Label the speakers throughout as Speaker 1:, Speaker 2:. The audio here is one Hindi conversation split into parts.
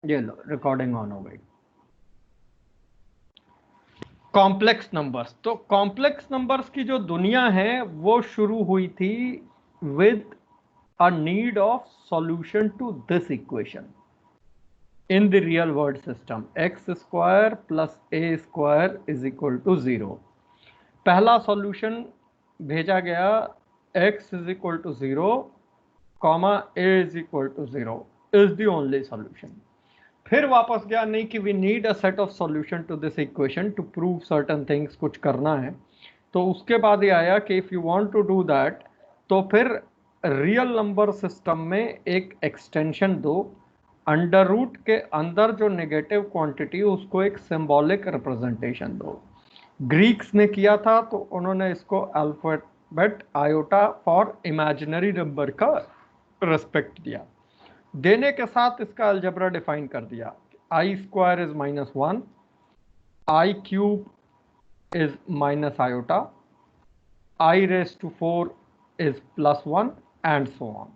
Speaker 1: ये लो रिकॉर्डिंग ऑन हो गई। कॉम्प्लेक्स नंबर्स, तो कॉम्प्लेक्स नंबर्स की जो दुनिया है वो शुरू हुई थी with a need of solution to this equation in the real world system, x square plus a square is equal to 0। पहला सॉल्यूशन भेजा गया x is equal to 0 comma a is equal to 0 is the only solution. फिर वापस गया, नहीं कि we need a set of solution to this equation to prove certain things, कुछ करना है। तो उसके बाद ये आया कि if you want to do that, तो फिर रियल नंबर सिस्टम में एक एक्सटेंशन दो, अंडर रूट के अंदर जो नेगेटिव क्वांटिटी उसको एक सिंबॉलिक रिप्रेजेंटेशन दो। ग्रीक्स ने किया था, तो उन्होंने इसको alphabet iota for imaginary number का रेस्पेक्ट दिया। देने के साथ इसका अलजेब्रा डिफाइन कर दिया, i square is -1, i cube is minus iota, i raise to 4 is +1 and so on.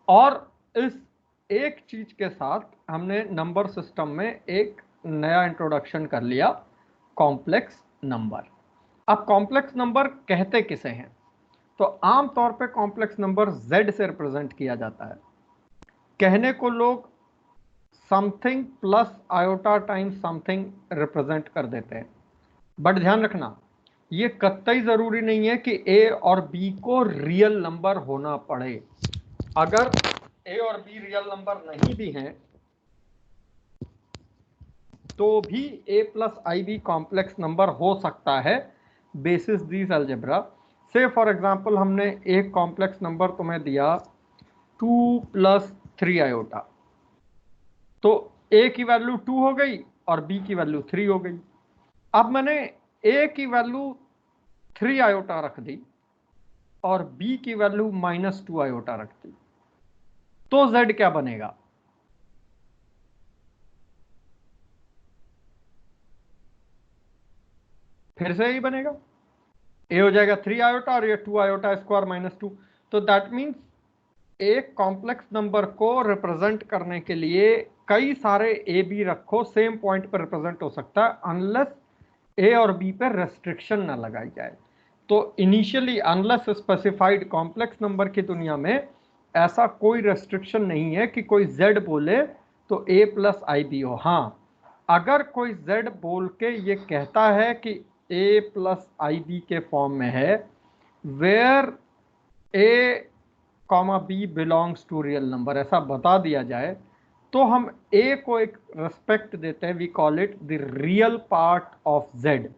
Speaker 1: और इस एक चीज के साथ हमने नंबर सिस्टम में एक नया इंट्रोडक्शन कर लिया, कॉम्प्लेक्स नंबर। अब कॉम्प्लेक्स नंबर कहते किसे हैं? तो आमतौर पे कॉम्प्लेक्स नंबर z से रिप्रेजेंट किया जाता है। कहने को लोग something plus iota times something represent कर देते हैं, बट ध्यान रखना ये कतई जरूरी नहीं है कि a और b को रियल नंबर होना पड़े। अगर a और b रियल नंबर नहीं भी हैं तो भी a plus i b complex number हो सकता है बेसिस दिस अलजेब्रा। से फॉर एग्जांपल हमने एक कॉम्प्लेक्स नंबर तुम्हें दिया 2 + 3 आयोटा, तो a की वैल्यू 2 हो गई और b की वैल्यू 3 हो गई। अब मैंने a की वैल्यू 3 आयोटा रख दी और b की वैल्यू -2 आयोटा रख दी, तो z क्या बनेगा? फिर से यही बनेगा, a हो जाएगा 3 आयोटा और ये 2 आयोटा स्क्वायर -2। तो दैट मीन्स एक कॉम्प्लेक्स नंबर को रिप्रेजेंट करने के लिए कई सारे ए बी रखो, सेम पॉइंट पर रिप्रेजेंट हो सकता है, अनलेस ए और बी पर रेस्ट्रिक्शन ना लगाई जाए। तो initially unless specified complex number की दुनिया में ऐसा कोई रेस्ट्रिक्शन नहीं है कि कोई z बोले तो a प्लस आई बी हो। हाँ, अगर कोई z बोल के ये कहता है कि a प्लस आई बी के फॉर्म में है, where a comma b belongs to real number, ऐसा बता दिया जाए, तो हम a को एक रेस्पेक्ट देते हैं, we call it the real part of z,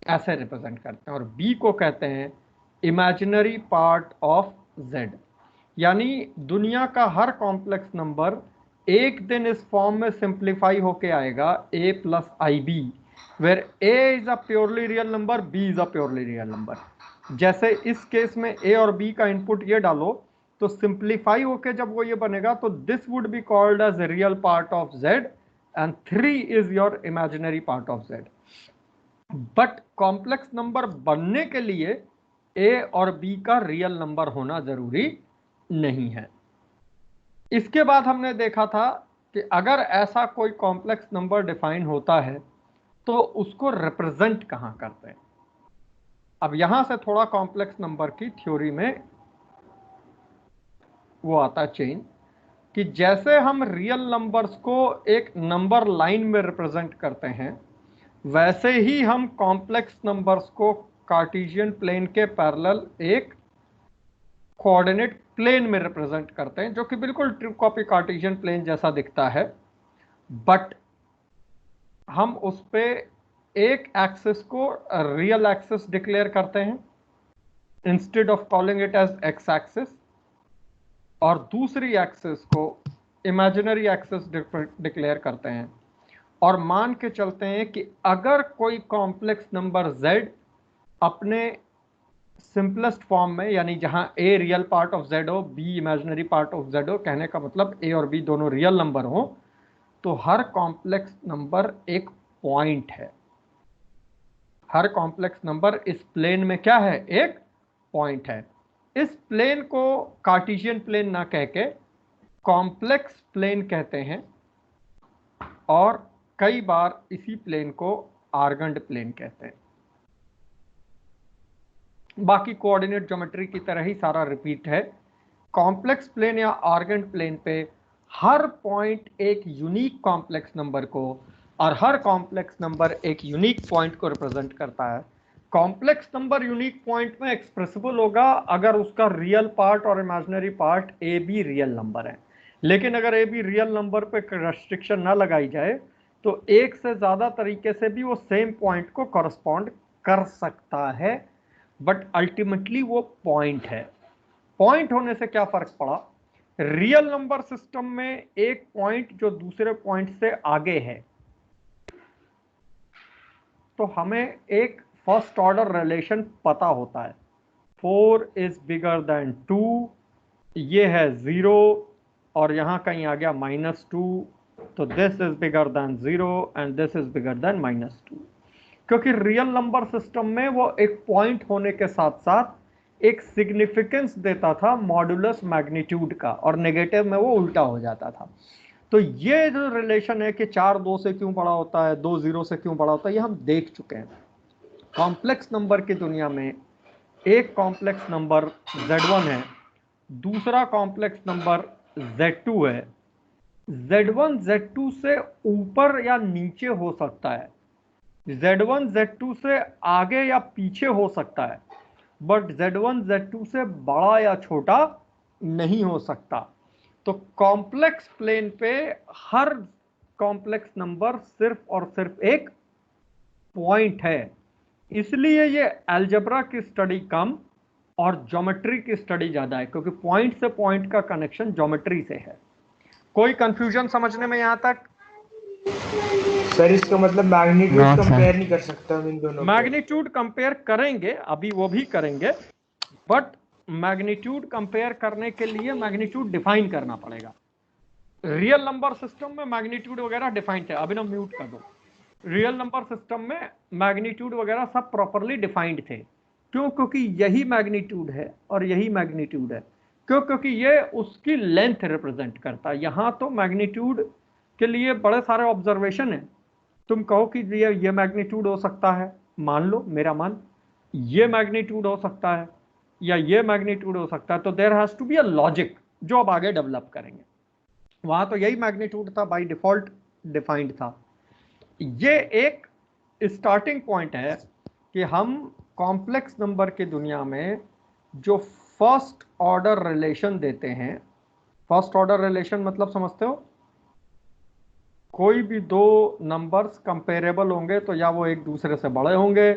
Speaker 1: ऐसे रिप्रेजेंट करते हैं। और b को कहते हैं इमेजिनरी पार्ट ऑफ z। यानी दुनिया का हर कॉम्प्लेक्स नंबर एक दिन इस फॉर्म में सिंप्लीफाई होके आएगा, a plus i b, where a is a purely real number, b is a purely real number. जैसे इस केस में a और b का इनपुट ये डालो तो सिंप्लीफाई होके जब वो ये बनेगा तो this would be called as real part of z and 3 is your imaginary part of z। But complex number बनने के लिए a और b का रियल नंबर होना जरूरी नहीं है। इसके बाद हमने देखा था कि अगर ऐसा कोई कॉम्प्लेक्स नंबर डिफाइन होता है तो उसको रिप्रेजेंट कहां करते हैं। अब यहां से थोड़ा कॉम्प्लेक्स नंबर की थ्योरी में वो आता है चेंज, कि जैसे हम रियल नंबर्स को एक नंबर लाइन में रिप्रेजेंट करते हैं, वैसे ही हम कॉम्प्लेक्स नंबर्स को कार्टेशियन प्लेन के पैरेलल एक कोऑर्डिनेट प्लेन में रिप्रेजेंट करते हैं, जो कि बिल्कुल ट्रू कॉपी कार्टेशियन प्लेन जैसा दिखता है। बट हम उस पे एक एक्सिस को रियल एक्सिस डिक्लेयर करते हैं instead of calling it as x axis, और दूसरी एक्सिस को इमेजिनरी एक्सिस डिक्लेयर करते हैं। और मान के चलते हैं कि अगर कोई कॉम्प्लेक्स नंबर z अपने सिंपलेस्ट फॉर्म में, यानी जहां a real part of z हो, b imaginary part of z हो, कहने का मतलब a और b दोनों रियल नंबर हो, तो हर कॉम्प्लेक्स नंबर एक पॉइंट है। हर कॉम्प्लेक्स नंबर इस प्लेन में क्या है? एक पॉइंट है। इस प्लेन को कार्टेशियन प्लेन ना कह के कॉम्प्लेक्स प्लेन कहते हैं और कई बार इसी प्लेन को आर्गेंड प्लेन कहते हैं। बाकी कोऑर्डिनेट ज्योमेट्री की तरह ही सारा रिपीट है। कॉम्प्लेक्स प्लेन या आर्गेंड प्लेन पे हर पॉइंट एक यूनिक कॉम्प्लेक्स नंबर को और हर कॉम्प्लेक्स नंबर एक यूनिक पॉइंट को रिप्रेजेंट करता है। कॉम्प्लेक्स नंबर यूनिक पॉइंट में एक्सप्रेसिबल होगा अगर उसका रियल पार्ट और imaginary part A be real number है। लेकिन अगर ए बी रियल नंबर पे रेस्ट्रिक्शन ना लगाई जाए तो एक से ज्यादा तरीके से भी वो सेम पॉइंट को कॉरस्पॉन्ड कर सकता है, बट अल्टीमेटली वो पॉइंट है। पॉइंट होने से क्या फर्क पड़ा? रियल नंबर सिस्टम में एक पॉइंट जो दूसरे पॉइंट से आगे है, तो हमें एक फर्स्ट ऑर्डर रिलेशन पता होता है। 4 इज बिगर देन 2, ये है 0 और यहां कहीं आ गया -2, तो this is bigger than 0 and this is bigger than -2। क्योंकि रियल नंबर सिस्टम में वो एक पॉइंट होने के साथ साथ एक सिग्निफिकेंस देता था मॉडुलस मैग्नीट्यूड का, और नेगेटिव में वो उल्टा हो जाता था। तो ये जो रिलेशन है कि 4 2 से क्यों बड़ा होता है, 2 0 से क्यों बड़ा होता है, ये हम देख चुके हैं। कॉम्प्लेक्स नंबर की दुनिया में एक कॉम्प्लेक्स नंबर Z1 है, दूसरा कॉम्प्लेक्स नंबर Z2 है। Z1 Z2 से ऊपर या नीचे हो सकता है, Z1 Z2 से आगे या पीछे हो सकता है, बट Z1 Z2 से बड़ा या छोटा नहीं हो सकता। तो कॉम्प्लेक्स प्लेन पे हर कॉम्प्लेक्स नंबर सिर्फ और सिर्फ एक पॉइंट है। इसलिए ये अलजेब्रा की स्टडी कम और ज्योमेट्री की स्टडी ज्यादा है, क्योंकि पॉइंट से पॉइंट का कनेक्शन ज्योमेट्री से है। कोई कंफ्यूजन समझने में यहां तक?
Speaker 2: सर इसका मतलब मैग्नीट्यूड
Speaker 3: हाँ सर।
Speaker 2: कंपेयर नहीं कर सकता हम इन दोनों को?
Speaker 1: मैग्नीट्यूड कंपेयर करेंगे, अभी वो भी करेंगे, बट मैग्नीट्यूड कंपेयर करने के लिए मैग्नीट्यूड डिफाइन करना पड़ेगा। रियल नंबर सिस्टम में मैग्नीट्यूड वगैरह डिफाइंड है। अभिनव म्यूट कर दो। रियल नंबर सिस्टम में मैग्नीट्यूड वगैरह सब प्रॉपरली डिफाइंड थे। क्यों? क्योंकि यही मैग्नीट्यूड है और यही मैग्नीट्यूड है। क्यों? क्योंकि ये उसकी लेंथ रिप्रेजेंट करता है। यहां तो मैग्नीट्यूड के लिए बड़े सारे ऑब्जर्वेशन है। तुम कहो कि ये मैग्नीट्यूड हो सकता है, मान लो मेरा मान, ये मैग्नीट्यूड हो सकता है या ये मैग्नीट्यूड हो सकता है, तो there has to be a logic जो अब आगे डेवलप करेंगे। वहां तो यही मैग्नीट्यूड था, बाय डिफॉल्ट डिफाइंड था। ये एक स्टार्टिंग पॉइंट है कि हम कॉम्प्लेक्स नंबर की दुनिया में जो फर्स्ट ऑर्डर रिलेशन देते हैं, फर्स्ट ऑर्डर रिलेशन मतलब समझते हो? कोई भी दो नंबर्स कंपेरेबल होंगे तो या वो एक दूसरे से बड़े होंगे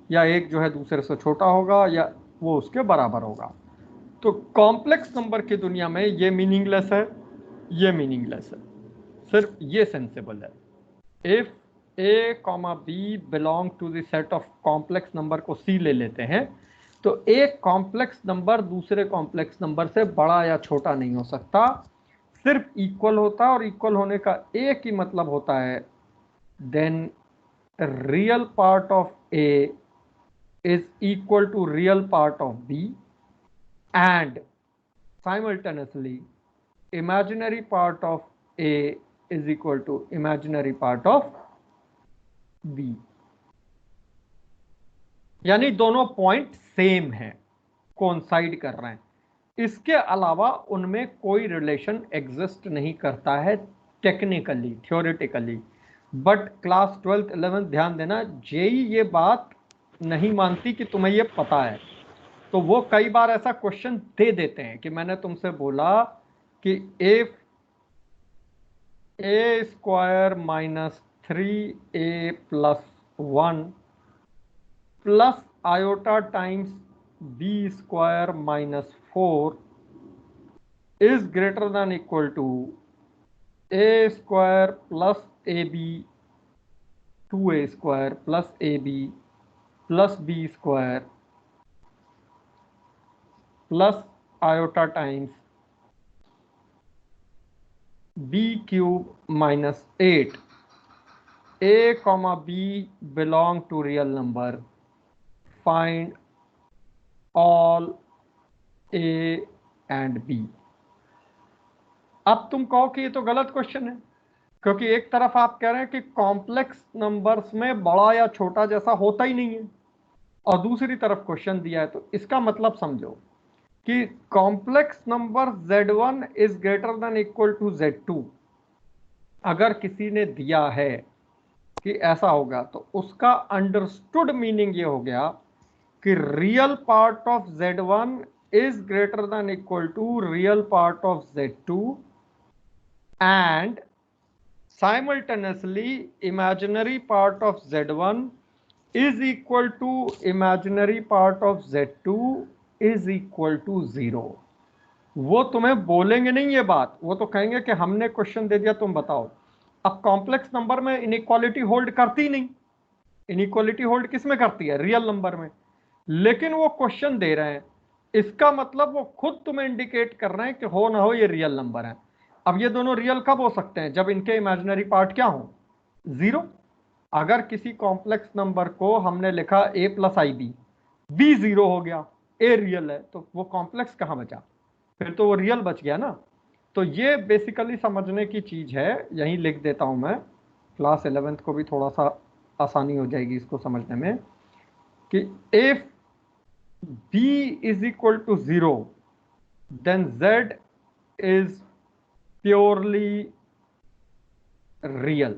Speaker 1: या एक जो है दूसरे से छोटा होगा या वो उसके बराबर होगा। तो कॉम्प्लेक्स नंबर की दुनिया में ये मीनिंगलेस है, ये मीनिंगलेस है, सिर्फ ये सेंसेबल है। If a comma b belong to the set of complex number को सी ले लेते हैं, तो एक कॉम्प्लेक्स नंबर दूसरे कॉम्प्लेक्स नंबर से बड़ा या छोटा नहीं हो सकता, सिर्फ इक्वल होता है। और इक्वल होने का एक ही मतलब होता है, then real part of a is equal to real part of b and simultaneously imaginary part of A is equal to imaginary part of B। यानी दोनों पॉइंट सेम हैं, कोइंसाइड कर रहे हैं। इसके अलावा उनमें कोई रिलेशन एग्जिस्ट नहीं करता है technically, theoretically. But class 12th 11th ध्यान देना, जेई ये बात नहीं मानती कि तुम्हें ये पता है, तो वो कई बार ऐसा क्वेश्चन दे देते हैं कि मैंने तुमसे बोला कि if a square minus 3a plus 1 plus iota times b square minus 4 is greater than equal to a square plus a b 2a square plus a b plus b square plus iota times b cube minus 8, a comma b belong to real number, find all a and b। अब तुम कहो कि ये तो गलत क्वेश्चन है, क्योंकि एक तरफ आप कह रहे हैं कि कॉम्प्लेक्स नंबर्स में बड़ा या छोटा जैसा होता ही नहीं है, और दूसरी तरफ क्वेश्चन दिया है। तो इसका मतलब समझो कि complex number Z1 is greater than equal to Z2, अगर किसी ने दिया है कि ऐसा होगा, तो उसका अंडरस्टूड मीनिंग ये हो गया कि real part of Z1 is greater than equal to real part of Z2 and simultaneously imaginary part of Z1 is equal to imaginary part of Z2 is equal to 0। वो तुम्हें बोलेंगे नहीं ये बात, वो तो कहेंगे कि हमने क्वेश्चन दे दिया तुम बताओ। अब कॉम्प्लेक्स नंबर में इनइक्वालिटी होल्ड करती नहीं, इनइक्वालिटी होल्ड किस में करती है? रियल नंबर में। लेकिन वो क्वेश्चन दे रहे हैं, इसका मतलब वो खुद तुम्हें इंडिकेट कर रहे हैं कि हो ना हो ये रियल नंबर है। अब ये दोनों रियल कब हो सकते हैं? जब इनके इमेजिनरी पार्ट क्या हो? 0। अगर किसी कॉम्प्लेक्स नंबर को हमने लिखा a प्लस आई बी 0 हो गया, a रियल है, तो वो कॉम्प्लेक्स कहाँ बचा? फिर तो वो रियल बच गया ना। तो ये बेसिकली समझने की चीज है, यहीं लिख देता हूं मैं, क्लास 11th को भी थोड़ा सा आसानी हो जाएगी इसको समझने में, कि if b is equal to 0 then z is purely real.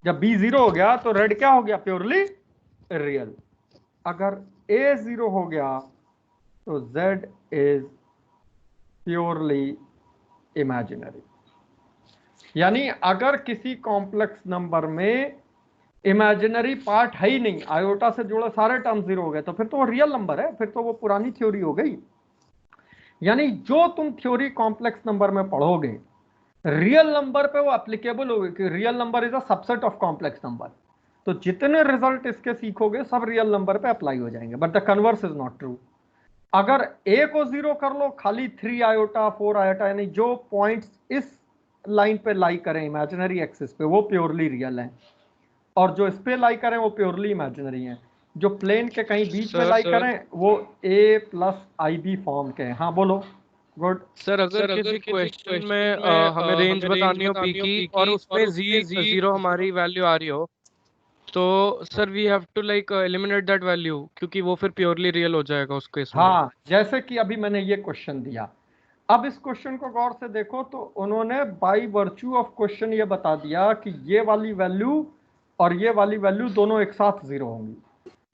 Speaker 1: जब b 0 हो गया तो रेड क्या हो गया? Purely real. अगर a 0 हो गया तो z इज प्योरली इमेजिनरी। यानी अगर किसी कॉम्प्लेक्स नंबर में इमेजिनरी पार्ट है ही नहीं, आयोटा से जुड़े सारे टर्म 0 हो गए, तो फिर तो वो रियल नंबर है, फिर तो वो पुरानी थ्योरी हो गई। यानी जो तुम थ्योरी कॉम्प्लेक्स नंबर में पढ़ोगे, रियल नंबर पे वो एप्लीकेबल होगी कि real number is a subset of complex number. तो जितने रिजल्ट इसके सीखोगे सब रियल नंबर पे अप्लाई हो जाएंगे, but the converse is not true. अगर a को 0 कर लो, खाली 3 आयोटा 4 आयोटा, यानी जो पॉइंट्स इस लाइन पे लाई करें इमेजिनरी एक्सिस पे, वो प्योरली रियल है, और जो इस पे लाई करें वो प्योरली इमेजिनरी है। जो प्लेन के कहीं बीच में लाई करें वो a plus i b form के हैं। हाँ बोलो। गुड।
Speaker 3: सर अगर किसी क्वेश्चन में हमें रेंज बतानी हो पी की और उसमें जीरो हमारी वैल्यू आ रही हो, तो sir we have to like eliminate that value, क्योंकि वो फिर प्योरली रियल हो जाएगा उस केस में।
Speaker 1: हाँ, जैसे कि अभी मैंने ये क्वेश्चन दिया, अब इस क्वेश्चन को गौर से देखो, तो उन्होंने बाय वर्च्यू ऑफ क्वेश्चन ये बता दिया कि ये वाली वैल्यू और ये वाली वैल्यू दोनों एक साथ 0 होंगी।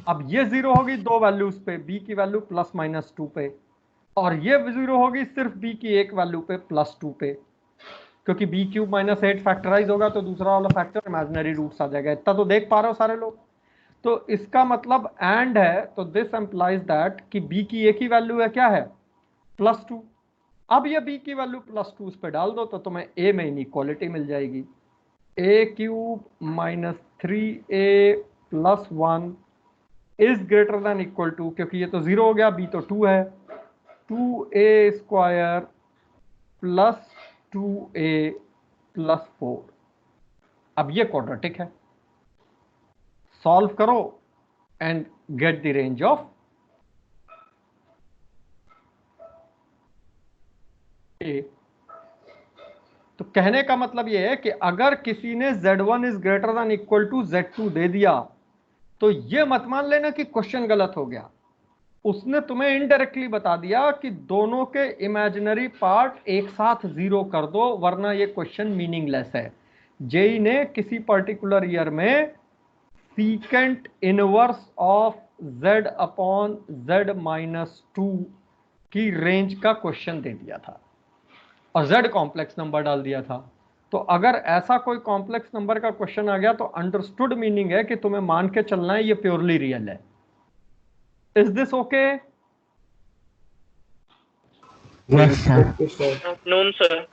Speaker 1: अब ये 0 होगी दो वैल्यूज पे, b की वैल्यू प्लस माइनस 2 पे, और ये 0 होगी सिर्फ b की एक वैल्यू पे प्लस 2 पे, क्योंकि b क्यूब माइनस 8 फैक्टराइज होगा तो दूसरा वाला फैक्टर इमेजिनरी रूट्स आ जाएगा। इतना तो देख पा रहे हो सारे लोग। तो इसका मतलब एंड है, तो दिस एम्प्लाइज दैट कि b की एक ही वैल्यू है, क्या है? प्लस 2। अब ये b की वैल्यू प्लस 2 उस पर डाल दो तो तुम्हें a में इनइक्वालिटी मिल जाएगी, a cube minus 3a plus 1 is greater than equal to, क्योंकि ये तो 0 हो गया, b तो 2 है, 2a square plus 2a plus 4। अब ये क्वाड्रेटिक है, सॉल्व करो and get the range of a। तो कहने का मतलब ये है कि अगर किसी ने z1 is greater than equal to z2 दे दिया, तो ये मत मान लेना कि क्वेश्चन गलत हो गया। उसने तुम्हें इनडायरेक्टली बता दिया कि दोनों के इमेजिनरी पार्ट एक साथ 0 कर दो, वरना ये क्वेश्चन मीनिंगलेस है। जेई ने किसी पर्टिकुलर ईयर में secant inverse of z upon z minus 2 की रेंज का क्वेश्चन दे दिया था और z कॉम्प्लेक्स नंबर डाल दिया था। तो अगर ऐसा कोई कॉम्प्लेक्स नंबर का क्वेश्चन आ गया तो अंडरस्टूड मीनिंग है कि तुम्हें मान के चलना है ये प्योरली रियल है। Is this okay?
Speaker 4: Yes sir.
Speaker 2: Okay sir.
Speaker 5: Afternoon sir.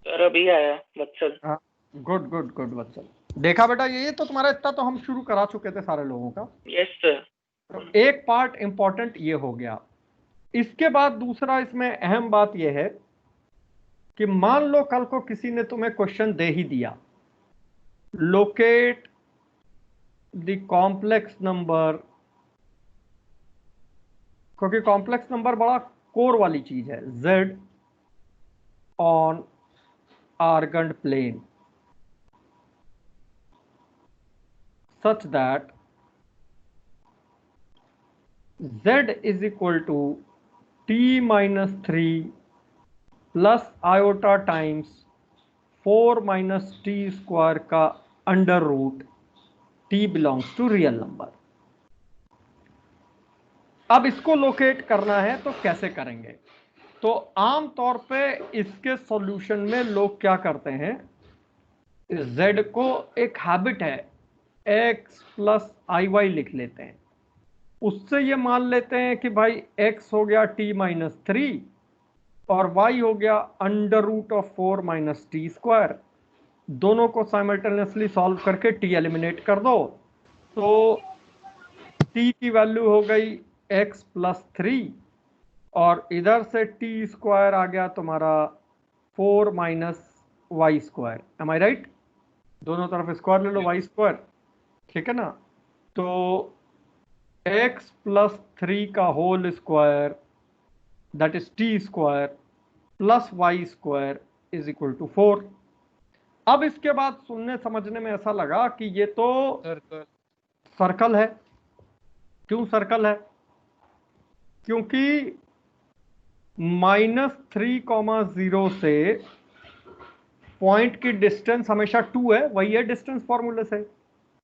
Speaker 5: Sir अभी आया वत्सल।
Speaker 1: गुड गुड गुड वत्सल। देखा बेटा, ये तो तुम्हारा इतना तो हम शुरू करा चुके थे सारे लोगों का।
Speaker 5: Yes sir.
Speaker 1: तो एक पार्ट इंपॉर्टेंट ये हो गया। इसके बाद दूसरा इसमें अहम बात यह है कि मान लो कल को किसी ने तुम्हें क्वेश्चन दे ही दिया, लोकेट द कॉम्प्लेक्स नंबर, क्योंकि कॉम्प्लेक्स नंबर बड़ा कोर वाली चीज है, z on argand plane such that z is equal to t minus 3 plus iota times 4 minus t square का under root t belongs to real number. अब इसको लोकेट करना है तो कैसे करेंगे? तो आम तौर पे इसके सॉल्यूशन में लोग क्या करते हैं, z को एक हैबिट है x प्लस आई वाई लिख लेते हैं, उससे ये मान लेते हैं कि भाई x हो गया t माइनस 3 और y हो गया under root of 4 minus t square. दोनों को साइमल्टेनियसली सॉल्व करके t एलिमिनेट कर दो तो t की वैल्यू हो गई x प्लस 3 और इधर से टी स्क्वायर आ गया तुम्हारा 4 minus Y square. M I right? दोनों तरफ स्क्वायर ले लो, वाई स्क्वायर, ठीक है ना? तो x प्लस 3 का whole square that is t square plus y square is equal to 4। अब इसके बाद सुनने समझने में ऐसा लगा कि ये तो सर्कल है। क्यों सर्कल है? क्योंकि -3,0 से पॉइंट की डिस्टेंस हमेशा 2 है, वही है डिस्टेंस फॉर्मूले से,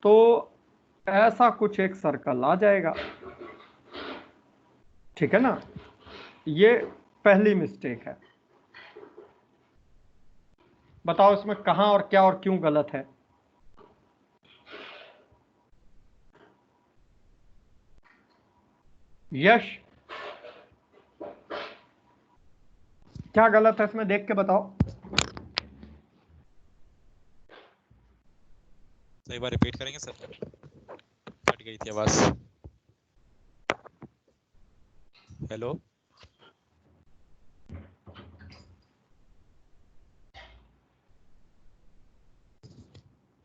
Speaker 1: तो ऐसा कुछ एक सर्कल आ जाएगा, ठीक है ना? ये पहली मिस्टेक है। बताओ इसमें कहां और क्या और क्यों गलत है? यश, क्या गलत है इसमें, देख के बताओ।
Speaker 6: एक बार रिपीट करेंगे सर? कट गई थी आवाज। Hello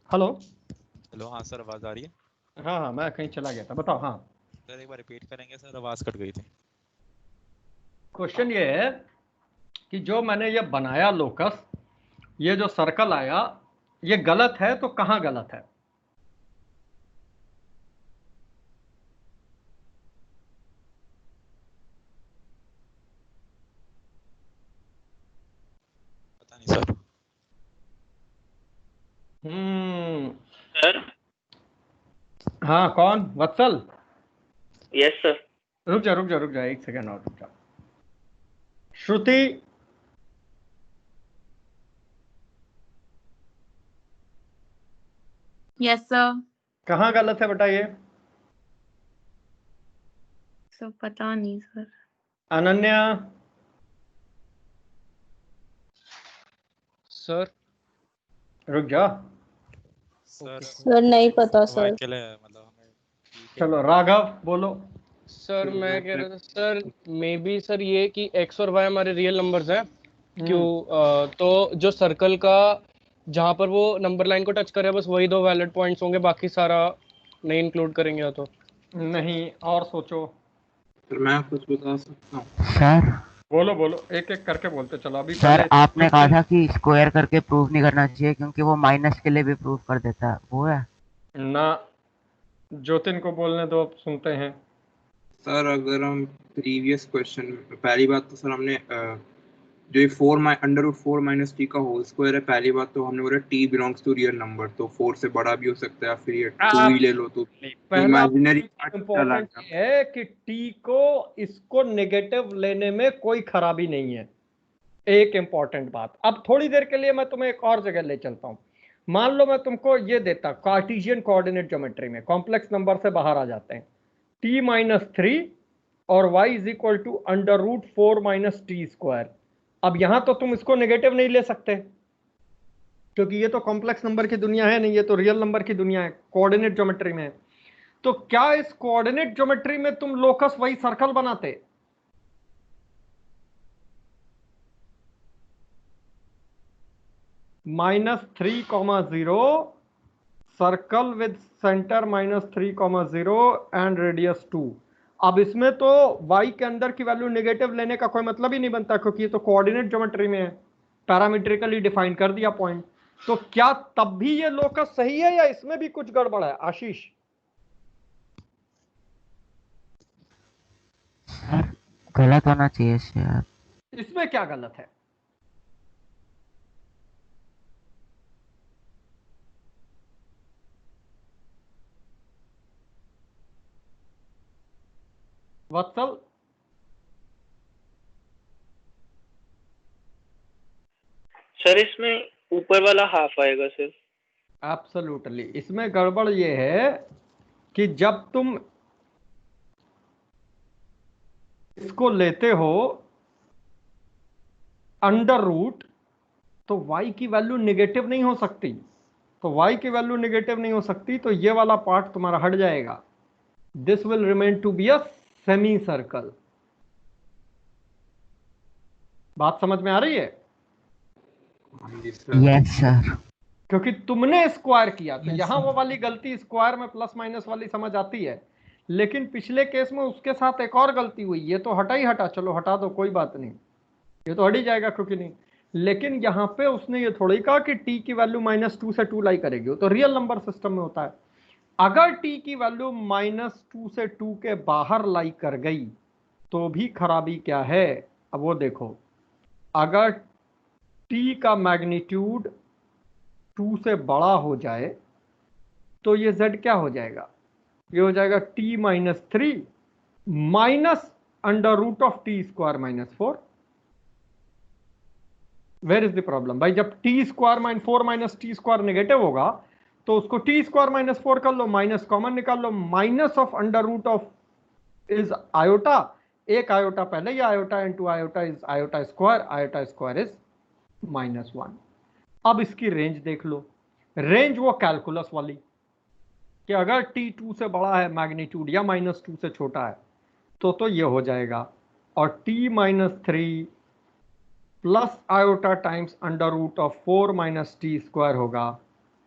Speaker 1: hello.
Speaker 6: हेलो, हाँ सर आवाज आ रही है?
Speaker 1: हाँ हाँ, मैं कहीं चला गया था, बताओ। हाँ
Speaker 6: सर एक बार रिपीट करेंगे सर, आवाज कट गई थी।
Speaker 1: क्वेश्चन ये है कि जो मैंने ये बनाया लोकस, ये जो सर्कल आया, ये गलत है तो कहां गलत है?
Speaker 6: पता नहीं सर।
Speaker 5: सर।
Speaker 1: हाँ कौन? वत्सल?
Speaker 5: Yes sir.
Speaker 1: रुक जा एक सेकेंड और रुक जा। श्रुति?
Speaker 7: Yes sir.
Speaker 1: कहाँ गलत है बेटा ये?
Speaker 7: सर पता नहीं सर।
Speaker 1: अनन्या?
Speaker 3: सर
Speaker 1: रुक जा।
Speaker 6: सर
Speaker 7: नहीं पता सर।
Speaker 6: अकेले मतलब हमें
Speaker 1: चलो राघव बोलो।
Speaker 3: सर मैं कह रहा था सर, मे बी सर ये कि x और y हमारे रियल नंबर्स हैं। क्यों तो जो सर्कल का जहाँ पर वो नंबर लाइन को टच करे बस वही 2 वैलिड पॉइंट्स होंगे, बाकी सारा नहीं इंक्लूड करेंगे या तो
Speaker 1: नहीं, और सोचो।
Speaker 8: सर मैं कुछ बता सकता हूँ?
Speaker 4: सर
Speaker 1: बोलो एक एक करके बोलते चलो। अभी
Speaker 4: सर आपने कहा था कि स्क्वायर करके प्रूफ नहीं करना चाहिए क्योंकि वो माइनस के लिए भी प्रूफ कर देता है, वो है
Speaker 1: ना? ज्योतिन को बोलने दो, अब सुनते हैं।
Speaker 8: सर अगर हम प्रीवियस क्वेश्चन, पहली बात तो सर हमने जो ये 4 माइनस टी का होल स्क्वायर है, पहली बात तो हमने बोला t belongs to real number, तो 4 से बड़ा भी हो सकता है, फिर ये 2 ही ले लो तो इमेजिनरी
Speaker 1: इम्पोर्टेंट है कि टी को इसको नेगेटिव लेने में कोई खराबी नहीं है। एक इंपॉर्टेंट बात, अब थोड़ी देर के लिए मैं तुम्हें एक और जगह ले चलता हूं। मान लो मैं तुमको ये देता, कार्टेशियन कोऑर्डिनेट ज्योमेट्री में कॉम्प्लेक्स नंबर से बाहर आ जाते हैं, t माइनस 3 और y is equal to under root 4 minus t square. अब यहां तो तुम इसको नेगेटिव नहीं ले सकते क्योंकि ये तो कॉम्प्लेक्स नंबर की दुनिया है नहीं, ये तो रियल नंबर की दुनिया है, कोऑर्डिनेट ज्योमेट्री में है। तो क्या इस कोऑर्डिनेट ज्योमेट्री में तुम लोकस वही सर्कल बनाते? -3,0 circle with centre -3,0 and radius 2। अब इसमें तो y के अंदर की वैल्यू नेगेटिव लेने का कोई मतलब ही नहीं बनता क्योंकि ये तो कोऑर्डिनेट ज्योमेट्री में है। पैरामीट्रिकली डिफाइन कर दिया पॉइंट। तो क्या तब भी ये लोकस सही है या इसमें भी कुछ गड़बड़ है आशीष?
Speaker 4: सर गलत होना चाहिए सर।
Speaker 1: इसमें क्या गलत है? वत्सल,
Speaker 5: सर इसमें ऊपर वाला हाफ आएगा सर।
Speaker 1: एब्सोल्युटली। इसमें गड़बड़ ये है कि जब तुम इसको लेते हो अंडर रूट, तो y की वैल्यू नेगेटिव नहीं हो सकती। तो y की वैल्यू नेगेटिव नहीं हो सकती, तो ये वाला पार्ट तुम्हारा हट जाएगा। This will remain to be a semi circle. बात समझ में आ रही है?
Speaker 4: Yes sir.
Speaker 1: क्योंकि तुमने स्क्वायर किया, तो यहां वो वाली गलती स्क्वायर में प्लस माइनस वाली समझ आती है, लेकिन पिछले केस में उसके साथ एक और गलती हुई। ये तो हटा ही हटा, चलो हटा दो, कोई बात नहीं, ये तो हट ही जाएगा क्योंकि नहीं। लेकिन यहां पे उसने ये थोड़ी कहा कि t की वैल्यू -2 से 2 लाई करेगी, वो तो रियल नंबर सिस्टम में होता है। अगर t की वैल्यू -2 से 2 के बाहर लाई कर गई तो भी खराबी क्या है? अब वो देखो, अगर t का मैग्नीट्यूड 2 से बड़ा हो जाए तो ये z क्या हो जाएगा? ये हो जाएगा t-3 minus under root of t square -4। Where is the problem भाई? जब t square -4 minus t square negative होगा तो उसको टी स्क्वायर -4 कर लो, माइनस कॉमन निकाल लो। Minus of under root of is iota, एक आयोटा पहले, या iota into iota is iota square is -1। अब इसकी रेंज देख लो, रेंज वो कैलकुलस वाली कि अगर टी 2 से बड़ा है मैग्नीट्यूड या -2 से छोटा है तो ये हो जाएगा, और t-3 plus iota times under root of 4 minus t square होगा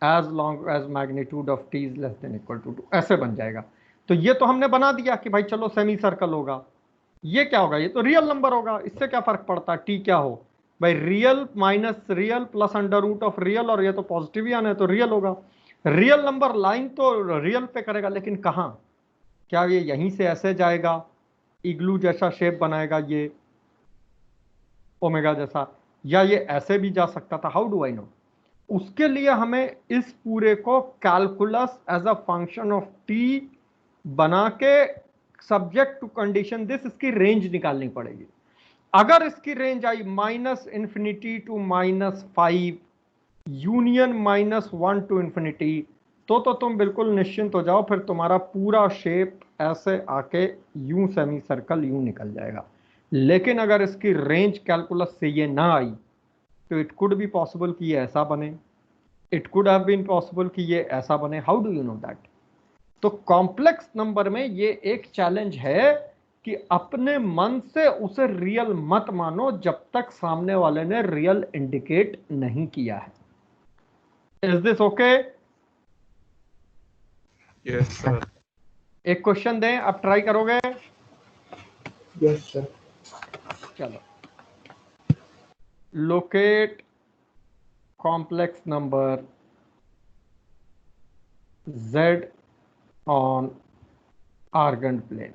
Speaker 1: as long as magnitude of t is less than equal to 2। ऐसे बन जाएगा। तो ये तो हमने बना दिया कि भाई चलो सेमी सर्कल होगा। ये क्या होगा? ये तो रियल नंबर होगा, इससे क्या फर्क पड़ता है टी क्या हो भाई? Real minus real plus under root of real, और ये तो पॉजिटिव ही आना है तो रियल होगा। रियल नंबर लाइन तो रियल पे करेगा, लेकिन कहाँ? क्या ये यहीं से ऐसे जाएगा, इग्लू जैसा शेप बनाएगा ये ओमेगा जैसा, या ये ऐसे भी जा सकता था? How do I know? उसके लिए हमें इस पूरे को calculus as a function of t बना के सब्जेक्ट टू कंडीशन दिस इसकी रेंज निकालनी पड़ेगी। अगर इसकी रेंज आई -∞ टू -5 यूनियन -1 टू इंफिनिटी, तो तुम बिल्कुल निश्चिंत हो जाओ, फिर तुम्हारा पूरा शेप ऐसे आके यूं सेमी सर्कल यूं निकल जाएगा। लेकिन अगर इसकी रेंज कैलकुलस से ये ना आई तो इट कुड बी पॉसिबल कि ये ऐसा बने, it could have been possible कि ये ऐसा बने। How do you know that? तो कॉम्प्लेक्स नंबर में ये एक चैलेंज है कि अपने मन से उसे रियल मत मानो जब तक सामने वाले ने रियल इंडिकेट नहीं किया है। Is this okay?
Speaker 8: Yes sir.
Speaker 1: एक क्वेश्चन दें, अब ट्राई करोगे?
Speaker 2: Yes sir.
Speaker 1: चलो, locate complex number z on Argand plane.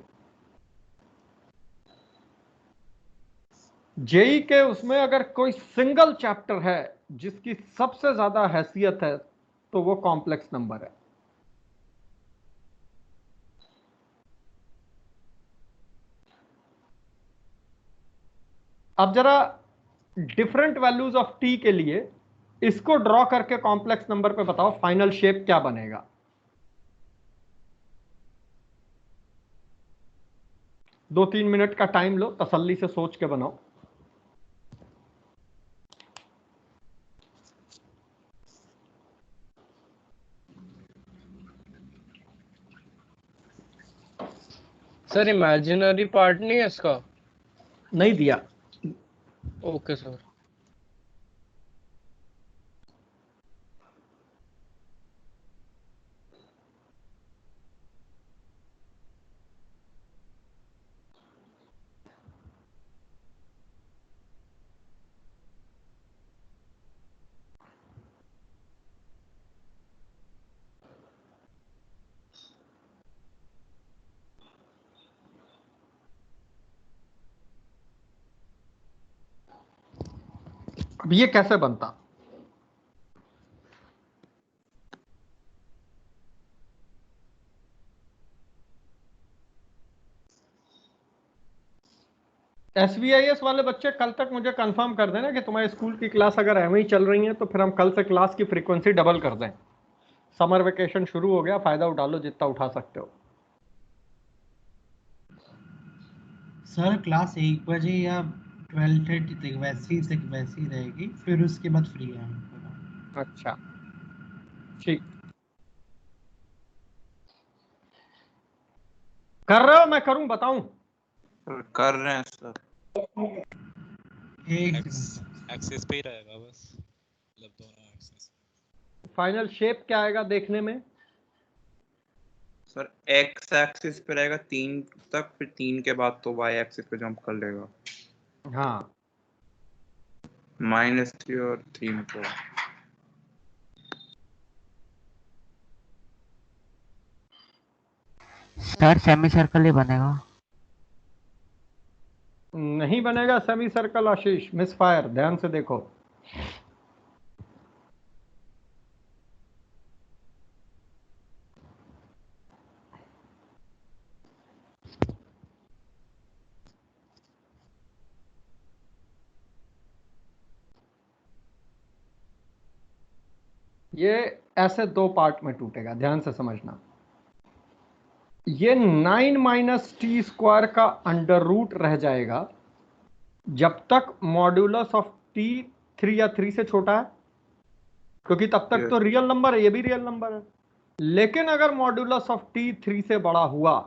Speaker 1: JEE के उसमें अगर कोई सिंगल चैप्टर है जिसकी सबसे ज्यादा हैसियत है तो वो कॉम्प्लेक्स नंबर है। अब जरा डिफरेंट वैल्यूज ऑफ टी के लिए इसको ड्रॉ करके कॉम्प्लेक्स नंबर पे बताओ फाइनल शेप क्या बनेगा? 2-3 मिनट का टाइम लो, तसल्ली से सोच के बनाओ।
Speaker 3: सर इमेजिनरी पार्ट नहीं है इसका?
Speaker 1: नहीं दिया।
Speaker 3: Okay sir.
Speaker 1: अब ये कैसे बनता? SVIS वाले बच्चे कल तक मुझे कंफर्म कर देना कि तुम्हारे स्कूल की क्लास अगर एवं ही चल रही है तो फिर हम कल से क्लास की फ्रीक्वेंसी डबल कर दें। समर वेकेशन शुरू हो गया, फायदा उठा लो जितना उठा सकते हो।
Speaker 2: सर क्लास 1 बजे या 12:30 तक वैसी रहेगी, फिर उसके बाद फ्री है।
Speaker 1: अच्छा ठीक, कर रहे हो? मैं करूं, बताऊं?
Speaker 8: कर रहे हैं सर।
Speaker 2: एक
Speaker 6: एक्सिस पे ही रहेगा बस, मतलब दोनों एक्सिस।
Speaker 1: फाइनल शेप क्या आएगा देखने में?
Speaker 8: सर एक्स एक्सिस पे रहेगा 3 तक, फिर 3 के बाद तो वाई एक्सिस पे जंप कर लेगा।
Speaker 1: हाँ,
Speaker 8: -3 और 3 को।
Speaker 4: सर सेमी सर्कल ही बनेगा।
Speaker 1: नहीं बनेगा सेमी सर्कल आशीष, मिस फायर, ध्यान से देखो। ये ऐसे दो पार्ट में टूटेगा, ध्यान से समझना। ये 9 - t² का अंडर रूट रह जाएगा जब तक मॉड्यूलस ऑफ t 3 या 3 से छोटा है, क्योंकि तब तक तो रियल नंबर है, ये भी रियल नंबर है। लेकिन अगर मॉड्यूलस ऑफ t 3 से बड़ा हुआ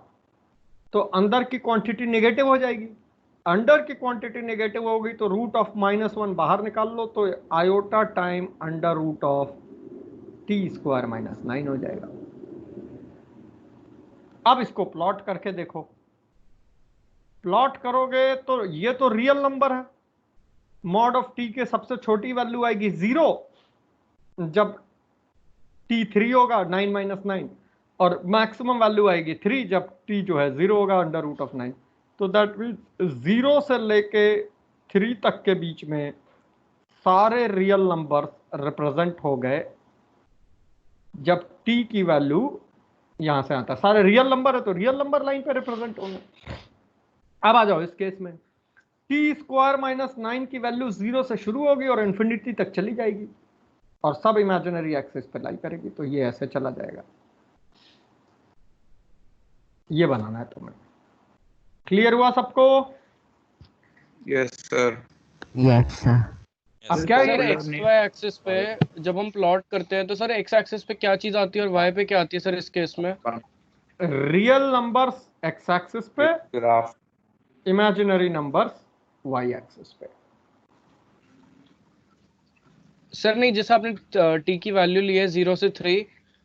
Speaker 1: तो अंदर की क्वांटिटी नेगेटिव हो जाएगी। अंडर की क्वांटिटी नेगेटिव होगी तो रूट ऑफ -1 बाहर निकाल लो, तो iota time under root of t² -9 हो जाएगा। अब इसको प्लॉट करके देखो। प्लॉट करोगे तो ये तो रियल नंबर है। मॉड ऑफ t के सबसे छोटी वैल्यू आएगी 0 जब t 3 होगा, 9 - 9, और मैक्सिमम वैल्यू आएगी 3 जब t जो है 0 होगा, अंडर रूट ऑफ 9। तो दैट मीन्स 0 से लेके 3 तक के बीच में सारे रियल नंबर रिप्रेजेंट हो गए जब t की वैल्यू यहां से आता है। सारे रियल नंबर है तो रियल नंबर लाइन पे रिप्रेजेंट होंगे। अब आ जाओ इस केस में, t² -9 की वैल्यू 0 से शुरू होगी और इन्फिनिटी तक चली जाएगी और सब इमेजिनरी एक्सिस पे लाई करेगी, तो ये ऐसे चला जाएगा। ये बनाना है तुम्हें। क्लियर हुआ सबको?
Speaker 8: Yes sir.
Speaker 4: Yes sir.
Speaker 1: अब क्या
Speaker 3: सर
Speaker 1: ये
Speaker 3: एक्स वाई एक्सिस पे जब हम प्लॉट करते हैं तो सर एक्स एक्सिस पे क्या चीज आती है और वाई पे क्या आती है सर इस केस में?
Speaker 1: रियल नंबर्स एक्स एक्सिस पे,
Speaker 8: graph
Speaker 1: imaginary numbers y axis पे।
Speaker 3: सर नहीं, जैसे आपने टी की वैल्यू ली है 0 से 3,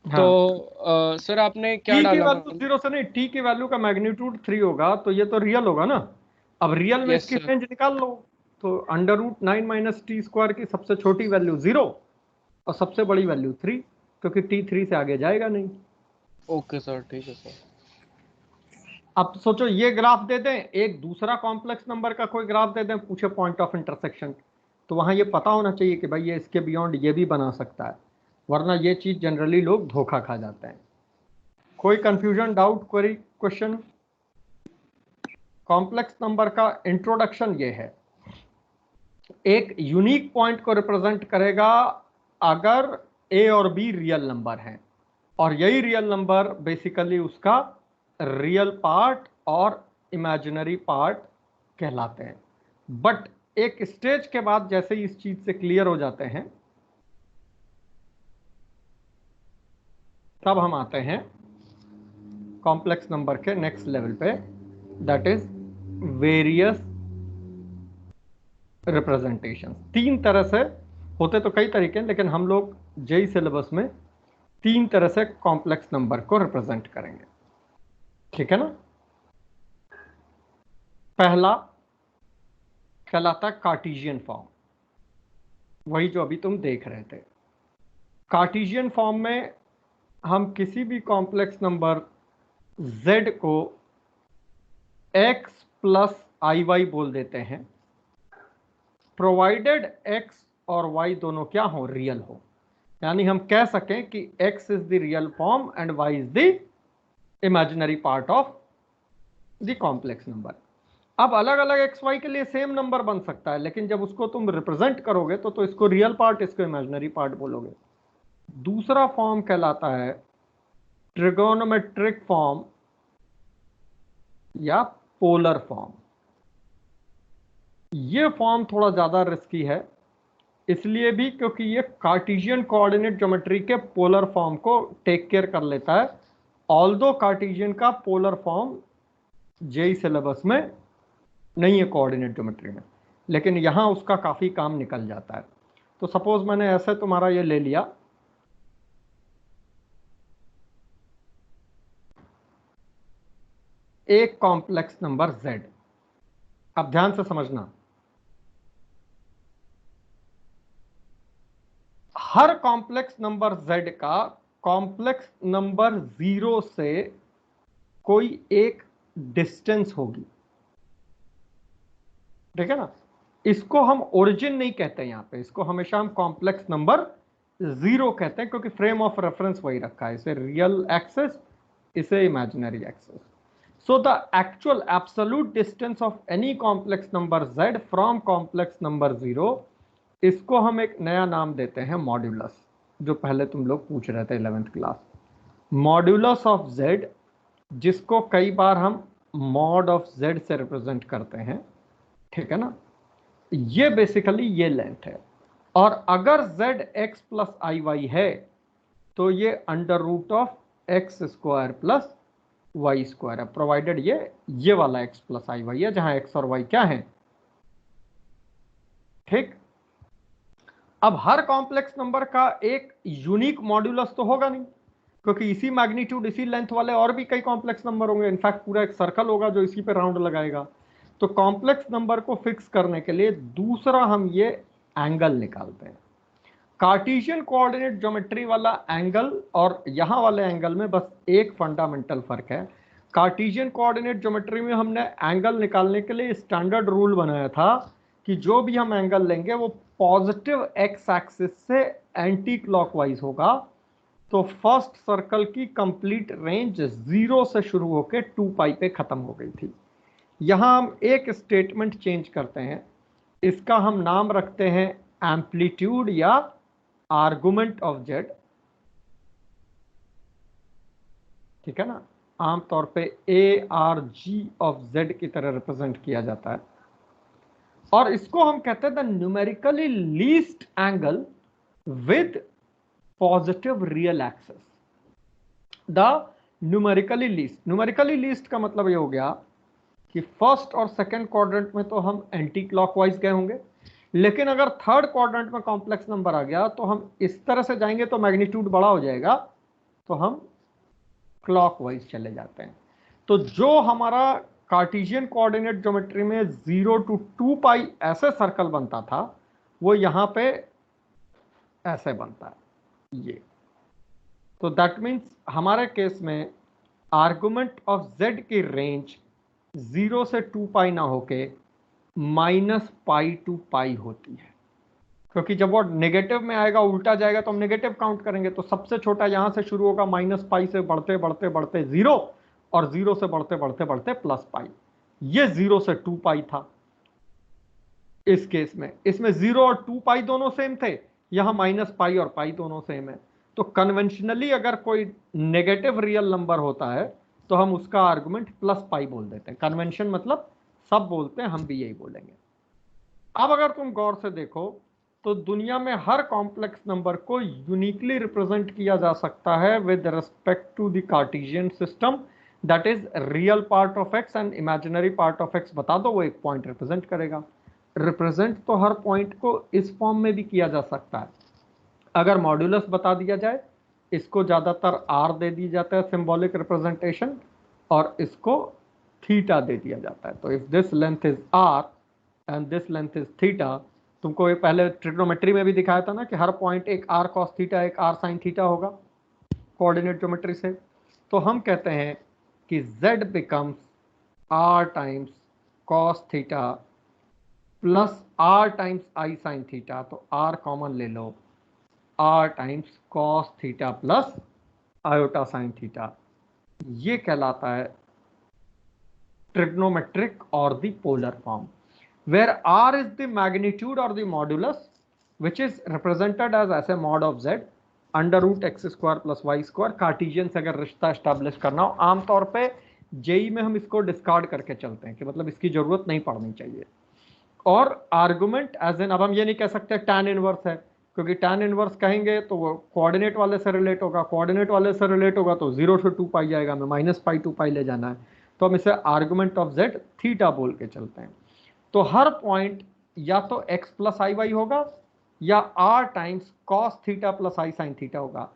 Speaker 1: हाँ,
Speaker 3: तो सर आपने क्या
Speaker 1: t की
Speaker 3: डाला?
Speaker 1: वैल्यू 0 से नहीं, t की वैल्यू का मैग्नीट्यूड 3 होगा तो ये तो रियल होगा ना। अब रियल में
Speaker 3: यस
Speaker 1: इसकी
Speaker 3: सर।
Speaker 1: रेंज निकाल लो, तो अंडर रूट 9 - t² की सबसे छोटी वैल्यू 0 और सबसे बड़ी वैल्यू 3, क्योंकि t 3 से आगे जाएगा नहीं।
Speaker 3: ओके सर, ठीक है सर।
Speaker 1: अब सोचो ये ग्राफ दे दें, एक दूसरा कॉम्प्लेक्स नंबर का कोई ग्राफ दे दें, पूछे पॉइंट ऑफ इंटरसेक्शन, तो वहां ये पता होना चाहिए कि भाई ये इसके बियॉन्ड ये भी बना सकता है, वरना ये चीज जनरली लोग धोखा खा जाते हैं। कोई confusion, doubt, query, question? Complex number का इंट्रोडक्शन ये है, एक यूनिक पॉइंट को रिप्रेजेंट करेगा अगर a और b रियल नंबर हैं, और यही रियल नंबर बेसिकली उसका रियल पार्ट और इमेजिनरी पार्ट कहलाते हैं। बट एक स्टेज के बाद जैसे ही इस चीज से क्लियर हो जाते हैं, तब हम आते हैं कॉम्प्लेक्स नंबर के नेक्स्ट लेवल पे, दैट इज वेरियस रिप्रेजेंटेशन। 3 तरह से होते तो कई तरीके हैं, लेकिन हम लोग जेई सिलेबस में 3 तरह से कॉम्प्लेक्स नंबर को रिप्रेजेंट करेंगे, ठीक है ना। पहला कहलाता है कार्टेशियन फॉर्म, वही जो अभी तुम देख रहे थे। कार्टेशियन फॉर्म में हम किसी भी कॉम्प्लेक्स नंबर z को x + iy बोल देते हैं, प्रोवाइडेड x और y दोनों क्या हो, रियल हो, यानी हम कह सकें कि x is the real form and y is the imaginary part of the complex number. अब अलग अलग एक्स वाई के लिए सेम नंबर बन सकता है, लेकिन जब उसको तुम रिप्रेजेंट करोगे तो इसको रियल पार्ट, इसको इमेजिनरी पार्ट बोलोगे। दूसरा फॉर्म कहलाता है ट्रिगोनोमेट्रिक फॉर्म या पोलर फॉर्म। ये फॉर्म थोड़ा ज्यादा रिस्की है, इसलिए भी क्योंकि ये कार्टेशियन कोऑर्डिनेट ज्योमेट्री के पोलर फॉर्म को टेक केयर कर लेता है। ऑल्दो कार्टेशियन का पोलर फॉर्म जेई सिलेबस में नहीं है कोऑर्डिनेट ज्योमेट्री में, लेकिन यहां उसका काफी काम निकल जाता है। तो सपोज मैंने ऐसे तुम्हारा ये ले लिया, एक कॉम्प्लेक्स नंबर z। अब ध्यान से समझना, हर कॉम्प्लेक्स नंबर z का कॉम्प्लेक्स नंबर 0 से कोई एक डिस्टेंस होगी, ठीक है ना। इसको हम ओरिजिन नहीं कहते यहां पे, इसको हमेशा हम कॉम्प्लेक्स नंबर 0 कहते हैं, क्योंकि फ्रेम ऑफ रेफरेंस वही रखा है, इसे रियल एक्सेस, इसे imaginary axes. So the actual absolute distance of any complex number z from complex number 0, इसको हम एक नया नाम देते हैं मॉड्यूलस, जो पहले तुम लोग पूछ रहे थे 11th class. Modulus of z, जिसको कई बार हम मॉड ऑफ z से रिप्रेजेंट करते हैं, ठीक है ना। ये बेसिकली ये लेंथ है, और अगर z x plus i y है तो ये under root of x square plus y square है, प्रोवाइडेड ये वाला x प्लस आई वाई है, जहां x और y क्या है, ठीक। अब हर कॉम्प्लेक्स नंबर का एक यूनिक मॉड्यूलस तो होगा नहीं, क्योंकि इसी मैग्नीट्यूड, इसी लेंथ वाले और भी कई कॉम्प्लेक्स नंबर होंगे। इनफैक्ट पूरा एक सर्कल होगा जो इसी पे राउंड लगाएगा। तो कॉम्प्लेक्स नंबर को फिक्स करने के लिए दूसरा हम ये एंगल निकालते हैं। कार्टेशियन कोऑर्डिनेट ज्योमेट्री वाला एंगल और यहां वाले एंगल में बस एक फंडामेंटल फर्क है। कार्टेशियन कोऑर्डिनेट ज्योमेट्री में हमने एंगल निकालने के लिए स्टैंडर्ड रूल बनाया था कि जो भी हम एंगल लेंगे वो पॉजिटिव एक्स एक्सिस से एंटी क्लॉकवाइज होगा। तो फर्स्ट सर्कल की कंप्लीट रेंज 0 से शुरू होकर 2 पाई पे खत्म हो गई थी। यहां हम एक स्टेटमेंट चेंज करते हैं, इसका हम नाम रखते हैं एम्पलीट्यूड या आर्गुमेंट ऑफ z, ठीक है ना। आमतौर पे ARG ऑफ z की तरह रिप्रेजेंट किया जाता है, और इसको हम कहते हैं the numerically least angle with positive real access. The numerically least का मतलब ये हो गया कि फर्स्ट और सेकंड क्वाड्रेंट में तो हम एंटी क्लॉकवाइज गए होंगे, लेकिन अगर थर्ड क्वाड्रेंट में कॉम्प्लेक्स नंबर आ गया तो हम इस तरह से जाएंगे तो मैग्नीट्यूड बड़ा हो जाएगा, तो हम क्लॉकवाइज चले जाते हैं। तो जो हमारा कार्टेशियन कोऑर्डिनेट ज्योमेट्री में 0 to 2 पाई ऐसे सर्कल बनता था, वो यहां पे ऐसे बनता है ये। तो दैट मीन्स हमारे केस में आर्गुमेंट ऑफ z की रेंज 0 से 2 पाई ना होके -पाई टू पाई होती है, क्योंकि जब वो नेगेटिव में आएगा, उल्टा जाएगा, तो हम नेगेटिव काउंट करेंगे। तो सबसे छोटा यहां से शुरू होगा -पाई से बढ़ते बढ़ते बढ़ते 0, और 0 से बढ़ते बढ़ते बढ़ते +पाई। ये 0 से 2 पाई था इस केस में। इसमें 0 और 2 पाई दोनों सेम थे, यहां -पाई और पाई दोनों सेम है। तो कन्वेंशनली अगर कोई नेगेटिव रियल नंबर होता है तो हम उसका आर्गुमेंट +पाई बोल देते हैं। कन्वेंशन मतलब सब बोलते हैं, हम भी यही बोलेंगे। अब अगर तुम गौर से देखो तो दुनिया में हर कॉम्प्लेक्स नंबर को यूनिकली रिप्रेजेंट किया जा सकता है with respect to the Cartesian system, that is real part of x and imaginary part of x बता दो, वो एक पॉइंट रिप्रेजेंट करेगा। रिप्रेजेंट तो हर पॉइंट को इस फॉर्म में भी किया जा सकता है। अगर मॉड्यूलस बता दिया जाए, इसको ज्यादातर r दे दी जाता है सिंबॉलिक रिप्रेजेंटेशन, और इसको थीटा दे दिया जाता है। तो if this length is r and this length is theta, तुमको ये पहले ट्रिग्नोमेट्री में भी दिखाया था ना कि हर पॉइंट एक r cos थीटा एक r sin थीटा होगा कोऑर्डिनेट ज्योमेट्री से। तो हम कहते हैं कि z becomes r times cos theta plus r times i sine theta, तो आर कॉमन ले लो, r times cos theta plus iota sine theta, ये कहलाता है ट्रिग्नोमेट्रिक और the polar form, where r is the magnitude or the modulus which is represented as a mod of z under root x square plus y square. Cartesian से अगर रिश्ता स्टैब्लिश करना हो, आमतौर पे जेई में हम इसको डिस्कार्ड करके चलते हैं कि मतलब इसकी जरूरत नहीं पड़नी चाहिए। और आर्गुमेंट एज एन, अब हम ये नहीं कह सकते टैन इनवर्स है, क्योंकि टैन इनवर्स कहेंगे तो वो कोऑर्डिनेट वाले से रिलेट होगा, कोऑर्डिनेट वाले से रिलेट होगा तो 0 से 2 पाई जाएगा, हमें माइनस पाई टू पाई ले जाना है, तो हम इसे आर्गुमेंट ऑफ जेड थीटा बोल के चलते हैं। तो हर पॉइंट या तो एक्स प्लस आई वाई होगा या r times cos theta plus i sine theta होगा।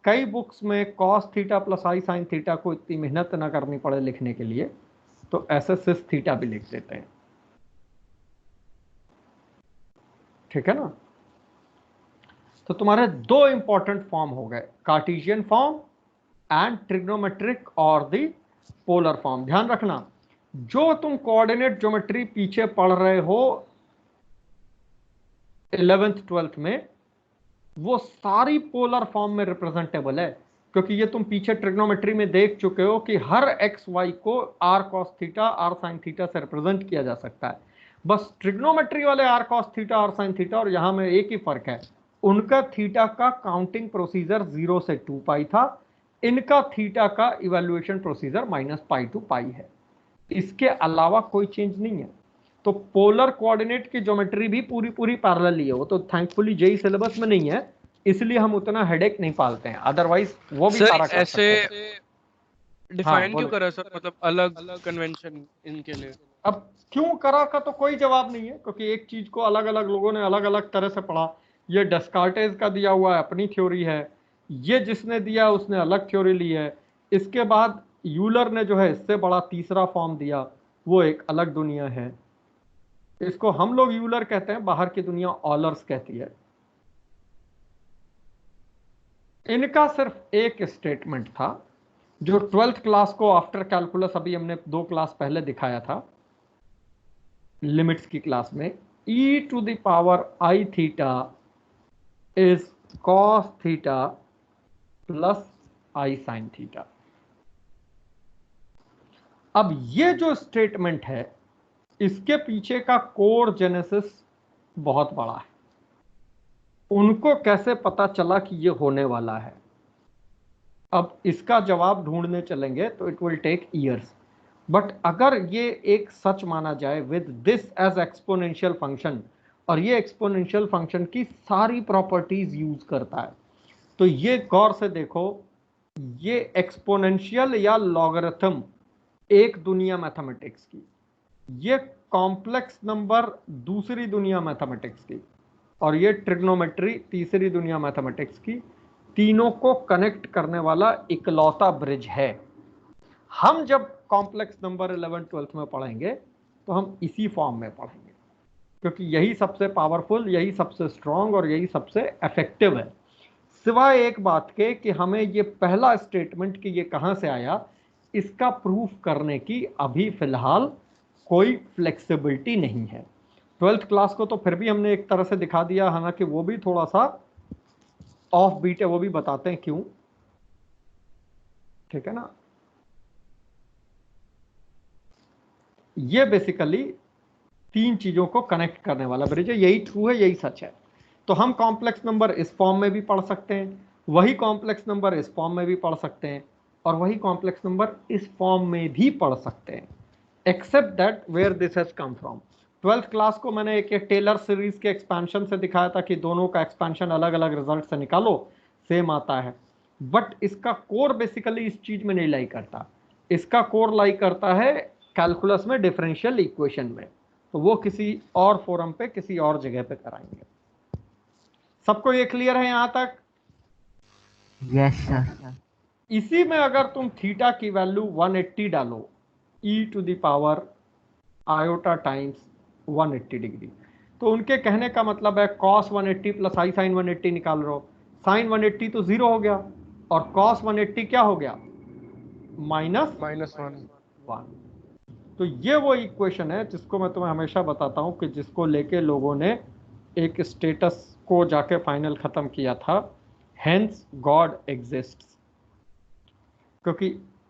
Speaker 1: कई बुक्स में cos theta plus i sine theta को इतनी मेहनत ना करनी पड़े लिखने के लिए, तो ऐसे सिस थीटा भी लिख देते हैं, ठीक है ना। तो तुम्हारे दो इंपॉर्टेंट फॉर्म हो गए, कार्टेशियन फॉर्म एंड ट्रिग्नोमेट्रिक और द पोलर फॉर्म। ध्यान रखना, जो तुम कोऑर्डिनेट ज्योमेट्री पीछे पढ़ रहे हो 11th 12th में, वो सारी पोलर फॉर्म में रिप्रेजेंटेबल है, क्योंकि ये तुम पीछे ट्रिग्नोमेट्री में देख चुके हो कि हर एक्स वाई को r cos theta r sine theta से रिप्रेजेंट किया जा सकता है। बस ट्रिग्नोमेट्री वाले r cos theta r sine theta और यहां में एक ही फर्क है, उनका थीटा का काउंटिंग प्रोसीजर 0 से 2 पाई था, इनका थीटा का evaluation procedure minus pi to pi है, इसके अलावा कोई चेंज नहीं है। तो पोलर कोऑर्डिनेट की ज्योमेट्री भी पूरी पैरेलल ही है, वो तो थैंकफुली जेई सिलेबस में नहीं है, इसलिए हम उतना हेडेक नहीं पालते हैं, अदरवाइज वो भी सारा कर
Speaker 3: ऐसे
Speaker 1: सकते हैं।
Speaker 3: डिफाइन
Speaker 1: हाँ,
Speaker 3: क्यों करा सर, मतलब अलग अलग कन्वेंशन इनके लिए?
Speaker 1: अब क्यों करा का तो कोई जवाब नहीं है, क्योंकि एक चीज को अलग अलग लोगों ने अलग अलग तरह से पढ़ा। ये डेस्कार्टेज का दिया हुआ है, अपनी थ्योरी है, ये जिसने दिया उसने अलग थ्योरी ली है, इसके बाद यूलर ने जो है इससे बड़ा तीसरा फॉर्म दिया, वो एक अलग दुनिया है, इसको हम लोग यूलर कहते हैं, बाहर की दुनिया ऑलर्स कहती है। इनका सिर्फ एक स्टेटमेंट था जो 12th क्लास को आफ्टर कैलकुलस, अभी हमने 2 क्लास पहले दिखाया था लिमिट्स की क्लास में, e to the power i theta is cos theta plus i sine theta. अब ये जो स्टेटमेंट है, इसके पीछे का कोर जेनेसिस बहुत बड़ा है, उनको कैसे पता चला कि ये होने वाला है, अब इसका जवाब ढूंढने चलेंगे तो it will take years. But अगर ये एक सच माना जाए with this as exponential function, और ये एक्सपोनेंशियल फंक्शन की सारी प्रॉपर्टीज यूज करता है, तो ये गौर से देखो, ये एक्सपोनेंशियल या लॉगरिथम एक दुनिया मैथमेटिक्स की, ये कॉम्प्लेक्स नंबर दूसरी दुनिया मैथमेटिक्स की, और ये ट्रिग्नोमेट्री तीसरी दुनिया मैथमेटिक्स की, तीनों को कनेक्ट करने वाला इकलौता ब्रिज है। हम जब कॉम्प्लेक्स नंबर 11th 12th में पढ़ेंगे तो हम इसी फॉर्म में पढ़ेंगे, क्योंकि यही सबसे पावरफुल, यही सबसे स्ट्रांग और यही सबसे इफेक्टिव है, सिवाय एक बात के कि हमें ये पहला स्टेटमेंट कि ये कहाँ से आया, इसका प्रूफ करने की अभी फिलहाल कोई फ्लेक्सिबिलिटी नहीं है। 12th क्लास को तो फिर भी हमने एक तरह से दिखा दिया, हालांकि वो भी थोड़ा सा ऑफ बीट है, वो भी बताते हैं क्यों, ठीक है ना। ये बेसिकली 3 चीजों को कनेक्ट करने वाला ब्रिज है, यही ट्रू है, यही सच है। तो हम कॉम्प्लेक्स नंबर इस फॉर्म में भी पढ़ सकते हैं, वही कॉम्प्लेक्स नंबर इस फॉर्म में भी पढ़ सकते हैं, और वही कॉम्प्लेक्स नंबर इस फॉर्म में भी पढ़ सकते हैं, except that where this has come from. 12th class को मैंने एक टेलर सीरीज के एक्सपेंशन से दिखाया था कि दोनों का एक्सपेंशन अलग अलग रिजल्ट से निकालो, सेम आता है, बट इसका कोर बेसिकली इस चीज में नहीं लाई करता, इसका कोर लाई करता है कैलकुलस में, डिफरेंशियल इक्वेशन में, तो वो किसी और फोरम पे किसी और जगह पे कराएंगे। सबको ये क्लियर है यहां तक?
Speaker 4: Yes sir.
Speaker 1: इसी में अगर तुम थीटा की वैल्यू 180 डालो, e to the power iota times 180 degree, तो उनके कहने का मतलब है cos 180 प्लस आई साइन 180 निकाल रहे हो, साइन 180 तो 0 हो गया और cos 180 क्या हो गया, -1। तो ये वो इक्वेशन है जिसको मैं तुम्हें हमेशा बताता हूं कि जिसको लेके लोगों ने एक स्टेटस को जाके फाइनल खत्म किया था, हेंस गॉड एग्जिस्ट्स। क्योंकि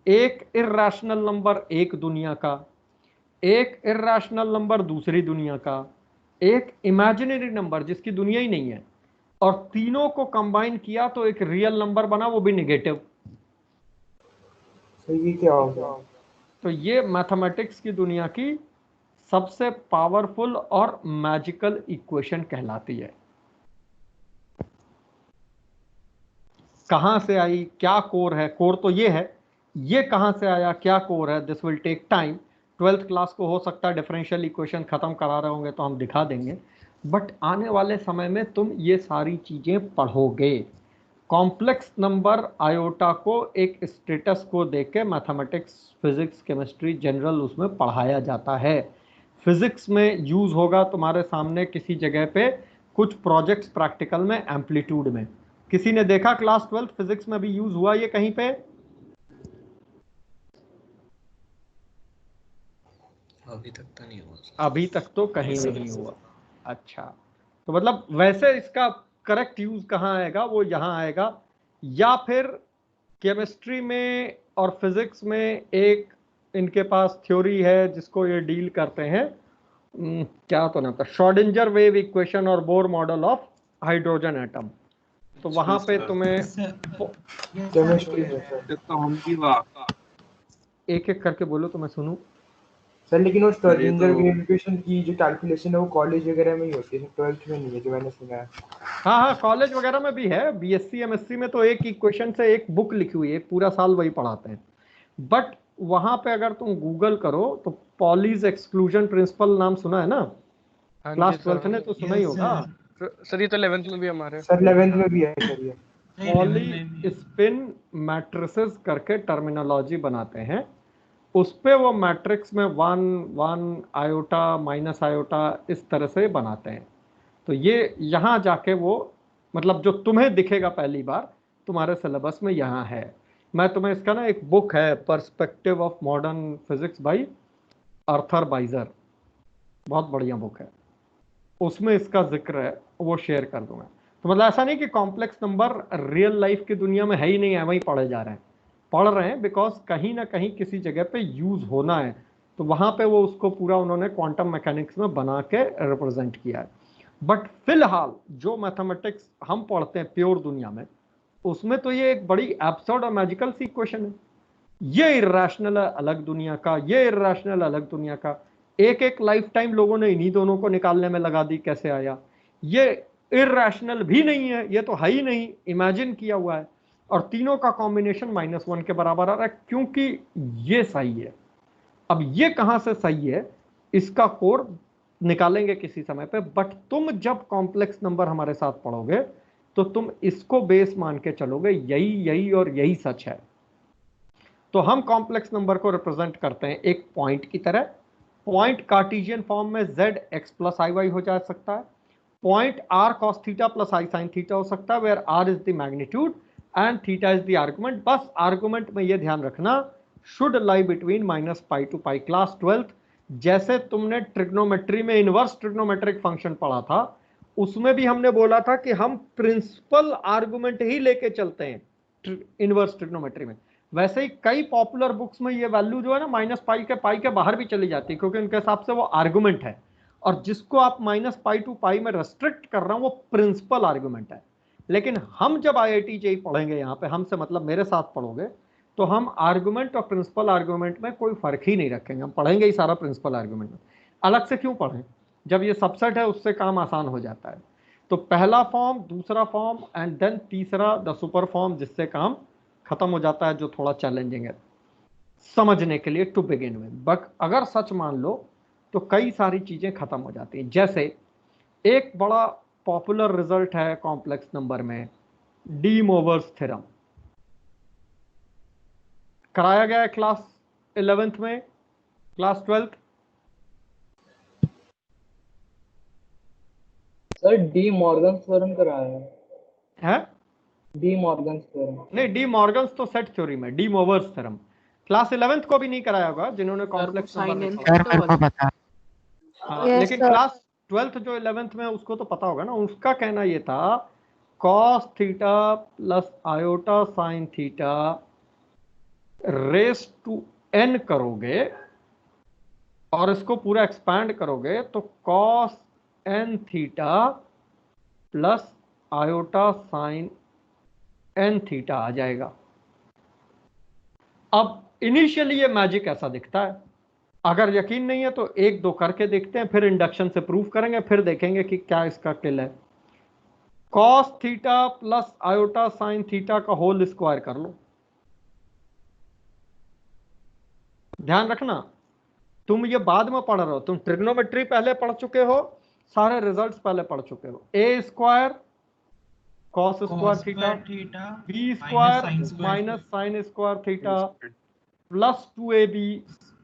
Speaker 1: एक इर्रेशनल नंबर एक दुनिया का, एक इर्रेशनल नंबर दूसरी दुनिया का, एक इमेजिनरी नंबर जिसकी दुनिया ही नहीं है, और तीनों को कंबाइन किया तो एक रियल नंबर बना, वो भी नेगेटिव।
Speaker 9: तो ये क्या होगा?
Speaker 1: तो ये मैथमेटिक्स की दुनिया की सबसे पावरफुल और मैजिकल इक्वेशन कहलाती है। कहां से आई, क्या कोर है, कोर तो ये है, ये कहां से आया, क्या कोर है, this will take time. 12th class को हो सकता है डिफरेंशियल इक्वेशन खत्म करा रहे होंगे तो हम दिखा देंगे, बट आने वाले समय में तुम ये सारी चीजें पढ़ोगे। कॉम्प्लेक्स नंबर आयोटा को एक स्टेटस को देख के मैथमेटिक्स, फिजिक्स, केमिस्ट्री जनरल उसमें पढ़ाया जाता है। फिजिक्स में यूज होगा तुम्हारे सामने किसी जगह पे कुछ प्रोजेक्ट्स प्रैक्टिकल में, एम्पलीट्यूड में। किसी ने देखा क्लास 12 फिजिक्स में भी यूज हुआ ये कहीं पे?
Speaker 6: अभी तक तो नहीं हुआ।
Speaker 1: अभी तक तो कहीं नहीं हुआ। अच्छा, तो मतलब वैसे इसका करेक्ट यूज कहाँ आएगा, वो यहाँ आएगा, या फिर केमिस्ट्री में और फिजिक्स में एक इनके पास थ्योरी है जिसको ये डील करते हैं, क्या तो नाम था, श्रोडिंगर वेव इक्वेशन और Bohr model of hydrogen atom. तो वहां पे तुम्हें
Speaker 9: केमिस्ट्री में सर।
Speaker 8: तो हम भी वाह
Speaker 1: एक एक करके बोलो तो मैं सुनूं।
Speaker 9: सर लेकिन वो श्रोडिंगर
Speaker 8: तो-
Speaker 9: वेव इक्वेशन की जो कैलकुलेशन है वो कॉलेज वगैरह में ही होती है, 12th में नहीं है जो मैंने सुना है।
Speaker 1: हाँ हाँ, कॉलेज वगैरह में भी है, बीएससी एमएससी में तो एक इक्वेशन से एक बुक लिखी हुई है, एक पूरा साल वही पढ़ाते हैं। बट वहां पे अगर तुम गूगल करो तो पॉलीज एक्सक्लूजन प्रिंसिपल नाम सुना है ना?
Speaker 3: हाँ
Speaker 1: क्लास
Speaker 3: जी सर।
Speaker 1: 12th ने तो सुना ही होगा।
Speaker 3: सर ये तो 11th में भी हमारे।
Speaker 9: सर 11th में भी है सर ये।
Speaker 1: पॉली स्पिन मैट्रिसेस करके टर्मिनोलॉजी बनाते हैं, उस पे वो मैट्रिक्स में 1 1 आयोटा माइनस आयोटा इस तरह से बनाते हैं। तो ये यहाँ जाके वो, मतलब जो तुम्हें दिखेगा पहली बार तुम्हारे सिलेबस में यहाँ है। मैं तुम्हें इसका ना, एक बुक है perspective of modern physics by Arthur Beiser, बहुत बढ़िया बुक है, उसमें इसका जिक्र है, वो शेयर कर दूंगा। तो मतलब ऐसा नहीं कि कॉम्प्लेक्स नंबर रियल लाइफ की दुनिया में है ही नहीं है, वहीं पढ़े जा रहे हैं, पढ़ रहे हैं बिकॉज कहीं ना कहीं किसी जगह पे यूज होना है, तो वहां पे वो उसको पूरा उन्होंने क्वांटम मैकेनिक्स में बना के रिप्रेजेंट किया है। बट फिलहाल जो मैथमेटिक्स हम पढ़ते हैं प्योर दुनिया में, उसमें तो ये एक बड़ी एब्सर्ड और मैजिकल सी इक्वेशन है। ये इर्रेशनल है अलग दुनिया का, ये इर्रेशनल अलग दुनिया का, एक एक लाइफ टाइम लोगों ने इन्हीं दोनों को निकालने में लगा दी, कैसे आया? ये इर्रेशनल भी नहीं है, ये तो है ही नहीं, इमेजिन किया हुआ है, और तीनों का कॉम्बिनेशन -1 के बराबर आ रहा है, क्योंकि ये सही है। अब ये कहां से सही है इसका कोर निकालेंगे किसी समय पे, बट तुम जब कॉम्प्लेक्स नंबर हमारे साथ पढ़ोगे तो तुम इसको बेस मान के चलोगे, यही यही और यही सच है। तो हम कॉम्प्लेक्स नंबर को रिप्रेजेंट करते हैं एक पॉइंट की तरह। पॉइंट कार्टेशियन फॉर्म में z x plus i y हो जा सकता है, point r cos theta plus i sin theta हो सकता है, where r is the magnitude and theta is the argument. बस आर्गुमेंट में ये ध्यान रखना, should lie between -π to π। Class 12th जैसे तुमने ट्रिग्नोमेट्री में इनवर्स ट्रिग्नोमेट्रिक फंक्शन पढ़ा था, उसमें भी हमने बोला था कि हम प्रिंसिपल आर्गुमेंट ही लेके चलते हैं इनवर्स ट्रिग्नोमेट्री में। वैसे ही कई पॉपुलर बुक्स में ये वैल्यू जो है ना -π के बाहर भी चली जाती है, क्योंकि उनके हिसाब से वो आर्गुमेंट है, और जिसको आप -π to π में रेस्ट्रिक्ट कर रहे हो वो प्रिंसिपल आर्गुमेंट है। लेकिन हम जब IIT JEE पढ़ेंगे, यहाँ पे हमसे मतलब मेरे साथ पढ़ोगे, तो हम आर्गुमेंट और प्रिंसिपल आर्गुमेंट में कोई फर्क ही नहीं रखेंगे, हम पढ़ेंगे ही सारा प्रिंसिपल आर्गुमेंट में। अलग से क्यों पढ़ें, जब ये सबसेट है उससे काम आसान हो जाता है। तो पहला फॉर्म, दूसरा फॉर्म एंड देन तीसरा द सुपर फॉर्म, जिससे काम खत्म हो जाता है, जो थोड़ा चैलेंजिंग है समझने के लिए टू बिगिन में। बट अगर सच मान लो तो कई सारी चीजें खत्म हो जाती हैं। जैसे एक बड़ा पॉपुलर रिजल्ट है कॉम्प्लेक्स नंबर में, डी मोवर्स थ्योरम, कराया गया है क्लास 11th में, class 12th।
Speaker 10: Sir De Morgan theorem कराया
Speaker 1: है?
Speaker 10: डी मॉर्गन थ्योरम
Speaker 1: नहीं, डी मॉर्गन्स तो सेट थ्योरी में, D mowers theorem class 11th को भी नहीं कराया होगा जिन्होंने कॉम्प्लेक्स नंबर
Speaker 4: सर मेरे को पता।
Speaker 1: हाँ,
Speaker 7: Yes,
Speaker 1: लेकिन
Speaker 7: sir.
Speaker 1: क्लास 12th जो 11th में उसको तो पता होगा ना। उसका कहना ये था cos theta plus iota sine theta raise to n करोगे और इसको पूरा एक्सपैंड करोगे तो cos n theta plus iota sine n theta आ जाएगा। अब इनिशियली ये मैजिक ऐसा दिखता है, अगर यकीन नहीं है तो एक दो करके देखते हैं, फिर इंडक्शन से प्रूफ करेंगे, फिर देखेंगे कि क्या इसका किल है। cos theta plus iota sine theta का होल स्क्वायर कर लो। ध्यान रखना तुम ये बाद में पढ़ रहे हो, तुम ट्रिग्नोमेट्री पहले पढ़ चुके हो, सारे रिजल्ट्स पहले पढ़ चुके हो। ए स्क्वायर cos स्क्वायर theta b square minus sine square theta plus 2ab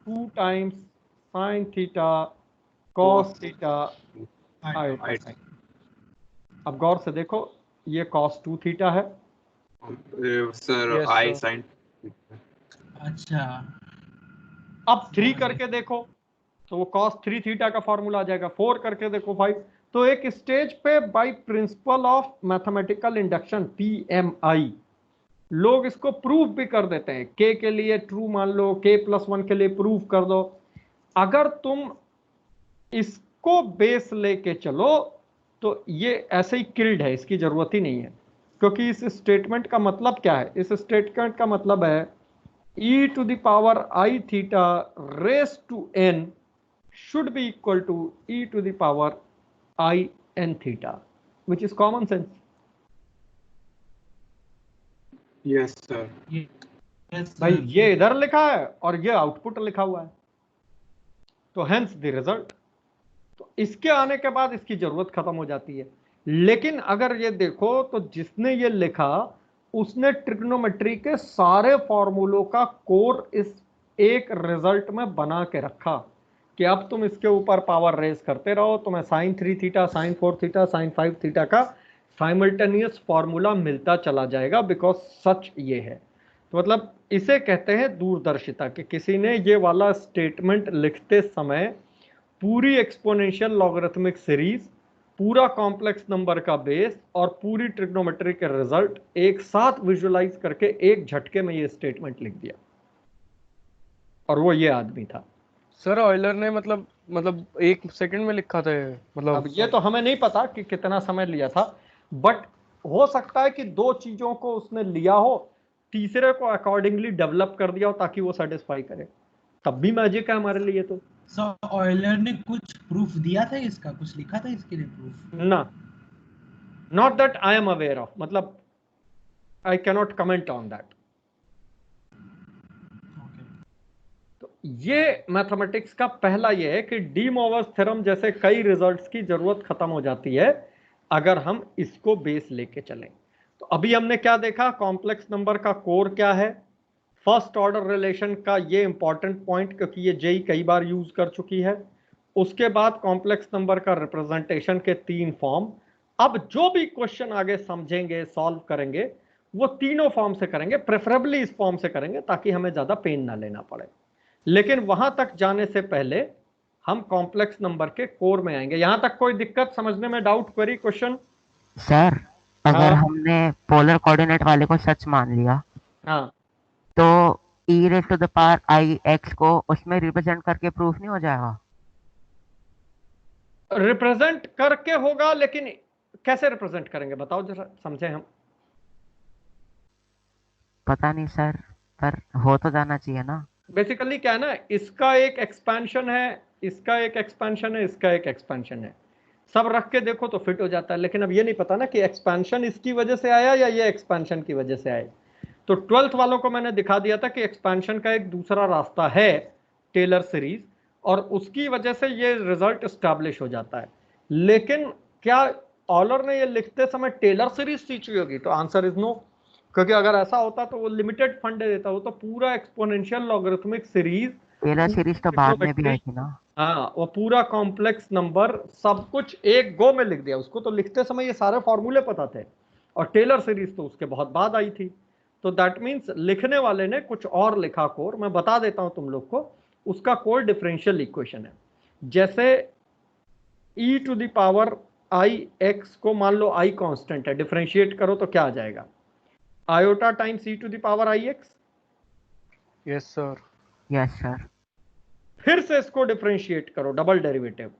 Speaker 1: 2 times sine theta cos theta iota sine. अब गौर से देखो ये cos 2 थीटा है
Speaker 8: sir
Speaker 3: Yes,
Speaker 8: I
Speaker 3: sir.
Speaker 8: Sine.
Speaker 2: अच्छा
Speaker 1: अब 3 करके देखो तो वो cos 3 थीटा का फॉर्मूला आ जाएगा। 4 करके देखो 5। तो एक स्टेज पे by principle of mathematical induction PMI लोग इसको प्रूफ भी कर देते हैं। k के लिए ट्रू मान लो, k+1 के लिए प्रूफ कर दो। अगर तुम इसको बेस लेके चलो तो ये ऐसे ही किल्ड है, इसकी जरूरत ही नहीं है। क्योंकि इस स्टेटमेंट का मतलब क्या है? इस स्टेटमेंट का मतलब है e to the power I theta raised to n should be equal to e to the power I n theta, which is common sense.
Speaker 8: Yes sir.
Speaker 1: भाई ये इधर लिखा है और ये आउटपुट लिखा हुआ है, तो हेंस द रिजल्ट। तो इसके आने के बाद इसकी जरूरत खत्म हो जाती है। लेकिन अगर ये देखो तो जिसने ये लिखा उसने ट्रिग्नोमेट्री के सारे फॉर्मूलों का कोर इस एक रिजल्ट में बना के रखा कि अब तुम इसके ऊपर पावर रेज करते रहो, तुम्हें sine 3 theta sine 4 theta sine 5 theta का साइमल्टेनियस फॉर्मूला मिलता चला जाएगा, बिकॉज सच ये है। तो मतलब इसे कहते हैं दूरदर्शिता, कि किसी ने ये वाला स्टेटमेंट लिखते समय पूरी एक्सपोनेंशियल लॉगरिथमिक सीरीज, पूरा कॉम्प्लेक्स नंबर का बेस और पूरी ट्रिग्नोमेट्री के रिजल्ट एक साथ विजुअलाइज करके एक झटके में ये स्टेटमेंट लिख दिया, और वो ये आदमी था।
Speaker 3: सर ऑयलर ने मतलब 1 सेकंड में लिखा था ये, मतलब
Speaker 1: अब ये तो हमें नहीं पता कि कितना समय लिया था, बट हो सकता है कि दो चीजों को उसने लिया हो, तीसरे को अकॉर्डिंगली डेवलप कर दिया हो ताकि वो सेटिस्फाई करे, तब भी मैजिक है हमारे लिए। तो
Speaker 2: ऑयलर ने कुछ प्रूफ दिया था इसका, कुछ लिखा था इसके लिए प्रूफ?
Speaker 1: ना, not that I am aware of, मतलब I cannot comment on that. तो ये मैथमेटिक्स का पहला ये है कि डी मोवर्स थ्योरम जैसे कई रिजल्ट्स की जरूरत खत्म हो जाती है अगर हम इसको बेस लेके चलें। तो अभी हमने क्या देखा? कॉम्प्लेक्स नंबर का कोर क्या है, फर्स्ट ऑर्डर रिलेशन का ये इंपॉर्टेंट पॉइंट, क्योंकि ये जेई कई बार यूज कर चुकी है। उसके बाद कॉम्प्लेक्स नंबर का रिप्रेजेंटेशन के 3 फॉर्म। अब जो भी क्वेश्चन आगे समझेंगे, सॉल्व करेंगे, वो तीनों फॉर्म से करेंगे, प्रेफरेबली इस फॉर्म से करेंगे ताकि हमें ज्यादा पेन ना लेना पड़े। लेकिन वहां तक जाने से पहले हम कॉम्प्लेक्स नंबर के कोर में आएंगे। यहां तक कोई दिक्कत समझने में, डाउट, क्वेरी, क्वेश्चन?
Speaker 4: सर अगर
Speaker 1: हाँ।
Speaker 4: हमने पोलर कोऑर्डिनेट वाले को सच मान लिया,
Speaker 1: हाँ,
Speaker 4: तो e raise to the power I x को उसमें रिप्रेजेंट करके प्रूफ नहीं हो जाएगा?
Speaker 1: रिप्रेजेंट करके होगा, लेकिन कैसे रिप्रेजेंट करेंगे बताओ जरा, समझे हम।
Speaker 4: पता नहीं सर, पर हो तो जाना चाहिए ना।
Speaker 1: बेसिकली क्या है ना, इसका एक एक्सपेंशन है, इसका एक एक्सपेंशन है, इसका एक एक्सपेंशन है, सब रख के देखो तो फिट हो जाता है। लेकिन अब ये नहीं पता ना कि एक्सपेंशन इसकी वजह से आया या ये एक्सपेंशन की वजह से आया। तो 12th वालों को मैंने दिखा दिया था कि एक्सपेंशन का एक दूसरा रास्ता है, टेलर सीरीज, और उसकी वजह से ये रिजल्ट एस्टैब्लिश हो जाता है। लेकिन क्या ऑयलर ने ये लिखते समय टेलर सीरीज सींची होगी? तो आंसर इज नो, क्योंकि अगर ऐसा होता तो वो लिमिटेड फंड दे देता, वो तो पूरा exponential logarithmic series,
Speaker 4: Taylor series तो बाद में भी आई थी ना।
Speaker 1: हाँ, वो पूरा कॉम्प्लेक्स नंबर सब कुछ एक गो में लिख दिया। उसको तो लिखते समय ये सारे फॉर्मूले पता थे, और टेलर सीरीज तो उसके बहुत बाद आई थी। तो दैट मीन्स लिखने वाले ने कुछ और लिखा कोर, मैं बता देता हूं तुम लोग को, उसका कोर डिफरेंशियल इक्वेशन है। जैसे e to the power i x को मान लो आई कांस्टेंट है, डिफरेंशिएट करो तो क्या आ जाएगा, iota times e to the power i x.
Speaker 3: Yes sir.
Speaker 4: Yes sir.
Speaker 1: फिर से इसको डिफरेंशिएट करो, डबल डेरिवेटिव,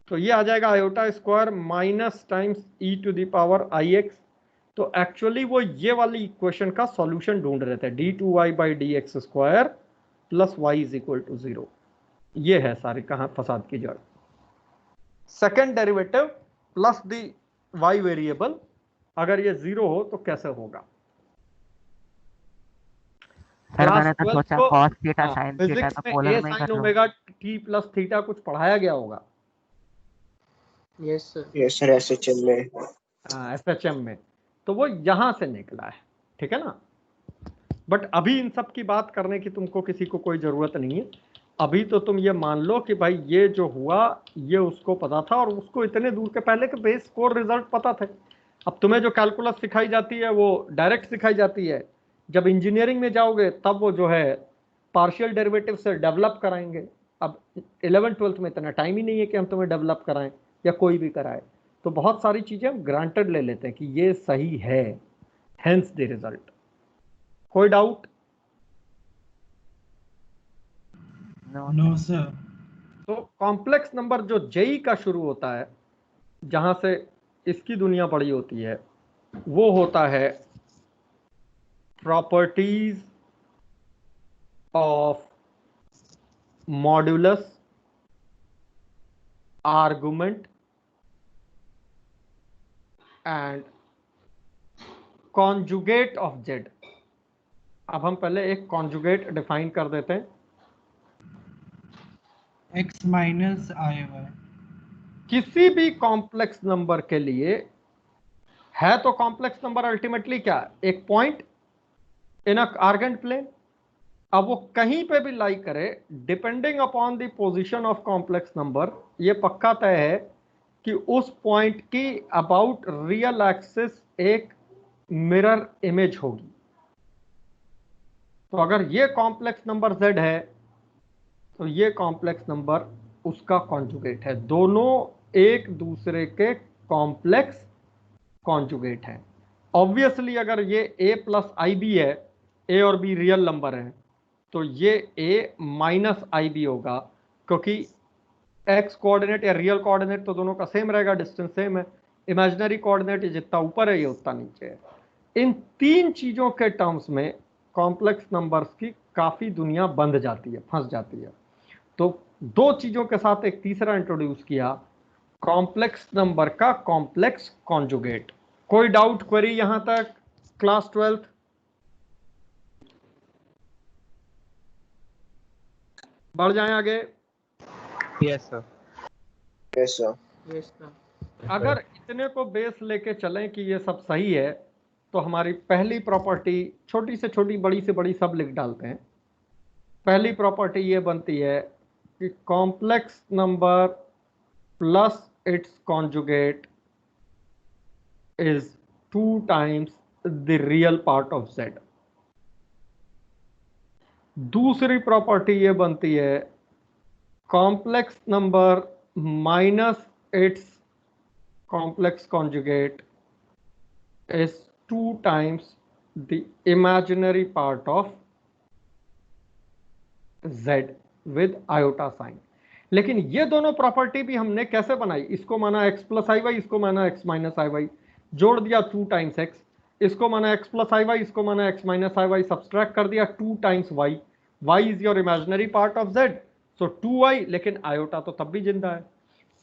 Speaker 1: तो ये आ जाएगा iota square minus times e to the power i x. तो एक्चुअली वो ये वाली इक्वेशन का सॉल्यूशन ढूंढ रहे थे, d2y by d x square plus y is equal to 0। ये है सारी कहां फसाद की जड़। Second derivative plus the y variable, अगर ये 0 हो तो कैसे होगा।
Speaker 4: सर मैंने तो सोचा cos theta sin theta
Speaker 1: physics
Speaker 4: का
Speaker 1: में
Speaker 4: पोलर
Speaker 1: a
Speaker 4: में ही
Speaker 1: sin
Speaker 4: कर लो।
Speaker 1: ओमेगा t प्लस थीटा कुछ पढ़ाया गया होगा।
Speaker 10: Yes sir.
Speaker 5: Yes sir, SHM में।
Speaker 1: एसएचएम में, तो वो यहां से निकला है, ठीक है ना। बट अभी इन सब की बात करने की तुमको किसी को कोई जरूरत नहीं है। अभी तो तुम ये मान लो कि भाई ये जो हुआ ये उसको पता था, और उसको इतने दूर के पहले के बेस कोर रिजल्ट पता थे। अब तुम्हें जो कैलकुलस सिखाई जाती है वो डायरेक्ट सिखाई जाती है, जब इंजीनियरिंग में जाओगे तब वो जो है पार्शियल डेरिवेटिव से डेवलप कराएंगे। अब 11th-12th में इतना टाइम ही नहीं है कि हम तुम्हें डेवलप कराएं या कोई भी कराए, तो बहुत सारी चीजें हम ग्रांटेड ले लेते हैं कि ये सही है, हेंस द रिजल्ट। कोई डाउट?
Speaker 2: No sir.
Speaker 1: तो कॉम्प्लेक्स नंबर जो जेई का शुरू होता है, जहां से इसकी दुनिया बड़ी होती है, वो होता है properties of modulus, argument and conjugate of Z. अब हम पहले एक कॉन्जुगेट डिफाइन कर देते हैं।
Speaker 2: x माइनस आई वाई।
Speaker 1: किसी भी कॉम्प्लेक्स नंबर के लिए है तो कॉम्प्लेक्स नंबर अल्टीमेटली क्या, एक point in a Argand plane. अब वो कहीं पे भी लाई करे, depending upon the position of complex number, ये पक्का तय है कि उस पॉइंट की अबाउट रियल एक्सिस एक मिरर इमेज होगी। तो अगर ये कॉम्प्लेक्स नंबर z है तो ये कॉम्प्लेक्स नंबर उसका कॉन्जुगेट है। दोनों एक दूसरे के कॉम्प्लेक्स कॉन्जुगेट हैं। ऑब्वियसली अगर ये a प्लस आई बी है, a और b रियल नंबर है, तो ये a माइनस आई बी होगा, क्योंकि x कोऑर्डिनेट या रियल कोऑर्डिनेट तो दोनों का सेम रहेगा, डिस्टेंस सेम है। इमेजिनरी कोऑर्डिनेट जितना ऊपर है ये उतना नीचे है। इन तीन चीजों के टर्म्स में कॉम्प्लेक्स नंबर्स की काफी दुनिया बंध जाती है, फंस जाती है। तो दो चीजों के साथ एक तीसरा इंट्रोड्यूस किया, कॉम्प्लेक्स नंबर का कॉम्प्लेक्स कॉन्जुगेट। कोई डाउट क्वेरी यहां तक? Class 12th? बढ़ जाएं आगे।
Speaker 3: Yes sir.
Speaker 5: Yes sir.
Speaker 10: Yes sir.
Speaker 1: अगर इतने को बेस लेके चलें कि ये सब सही है, तो हमारी पहली प्रॉपर्टी, छोटी से छोटी बड़ी से बड़ी सब लिख डालते हैं। पहली प्रॉपर्टी ये बनती है कि complex number plus it's conjugate is 2 times the real part of z। दूसरी प्रॉपर्टी ये बनती है complex number minus it's complex conjugate is 2 times the imaginary part of z with iota sign। लेकिन ये दोनों प्रॉपर्टी भी हमने कैसे बनाई, इसको माना x प्लस आई वाई, इसको माना x माइनस आई वाई, जोड़ दिया 2 times x, इसको माना x प्लस आई वाई, इसको माना x माइनस आई वाई, सब्सट्रैक्ट कर दिया 2 times y। y is your imaginary part of z, so 2y, लेकिन आयोटा तो तब भी जिंदा है।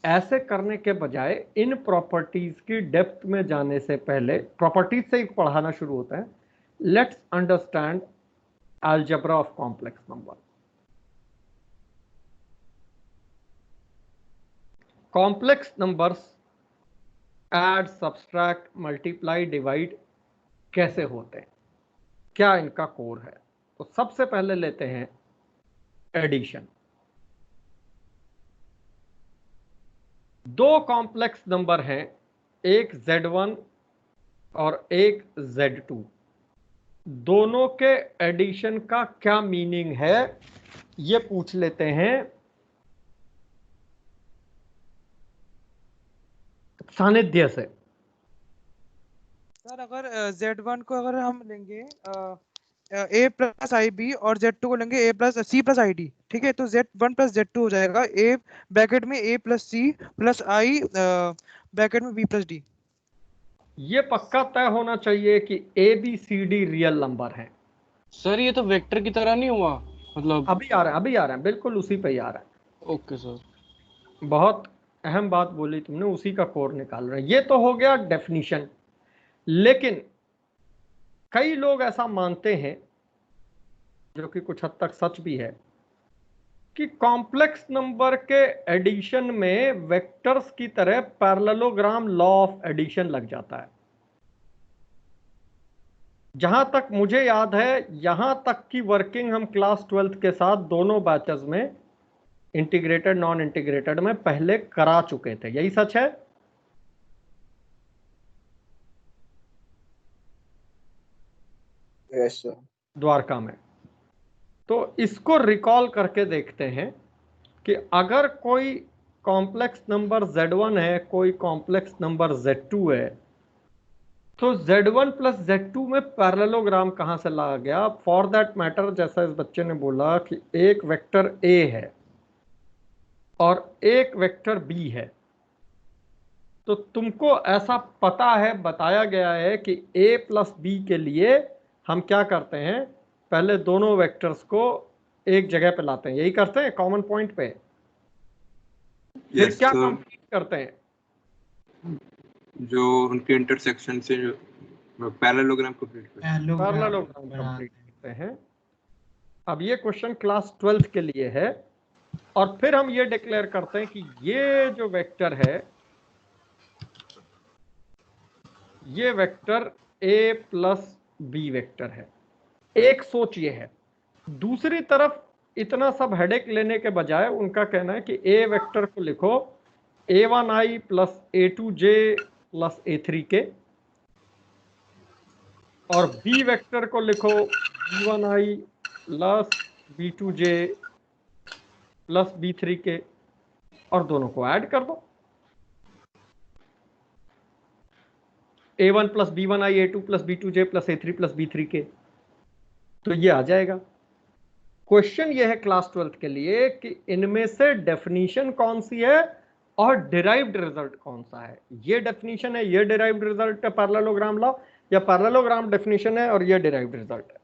Speaker 1: ऐसे करने के बजाय इन प्रॉपर्टीज की डेप्थ में जाने से पहले, प्रॉपर्टीज से ही पढ़ाना शुरू होता है। Let's understand algebra of complex number. Complex numbers add, subtract, multiply, divide कैसे होते हैं, क्या इनका कोर है? तो सबसे पहले लेते हैं एडिशन। दो कॉम्प्लेक्स नंबर हैं, एक z1 और एक z2। दोनों के एडिशन का क्या मीनिंग है ये पूछ लेते हैं सानिध्य से।
Speaker 11: सर अगर Z1 को अगर हम लेंगे A प्लस आई बी और Z2 को लेंगे A plus C plus i D, ठीक है, तो Z1 प्लस Z2 हो जाएगा A ब्रैकेट में A plus C plus I bracket में B प्लस D।
Speaker 1: ये पक्का तय होना चाहिए कि ABCD रियल नंबर है।
Speaker 3: सर ये तो वेक्टर की तरह नहीं हुआ, मतलब
Speaker 1: अभी आ रहा है, बिल्कुल उसी पे ही आ रहा है।
Speaker 3: Okay sir.
Speaker 1: बहुत अहम बात बोली तुमने, उसी का कोर निकाल रहे हैं। ये तो हो गया डेफिनेशन, लेकिन कई लोग ऐसा मानते हैं, जो कि कुछ हद तक सच भी है, कि कॉम्प्लेक्स नंबर के एडिशन में वेक्टर्स की तरह पैरेललोग्राम लॉ ऑफ एडिशन लग जाता है। जहां तक मुझे याद है, यहां तक की वर्किंग हम क्लास 12th के साथ दोनों बैचेस में, इंटीग्रेटेड नॉन इंटीग्रेटेड में, पहले करा चुके थे। यही सच है?
Speaker 9: Yes sir.
Speaker 1: द्वारका में। तो इसको रिकॉल करके देखते हैं कि अगर कोई कॉम्प्लेक्स नंबर Z1 है, कोई कॉम्प्लेक्स नंबर Z2 है, तो Z1 प्लस Z2 में पैरेललोग्राम कहां से ला गया? फॉर दैट मैटर, जैसा इस बच्चे ने बोला कि एक वेक्टर A है और एक वेक्टर B है, तो तुमको ऐसा पता है, बताया गया है कि A प्लस B के लिए हम क्या करते हैं, पहले दोनों वेक्टर्स को एक जगह पे लाते हैं। यही करते हैं कॉमन पॉइंट पे। फिर
Speaker 8: Yes,
Speaker 1: क्या
Speaker 8: sir.
Speaker 1: कंप्लीट करते हैं?
Speaker 8: जो उनके इंटरसेक्शन से पैरेललोग्राम कंप्लीट करते हैं।
Speaker 1: पैरेललोग्राम कंप्लीट करते हैं। अब ये क्वेश्चन क्लास 12th के लिए है, और फिर हम ये डिक्लेयर करते हैं कि ये जो वेक्टर है, ये vector A plus B vector है। एक सोच ये है। दूसरी तरफ इतना सब हेडेक लेने के बजाय उनका कहना है कि A वेक्टर को लिखो A1i plus A2j plus A3k, और B वेक्टर को लिखो B1i plus B2j plus B3k, और दोनों को ऐड कर दो। A1 plus B1i A2 plus B2j plus A3 plus B3k, तो ये आ जाएगा। क्वेश्चन ये है क्लास 12th के लिए कि इनमें से डेफिनेशन कौन सी है और डिराइव्ड रिजल्ट कौन सा है। ये डेफिनेशन है, ये डिराइव्ड रिजल्ट है पैरेललोग्राम लॉ, या पैरेललोग्राम डेफिनेशन है और ये डिराइव्ड रिजल्ट है।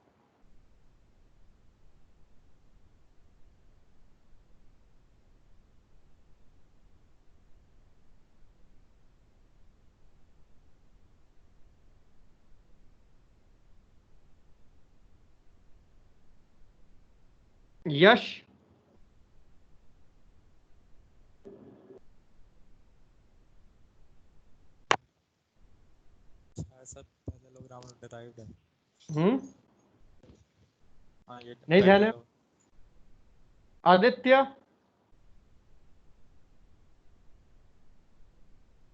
Speaker 1: यश,
Speaker 6: सर पैरेललोग्राम डिराइव्ड है। हाँ ये
Speaker 1: नहीं ध्यान है। आदित्य,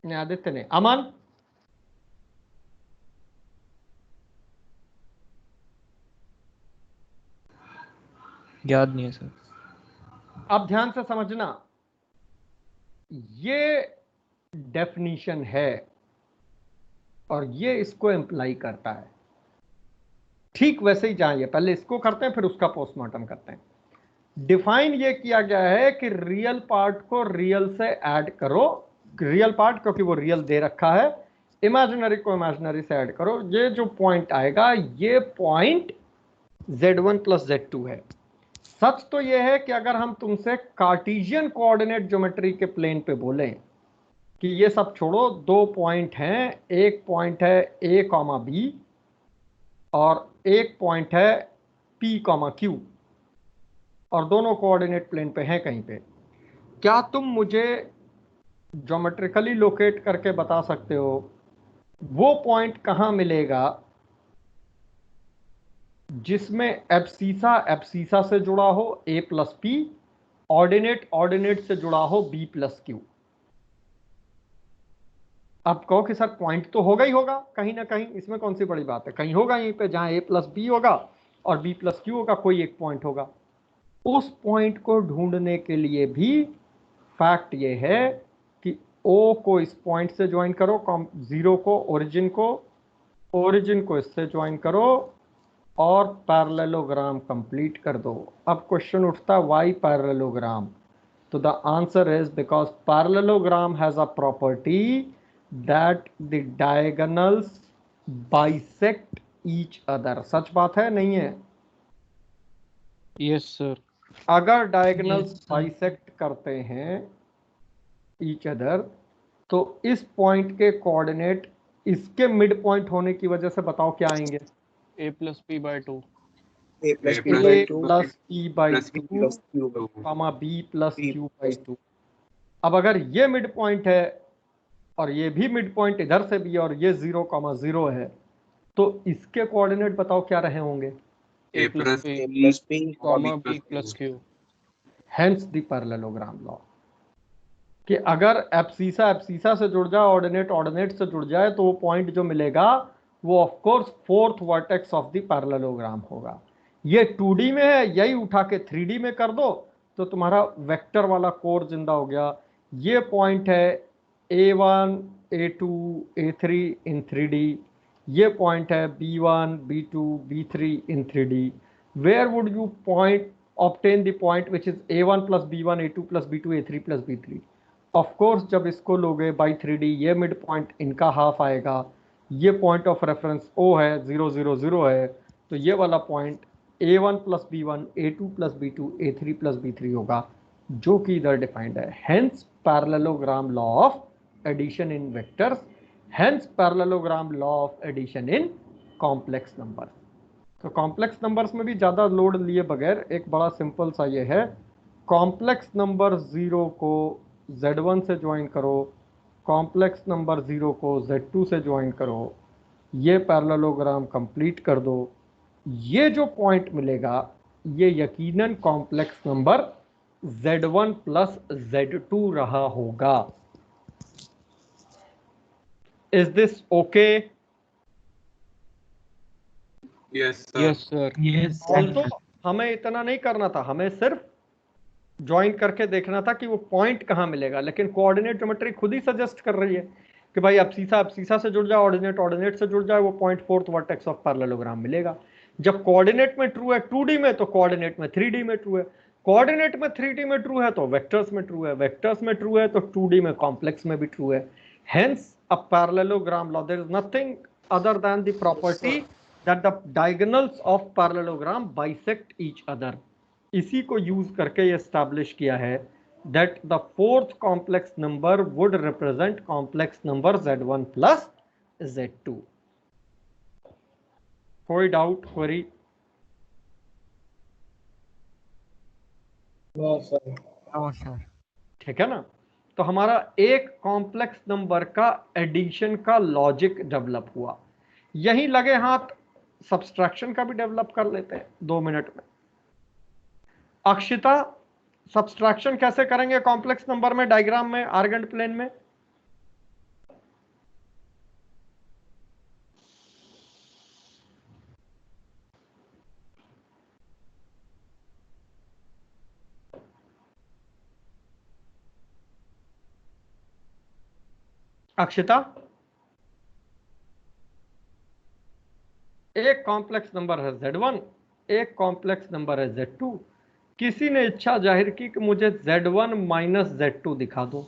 Speaker 1: नहीं आदित्य नहीं, अमन,
Speaker 3: याद नहीं है सर।
Speaker 1: अब ध्यान से समझना, ये डेफिनेशन है और ये इसको एम्प्लाई करता है। ठीक वैसे ही चाहिए, पहले इसको करते हैं फिर उसका पोस्टमार्टम करते हैं। डिफाइन ये किया गया है कि रियल पार्ट को रियल से ऐड करो, रियल पार्ट क्योंकि वो रियल दे रखा है, इमेजिनरी को इमेजिनरी से ऐड करो। ये जो पॉइंट आएगा, ये पॉइंट Z1 प्लस Z2 है। सच तो ये है कि अगर हम तुमसे कार्टेशियन कोऑर्डिनेट ज्योमेट्री के प्लेन पे बोलें कि ये सब छोड़ो, दो पॉइंट हैं, एक पॉइंट है A, B और एक पॉइंट है P, Q, और दोनों कोऑर्डिनेट प्लेन पे हैं कहीं पे, क्या तुम मुझे ज्योमेट्रिकली लोकेट करके बता सकते हो वो पॉइंट कहां मिलेगा जिसमें एब्सीसा से जुड़ा हो A प्लस P, ऑर्डिनेट से जुड़ा हो B प्लस Q? अब कहो कि सर पॉइंट तो होगा ही होगा कहीं ना कहीं, इसमें कौन सी बड़ी बात है, कहीं होगा यहीं पे जहां a प्लस बी होगा और b प्लस क्यू होगा, कोई एक पॉइंट होगा। उस पॉइंट को ढूंढने के लिए भी फैक्ट ये है कि o को इस पॉइंट से ज्वाइन करो, 0 को ओरिजिन को इससे ज्वाइन करो और पैरेललोग्राम कंप्लीट कर दो। अब क्वेश्चन उठता व्हाई पैरेललोग्राम? तो the answer is because parallelogram has a property that the diagonals bisect each other. सच बात है नहीं है?
Speaker 3: Yes sir.
Speaker 1: अगर डायगोनल्स बाइसेक्ट करते हैं ईच अदर तो इस पॉइंट के कोऑर्डिनेट इसके मिड पॉइंट होने की वजह से बताओ क्या आएंगे?
Speaker 3: a plus p by 2
Speaker 1: a plus p by 2 comma b plus q by 2। अब अगर ये मिड पॉइंट है और ये भी मिड पॉइंट इधर से भी और ये 0,0 है तो इसके कोऑर्डिनेट बताओ क्या रहे होंगे?
Speaker 3: a plus p comma b plus q।
Speaker 1: Hence the parallelogram law कि अगर एब्सिसा से जुड़ जाए, ऑर्डिनेट से जुड़ जाए तो वो पॉइंट जो मिलेगा वो of course fourth vertex of the parallelogram होगा। ये 2D में है, यही उठा के 3D में कर दो तो तुम्हारा वेक्टर वाला कोर जिंदा हो गया। ये पॉइंट है A1 A2 A3 इन 3D, ये पॉइंट है B1 B2 B3 in 3D। Where would you point obtain the point which is A1 plus B1 A2 plus B2 A3 plus B3? Of course जब इसको लोगे बाई 3D ये मिड पॉइंट इनका हाफ आएगा, ये पॉइंट ऑफ रेफरेंस O है 0 0 0 है, तो ये वाला point A1 plus B1 A2 plus B2 A3 plus B3 होगा जो कि इधर डिफाइंड है। Hence parallelogram law of addition in vectors, hence parallelogram law of addition in complex number. तो कॉम्प्लेक्स नंबर्स में भी ज़्यादा लोड लिए बगैर एक बड़ा सिंपल सा ये है, कॉम्प्लेक्स नंबर 0 को Z1 से ज्वाइन करो, कॉम्प्लेक्स नंबर 0 को Z2 से ज्वाइन करो, ये पैरेललोग्राम कंप्लीट कर दो, ये जो पॉइंट मिलेगा ये यकीनन complex number Z1 plus Z2 रहा होगा। Is this okay?
Speaker 8: Yes
Speaker 3: sir.
Speaker 2: Yes
Speaker 1: also हमें इतना नहीं करना था, हमें सिर्फ ज्वाइन करके देखना था कि वो पॉइंट कहाँ मिलेगा, लेकिन कोऑर्डिनेट ज्योमेट्री खुद ही सजेस्ट कर रही है कि भाई एब्सिसा से जुड़ जाए, ऑर्डिनेट से जुड़ जाए, वो point fourth vertex of parallelogram मिलेगा। जब कोऑर्डिनेट में ट्रू है 2D में तो कोऑर्डिनेट में 3D में ट्रू है, कोऑर्डिनेट में 3D में ट्रू है तो वेक्टर्स में ट्रू है, वेक्टर्स में ट्रू है तो 2D में कॉम्प्लेक्स में भी ट्रू है। Hence a parallelogram law, there is nothing other than the property that the diagonals of parallelogram bisect each other. इसी को यूज करके ये एस्टैब्लिश किया है that the fourth complex number would represent complex number Z1 plus Z2। कोई डाउट, क्वेरी?
Speaker 4: No sir.
Speaker 1: ठीक है ना? तो हमारा एक कॉम्प्लेक्स नंबर का एडिशन का लॉजिक डेवलप हुआ। यहीं लगे हाथ सब्सट्रैक्शन का भी डेवलप कर लेते हैं 2 मिनट में। अक्षिता, सब्सट्रैक्शन कैसे करेंगे कॉम्प्लेक्स नंबर में, डायग्राम में, आर्गेंट प्लेन में? अक्षिता, एक कॉम्प्लेक्स नंबर है Z1, एक कॉम्प्लेक्स नंबर है Z2। किसी ने इच्छा जाहिर की कि मुझे Z1 माइनस Z2 दिखा दो।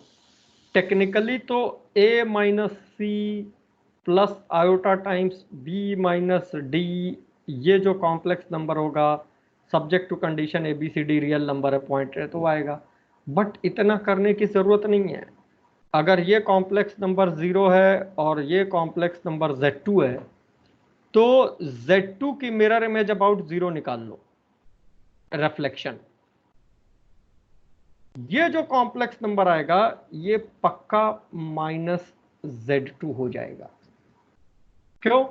Speaker 1: टेक्निकली तो A minus C plus iota times B minus D, ये जो कॉम्प्लेक्स नंबर होगा subject to condition ABCD real number है, पॉइंट है तो आएगा। बट इतना करने की ज़रूरत नहीं है। अगर ये कॉम्प्लेक्स नंबर 0 है और ये कॉम्प्लेक्स नंबर Z2 है तो Z2 की मिरर इमेज अबाउट 0 निकाल लो, रिफ्लेक्शन। ये जो कॉम्प्लेक्स नंबर आएगा ये पक्का माइनस Z2 हो जाएगा। क्यों?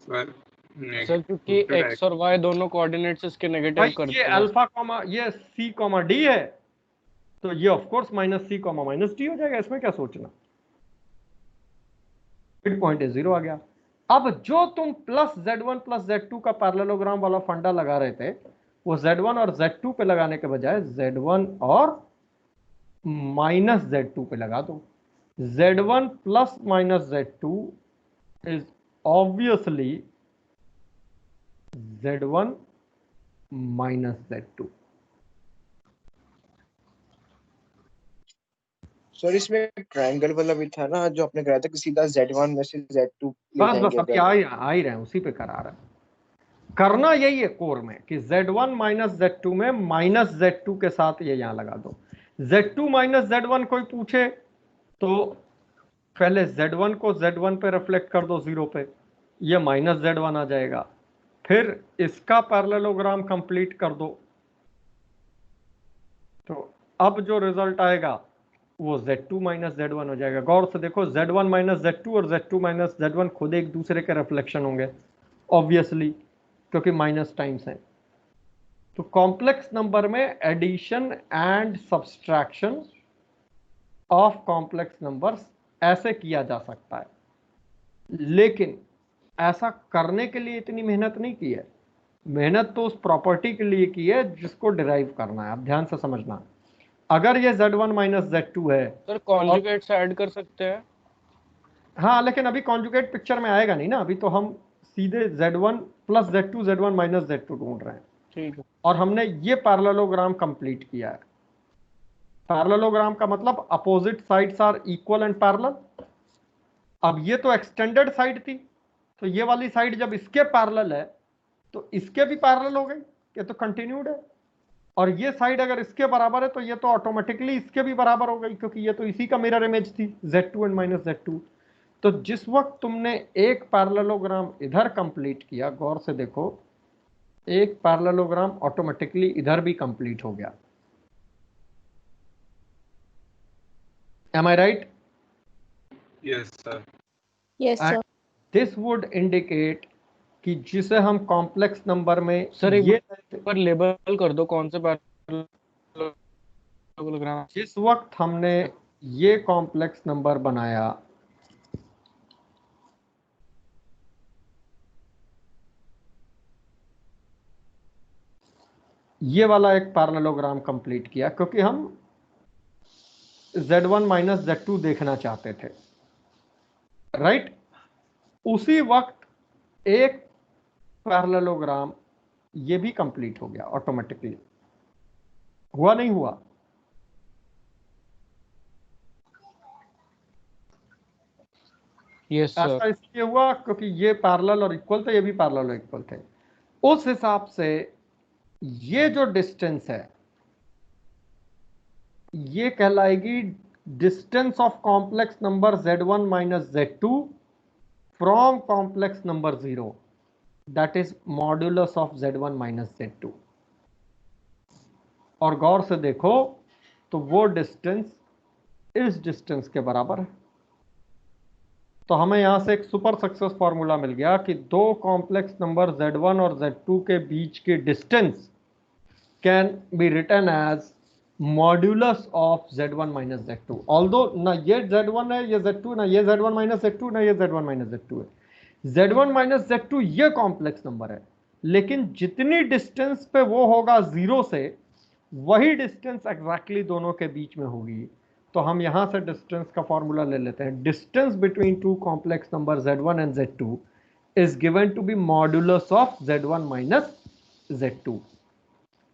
Speaker 3: सर क्योंकि x और y दोनों कोऑर्डिनेट्स इसके नेगेटिव कर
Speaker 1: ये अल्फा कॉमा ये C कॉमा D है, तो ये of course minus c comma minus d हो जाएगा, इसमें क्या सोचना, मिड पॉइंट इज 0 आ गया। अब जो तुम प्लस Z1 प्लस Z2 का पैरेललोग्राम वाला फंडा लगा रहे थे, वो Z1 और Z2 पे लगाने के बजाय Z1 और माइनस Z2 पे लगा दो। Z1 plus minus Z2 is obviously Z1 minus Z2।
Speaker 9: Sir इसमें ट्रायंगल वाला भी था ना जो आपने कराया था कि सीधा Z1 में से Z2 ले
Speaker 1: बस
Speaker 9: जाएंगे
Speaker 1: अभी
Speaker 9: अगर।
Speaker 1: आ ही रहे हैं, उसी पे करा रहे हैं। करना यही है कोर में कि Z1 माइनस Z2 में माइनस Z2 के साथ ये यहां लगा दो। Z2 माइनस Z1 कोई पूछे तो पहले Z1 को Z1 पे रिफ्लेक्ट कर दो 0 पे, ये माइनस Z1 आ जाएगा, फिर इसका पैरेललोग्राम कंप्लीट कर दो, तो अब जो रिजल्ट आएगा वो Z2 माइनस Z1 हो जाएगा। गौर से देखो, Z1 माइनस Z2 और Z2 माइनस Z1 खुद एक दूसरे के रिफ्लेक्शन होंगे ऑब्वियसली, क्योंकि माइनस टाइम्स है। तो कॉम्प्लेक्स नंबर में addition and subtraction of complex numbers ऐसे किया जा सकता है, लेकिन ऐसा करने के लिए इतनी मेहनत नहीं की है। मेहनत तो उस प्रॉपर्टी के लिए की है जिसको डिराइव करना है। आप ध्यान से समझना, अगर ये Z1 माइनस Z2 है,
Speaker 3: सर कॉन्जुगेट से ऐड कर सकते हैं।
Speaker 1: हाँ, लेकिन अभी कॉन्जुगेट पिक्चर में आएगा नहीं ना, अभी तो हम सीधे Z1 plus Z2 Z1 minus Z2 ढूंढ रहे हैं।
Speaker 3: ठीक है।
Speaker 1: और हमने ये पैरेललोग्राम कंप्लीट किया है। पैरेललोग्राम का मतलब opposite sides are equal and parallel. अब ये तो एक्सटेंडेड साइड थी, तो ये वाली साइड जब इसके पैरेलल है तो इसके भी पैरेलल हो गई, ये तो कंटिन्यूड है। और ये साइड अगर इसके बराबर है तो ये तो ऑटोमेटिकली इसके भी बराबर हो गई, क्योंकि ये तो इसी का मिरर इमेज थी Z2 एंड माइनस Z2। तो जिस वक्त तुमने एक पैरेललोग्राम इधर कंप्लीट किया, गौर से देखो, एक पैरेललोग्राम ऑटोमेटिकली इधर भी कंप्लीट हो गया। Am I right?
Speaker 8: Yes sir.
Speaker 7: Yes, sir.
Speaker 1: This would indicate कि जिसे हम कॉम्प्लेक्स नंबर में
Speaker 3: सर एक
Speaker 1: ये
Speaker 3: बार लेबल कर दो कौन से पैरेललोग्राम।
Speaker 1: जिस वक्त हमने ये कॉम्प्लेक्स नंबर बनाया, ये वाला एक पैरेललोग्राम कंप्लीट किया, क्योंकि हम Z1 माइनस Z2 देखना चाहते थे, राइट? उसी वक्त एक पैरेललोग्राम ये भी कंप्लीट हो गया ऑटोमेटिकली। हुआ नहीं हुआ?
Speaker 3: Yes sir.
Speaker 1: ऐसा इसलिए हुआ क्योंकि ये पैरेलल और इक्वल थे, ये भी पैरेलल और इक्वल थे। उस हिसाब से ये जो डिस्टेंस है ये कहलाएगी distance of complex number Z1 minus Z2 from complex number 0, that is modulus of Z1 minus Z2। और गौर से देखो तो वो डिस्टेंस इस डिस्टेंस के बराबर है। तो हमें यहां से एक सुपर सक्सेस फॉर्मूला मिल गया कि दो कॉम्प्लेक्स नंबर Z1 और Z2 के बीच की distance can be written as modulus of Z1 minus Z2। Although ना ये Z1 है, ये Z2, ना ये Z1 माइनस Z2, ना ये Z1 माइनस Z2 है। Z1 माइनस Z2 ये कॉम्प्लेक्स नंबर है, लेकिन जितनी डिस्टेंस पे वो होगा 0 से, वही डिस्टेंस एग्जैक्टली दोनों के बीच में होगी। तो हम यहां से डिस्टेंस का फॉर्मूला ले लेते हैं। Distance between two complex number Z1 and Z2 is given to be modulus of Z1 minus Z2.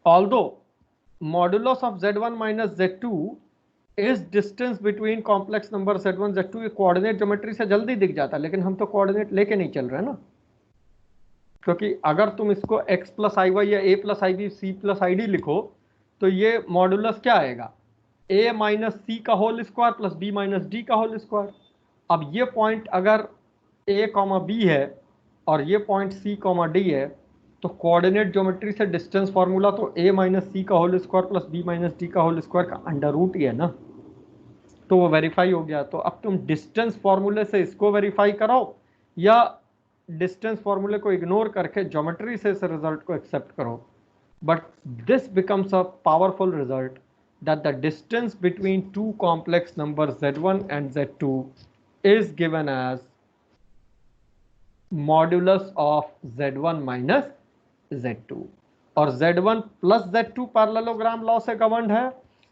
Speaker 1: Although modulus of Z1 minus Z2 is distance between complex number Z1 Z2, ये कोऑर्डिनेट ज्योमेट्री से जल्दी दिख जाता है, लेकिन हम तो कोऑर्डिनेट लेके नहीं चल रहे हैं ना, क्योंकि अगर तुम इसको x प्लस आई वाई या a plus i b c plus i d लिखो तो ये मॉडुलस क्या आएगा, a माइनस सी का whole square plus b minus d का होल स्क्वायर। अब ये पॉइंट अगर a कॉमा b है और ये पॉइंट c कॉमा d है, तो कोऑर्डिनेट ज्योमेट्री से डिस्टेंस फार्मूला तो a माइनस सी का whole square plus b minus d का होल स्क्वायर का अंडर रूट ही है ना, तो वो वेरीफाई हो गया। तो अब तुम डिस्टेंस फार्मूले से इसको वेरीफाई करो या डिस्टेंस फार्मूले को इग्नोर करके ज्योमेट्री से इस रिजल्ट को एक्सेप्ट करो, but this becomes a powerful result that the distance between two complex numbers z1 and z2 is given as modulus of z1 minus z2, और z1 plus z2 parallelogram law से गवर्नड है,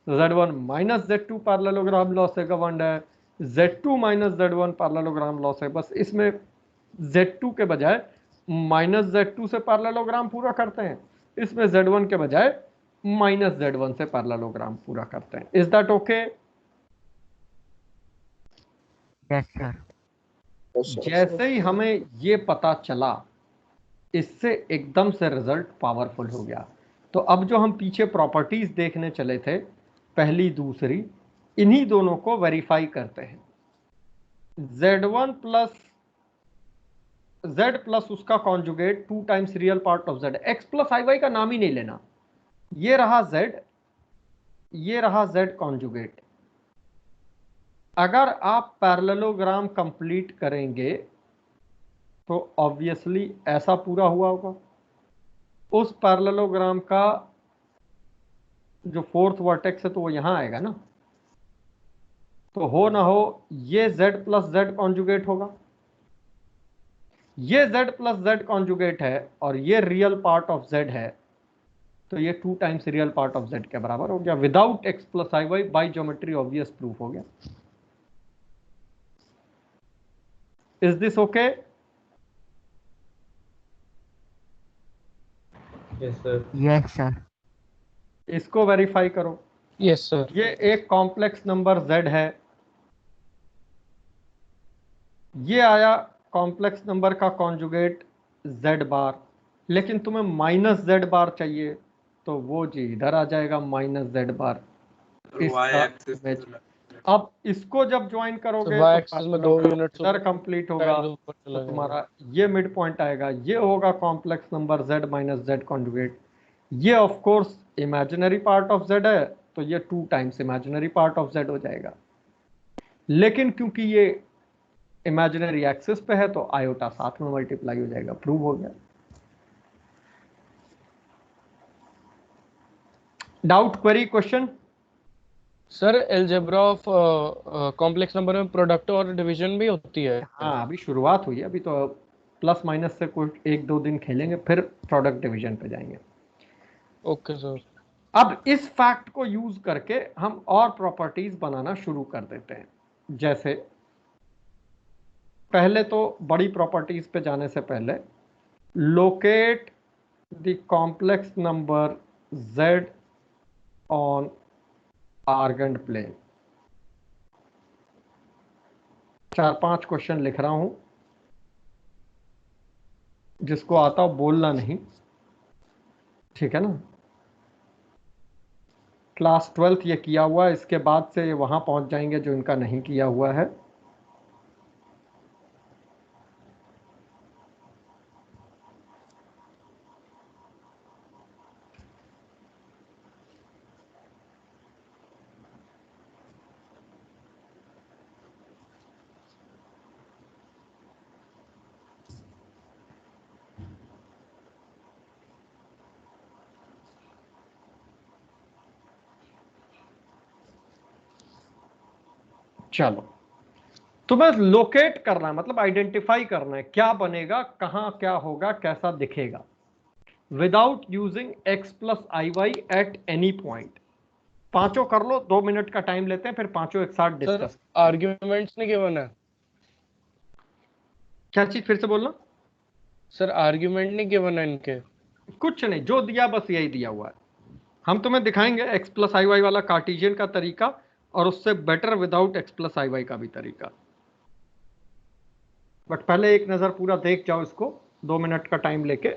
Speaker 1: z1 minus z2 parallelogram law से गवर्नड है, z2 minus z1 parallelogram law से, बस इसमें z2 के बजाय माइनस z2 से पैरेललोग्राम पूरा करते हैं, इसमें z1 के बजाय माइनस z1 से पैरेललोग्राम पूरा करते हैं. Is that okay?
Speaker 4: Yes sir.
Speaker 1: जैसे ही हमें ये पता चला, इससे एकदम से रिजल्ट पावरफुल हो गया. तो अब जो हम पीछे प्रॉपर्टीज देखने चले थे, पहली दूसरी, इन्हीं दोनों को वेरीफाई करते हैं. z1 प्लस z प्लस उसका conjugate 2 times real part of z, x plus i y का नाम ही नहीं लेना. ये रहा z, ये रहा z कॉन्जुगेट. अगर आप पैरेललोग्राम कंप्लीट करेंगे तो ऑब्वियसली ऐसा पूरा हुआ होगा. उस पैरेललोग्राम का जो फोर्थ वर्टेक्स है तो वो यहां आएगा ना, तो हो ना हो ये z प्लस z कॉन्जुगेट होगा. ये z प्लस z कॉन्जुगेट है और ये रियल पार्ट ऑफ z है, तो ये 2 times real part of z के बराबर हो गया. Without x plus i y, by geometry obvious proof हो गया. Is this okay?
Speaker 3: Yes sir.
Speaker 4: Yes sir.
Speaker 1: इसको वेरीफाई करो.
Speaker 3: Yes sir.
Speaker 1: ये एक कॉम्प्लेक्स नंबर z है, ये आया कॉम्प्लेक्स नंबर का कॉन्जुगेट z बार, लेकिन तुम्हें माइनस z बार चाहिए तो वो जी इधर आ जाएगा माइनस z बार. अब इसको जब ज्वाइन करोगे
Speaker 3: y एक्सिस में 2 यूनिट्स
Speaker 1: इधर कंप्लीट होगा, तो तुम्हारा ये मिड पॉइंट आएगा, ये होगा complex number z minus z conjugate. ये of course imaginary part of z है, तो ये 2 times imaginary part of z हो जाएगा. लेकिन क्योंकि ये इमेजिनरी एक्सिस पे है तो आयोटा साथ में मल्टीप्लाई हो जाएगा. प्रूव हो गया. Doubt, query, question?
Speaker 3: Sir algebra of complex number में प्रोडक्ट और डिवीजन भी होती है?
Speaker 1: हाँ, अभी शुरुआत हुई है, अभी तो प्लस माइनस से कुछ 1-2 दिन खेलेंगे, फिर प्रोडक्ट डिवीजन पे जाएंगे.
Speaker 3: Okay sir.
Speaker 1: अब इस फैक्ट को यूज करके हम और प्रॉपर्टीज बनाना शुरू कर देते हैं. जैसे पहले तो बड़ी प्रॉपर्टीज पे जाने से पहले locate the complex number z on Argand plane. 4-5 question लिख रहा हूं, जिसको आता हो बोलना नहीं, ठीक है ना. क्लास 12th ये किया हुआ है, इसके बाद से ये वहां पहुंच जाएंगे जो इनका नहीं किया हुआ है. चलो, तुम्हें लोकेट करना है, मतलब आइडेंटिफाई करना है क्या बनेगा, कहां क्या होगा, कैसा दिखेगा, without using x plus i y at any point. पांचों कर लो, 2 मिनट का टाइम लेते हैं, फिर पांचों एक साथ डिस्कस.
Speaker 3: आर्ग्यूमेंट्स नहीं गिवन है?
Speaker 1: क्या चीज, फिर से बोलना.
Speaker 3: सर आर्ग्यूमेंट नहीं गिवन है इनके?
Speaker 1: कुछ नहीं, जो दिया बस यही दिया हुआ है. हम तुम्हें दिखाएंगे x प्लस आई वाई वाला कार्टेशियन का तरीका, और उससे better without x plus i y का भी तरीका. बट पहले एक नजर पूरा देख जाओ इसको, 2 मिनट का टाइम लेके.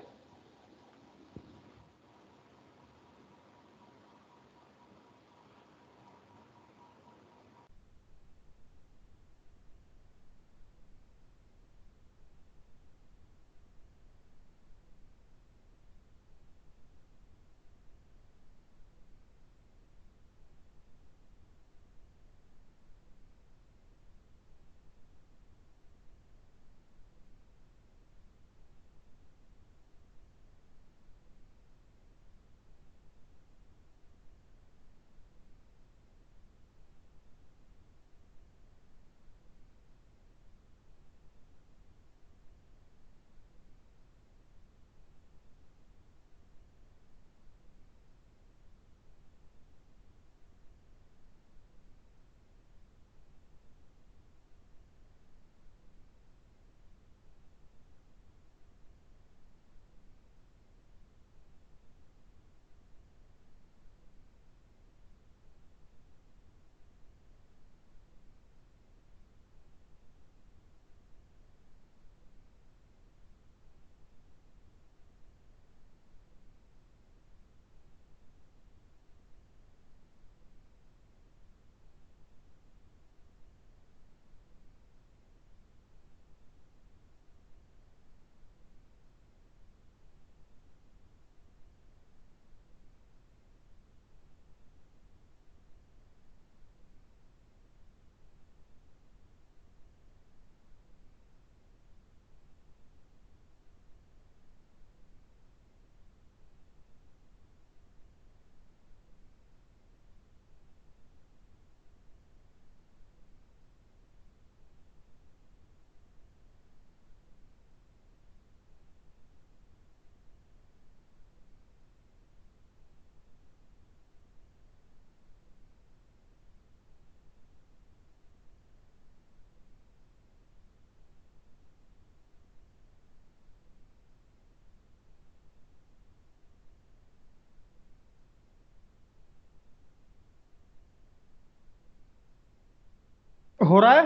Speaker 1: हो रहा है?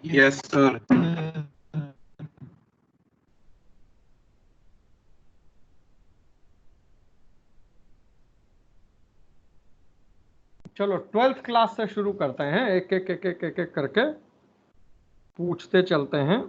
Speaker 8: Yes sir.
Speaker 1: चलो 12th क्लास से शुरू करते हैं, एक एक एक एक एक एक करके पूछते चलते हैं।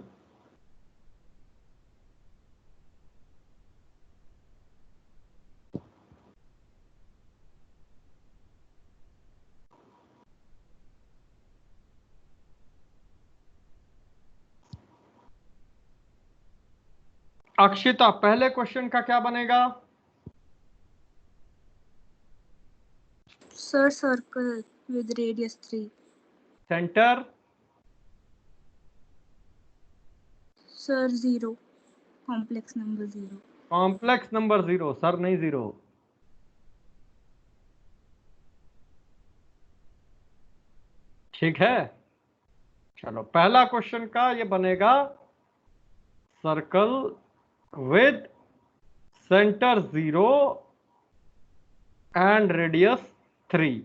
Speaker 1: अक्षिता, पहले क्वेश्चन का क्या बनेगा?
Speaker 7: Sir, circle with radius 3.
Speaker 1: Centre?
Speaker 7: Sir, 0. Complex number 0.
Speaker 1: Complex number 0, sir नहीं 0। ठीक है, चलो पहला क्वेश्चन का ये बनेगा circle with centre 0 and radius 3।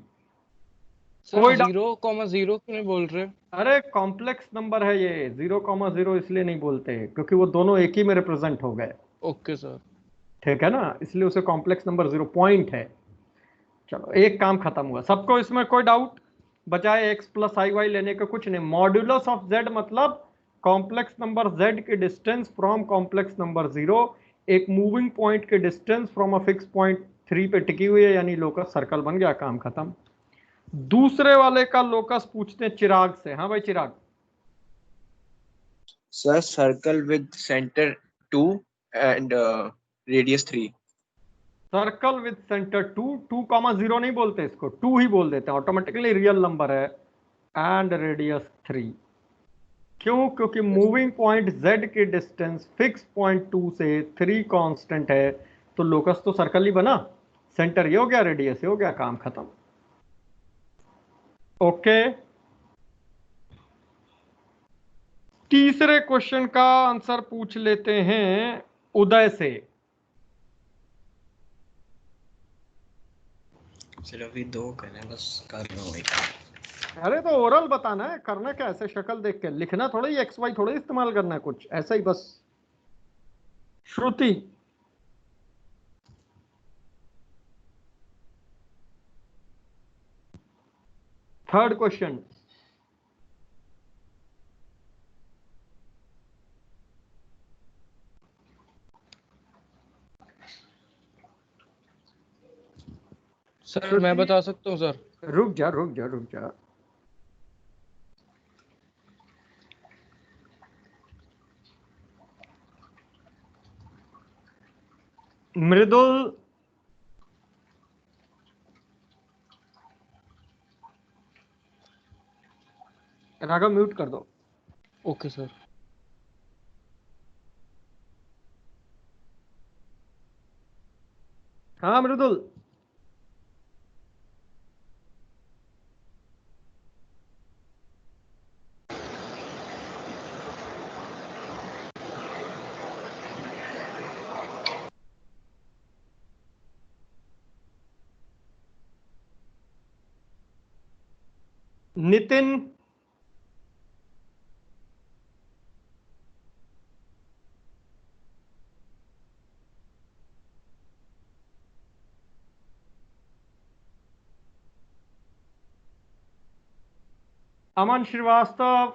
Speaker 3: Sir
Speaker 1: कोई
Speaker 3: 0,0 क्यों नहीं बोल रहे?
Speaker 1: अरे कॉम्प्लेक्स नंबर है ये, 0,0 इसलिए नहीं बोलते क्योंकि वो दोनों एक ही में रिप्रेजेंट हो गए।
Speaker 3: Okay sir.
Speaker 1: ठीक है ना, इसलिए उसे कॉम्प्लेक्स नंबर 0 पॉइंट है। चलो एक काम खत्म हुआ। सबको इसमें कोई डाउट? बजाय x प्लस आई वाई लेने का कुछ नहीं, मॉड्यूलस ऑफ z मतलब कॉम्प्लेक्स नंबर z की डिस्टेंस फ्रॉम कॉम्प्लेक्स नंबर 0 एक मूविंग पॉइंट के distance from a fix point 3 पे टिकी हुई है, यानी लोकस सर्कल बन गया, काम खत्म। दूसरे वाले का लोकस पूछते हैं चिराग से। हाँ भाई Chirag.
Speaker 9: Sir circle with centre 2 and radius 3।
Speaker 1: Circle with centre 2, 2,0 नहीं बोलते इसको, 2 ही बोल देते हैं, ऑटोमेटिकली रियल नंबर है, एंड रेडियस 3। क्यों? क्योंकि मूविंग पॉइंट z की डिस्टेंस फिक्स पॉइंट 2 से 3 कांस्टेंट है, तो लोकस तो सर्कल ही बना, सेंटर ये हो गया, रेडियस ये हो गया, काम खत्म। ओके, तीसरे क्वेश्चन का आंसर पूछ लेते हैं उदय से।
Speaker 12: सर अभी 2 करने बस, कर लो भाई।
Speaker 1: अरे तो ओरल बताना है, करना क्या ऐसे शक्ल देख के, लिखना थोड़ा ही, एक्स वाई थोड़ा ही इस्तेमाल करना है, कुछ ऐसा ही बस। श्रुति, थर्ड क्वेश्चन।
Speaker 3: सर मैं बता सकता हूँ सर?
Speaker 1: रुक जा रुक जा रुक जा। मृदुल, राघव म्यूट कर दो।
Speaker 3: Okay sir.
Speaker 1: हाँ मृदुल। नितिन, अमन श्रीवास्तव,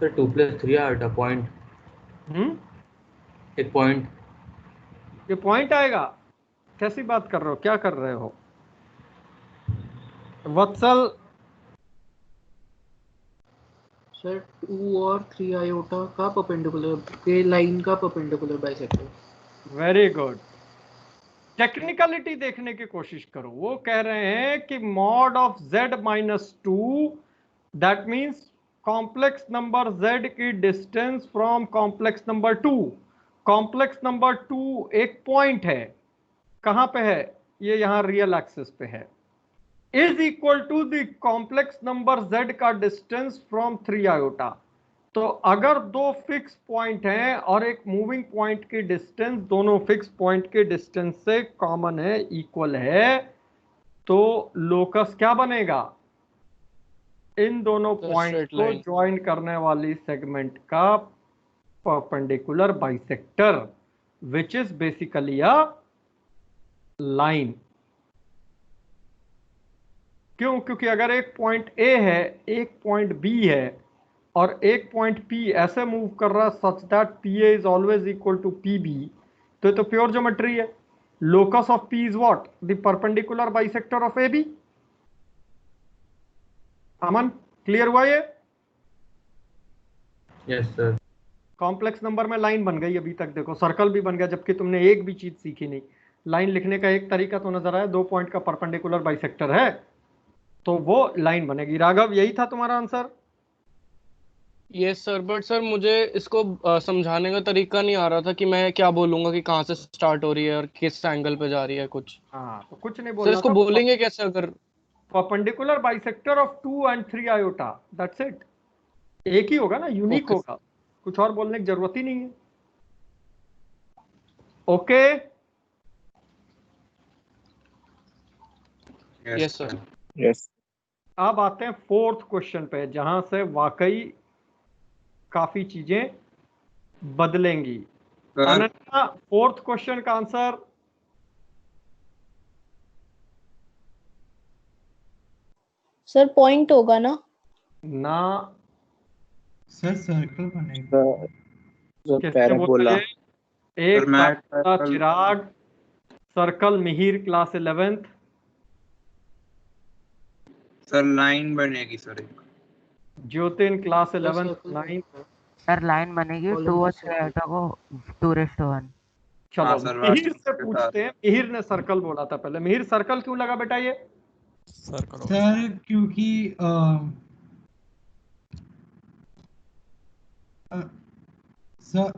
Speaker 13: सर 2 + 3 आएगा पॉइंट। एक पॉइंट।
Speaker 1: ये पॉइंट आएगा? कैसी बात कर रहे हो, क्या कर रहे हो? वत्सल,
Speaker 10: सर 2 और 3 आयोटा का परपेंडिकुलर, के लाइन का perpendicular bisector.
Speaker 1: Very good. Technicality देखने की कोशिश करो। वो कह रहे हैं कि mod of z minus 2, that means complex number z की distance from complex number 2। Complex number 2 एक पॉइंट है, कहां पे है ये? यहां रियल एक्सिस पे है। Is equal to the complex number z का डिस्टेंस फ्रॉम 3 आयोटा। तो अगर दो फिक्स पॉइंट हैं और एक मूविंग पॉइंट की डिस्टेंस दोनों फिक्स पॉइंट के डिस्टेंस से कॉमन है, इक्वल है, तो लोकस क्या बनेगा? इन दोनों पॉइंट को ज्वाइन करने वाली सेगमेंट का perpendicular bisector, which is basically a line. क्यों? क्योंकि अगर एक पॉइंट A है, एक पॉइंट B है और एक पॉइंट P ऐसे मूव कर रहा such that PA is always equal to PB, तो ये तो प्योर ज्योमेट्री है। Locus of P is what? The perpendicular bisector of AB। Aman, clear हुआ ये?
Speaker 13: Yes sir.
Speaker 1: कॉम्प्लेक्स नंबर में लाइन बन गई अभी तक, देखो सर्कल भी बन गया, जबकि तुमने एक भी चीज सीखी नहीं। लाइन लिखने का एक तरीका तो नजर आया, दो पॉइंट का परपेंडिकुलर बाइसेक्टर है तो वो लाइन बनेगी। राघव, यही था तुम्हारा answer?
Speaker 3: Yes sir, but sir मुझे इसको समझाने का तरीका नहीं आ रहा था कि मैं क्या बोलूंगा कि कहाँ से स्टार्ट हो रही है और किस एंगल पे जा रही है कुछ।
Speaker 1: हाँ, तो कुछ नहीं
Speaker 3: सर
Speaker 1: बोलना
Speaker 3: इसको
Speaker 1: था।
Speaker 3: बोलेंगे कैसे? अगर
Speaker 1: perpendicular bisector of 2 and 3 iota, that's it. एक ही होगा ना, यूनिक होगा, कुछ और बोलने की जरूरत ही नहीं है। Okay,
Speaker 3: yes sir.
Speaker 9: यस।
Speaker 1: अब आते हैं फोर्थ क्वेश्चन पे, जहां से वाकई काफी चीजें बदलेंगी। अनन्या, फोर्थ क्वेश्चन का आंसर?
Speaker 14: सर पॉइंट होगा ना?
Speaker 1: ना
Speaker 2: सर सर्कल बनेगा।
Speaker 1: किसने बोला ये? एक Chirag, circle Mihir class 11th।
Speaker 8: Sir line बनेगी सर एक।
Speaker 1: Jyotin class 11th 9th।
Speaker 4: Sir line बनेगी 2 और 3 आयोटा को 2:1।
Speaker 1: चलो मिहिर से पूछते हैं। मिहिर ने सर्कल बोला था पहले। मिहिर, सर्कल क्यों लगा बेटा ये?
Speaker 2: सर क्योंकि सर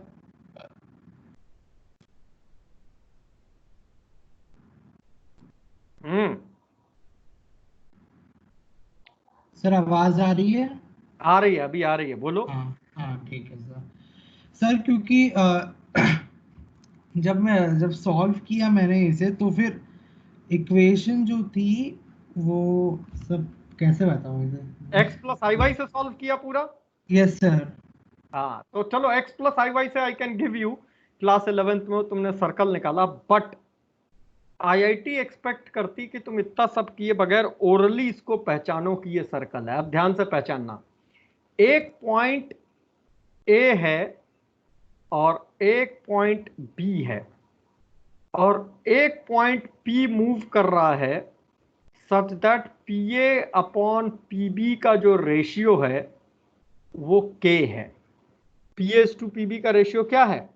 Speaker 2: सर आवाज आ रही है?
Speaker 1: आ रही है, अभी आ रही है, बोलो।
Speaker 2: हाँ ठीक है सर। सर क्योंकि जब सॉल्व किया मैंने इसे, तो फिर इक्वेशन जो थी वो सब कैसे बताऊं इसे?
Speaker 1: x प्लस आई वाई से सॉल्व किया पूरा?
Speaker 2: Yes sir.
Speaker 1: हाँ, तो चलो x प्लस आई वाई से I can give you. Class 11th में तुमने सर्कल निकाला, बट आईआईटी एक्सपेक्ट करती कि तुम इतना सब किए बगैर ओरली इसको पहचानो कि ये सर्कल है। अब ध्यान से पहचानना, एक पॉइंट A है और एक पॉइंट B है और एक पॉइंट P मूव कर रहा है सच दैट PA अपॉन PB का जो रेशियो है वो K है। PS to PB का रेशियो क्या है?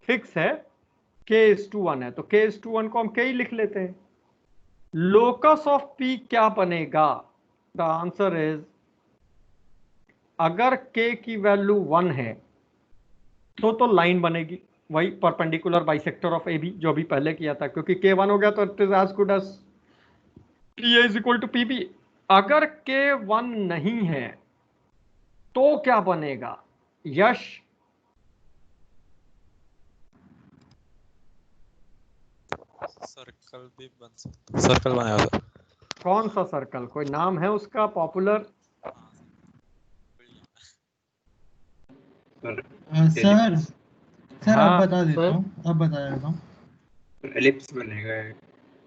Speaker 1: फिक्स है, K:1 है, तो K:1 को हम K ही लिख लेते हैं। लोकस ऑफ P क्या बनेगा? द आंसर इज, अगर K की वैल्यू 1 है तो लाइन बनेगी, वही परपेंडिकुलर बाइसेक्टर ऑफ AB जो अभी पहले किया था, क्योंकि K1 हो गया तो it is as good as PA is equal to PB। अगर K1 नहीं है तो क्या बनेगा? यश,
Speaker 6: सर्कल भी बन सकता, सर्कल बनाया था।
Speaker 1: कौन सा सर्कल? कोई नाम है उसका पॉपुलर?
Speaker 2: सर
Speaker 1: हाँ,
Speaker 2: अब बता देता हूँ।
Speaker 8: एलिप्स बनेगा।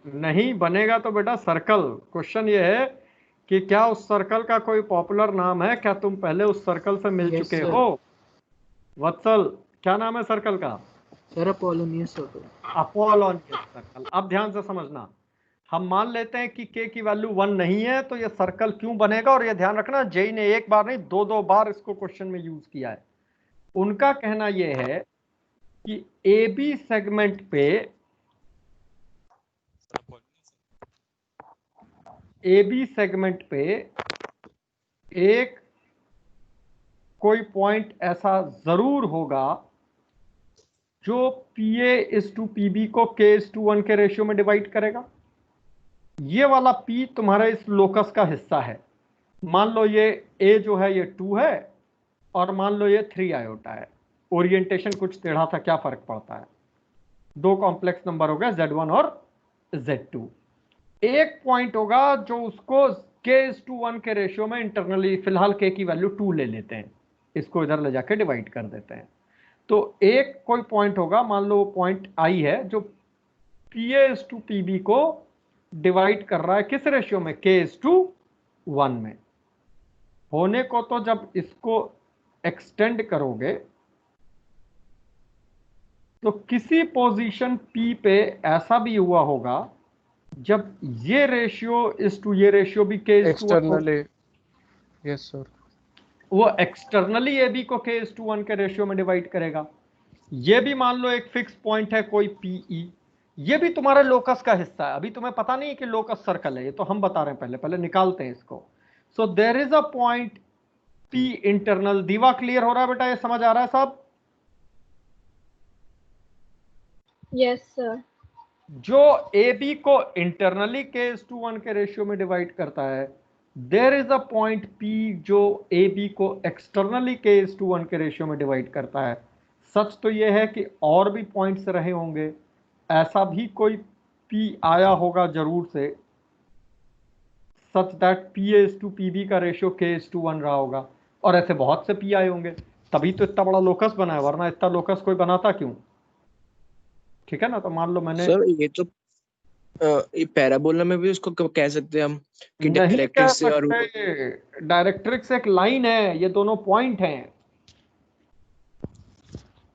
Speaker 1: नहीं बनेगा तो बेटा सर्कल। क्वेश्चन ये है कि क्या उस सर्कल का कोई पॉपुलर नाम है? क्या तुम पहले उस सर्कल से मिल चुके हो? वत्सल, क्या नाम है सर्कल का?
Speaker 10: Sir Apollonius circle.
Speaker 1: Apollonius circle. अब ध्यान से समझना, हम मान लेते हैं कि K की वैल्यू 1 नहीं है तो ये सर्कल क्यों बनेगा, और ये ध्यान रखना जेई ने एक बार नहीं दो बार इसको क्वेश्चन में यूज किया है। उनका कहना यह है कि AB सेगमेंट पे एक कोई पॉइंट ऐसा जरूर होगा जो PA is to PB को K is to 1 के रेशियो में डिवाइड करेगा। ये वाला P तुम्हारा इस लोकस का हिस्सा है। मान लो ये A जो है ये 2 है और मान लो ये 3 आयोटा है। ओरिएंटेशन कुछ टेढ़ा था, क्या फर्क पड़ता है? दो कॉम्प्लेक्स नंबर हो गए Z1 और Z2। एक पॉइंट होगा जो उसको k:1 के रेशियो में इंटरनली, फिलहाल k की वैल्यू 2 ले लेते हैं, इसको इधर ले जाके डिवाइड कर देते हैं। तो एक कोई पॉइंट होगा, मान लो पॉइंट I है, जो PA:PB को डिवाइड कर रहा है किस रेशियो में? k:1 में। होने को तो जब इसको एक्सटेंड करोगे तो किसी पोजीशन P पे ऐसा भी हुआ होगा जब ये रेशियो इस टू ये रेशियो भी k:1
Speaker 3: एक्सटर्नली, यस सर,
Speaker 1: वो एक्सटर्नली ए बी को k:1 के रेशियो में डिवाइड करेगा। ये भी मान लो एक फिक्स पॉइंट है कोई PE, ये भी तुम्हारे लोकस का हिस्सा है। अभी तुम्हें पता नहीं है कि लोकस सर्कल है, ये तो हम बता रहे हैं, पहले निकालते हैं इसको। So there is a point P internal. दीवा क्लियर हो रहा है बेटा? ये समझ आ रहा है सब?
Speaker 14: Yes sir.
Speaker 1: जो AB को इंटरनली k:1 के रेशियो में डिवाइड करता है, there is a point P जो AB को एक्सटर्नली k:1 के रेशियो में डिवाइड करता है। सच तो यह है कि और भी पॉइंट्स रहे होंगे, ऐसा भी कोई P आया होगा जरूर से, सच दैट PA:PB का रेशियो k:1 रहा होगा, और ऐसे बहुत से P आए होंगे, तभी तो इतना बड़ा लोकस बना है, वरना इतना लोकस कोई बनाता क्यों? ठीक है ना? तो मान लो मैंने
Speaker 9: सर ये तो ये पैराबोला में भी उसको कह सकते हैं हम कि
Speaker 1: नहीं कह
Speaker 9: डायरेक्ट्रिक्स से और
Speaker 1: सकते, डायरेक्ट्रिक्स एक लाइन है, ये दोनों पॉइंट हैं।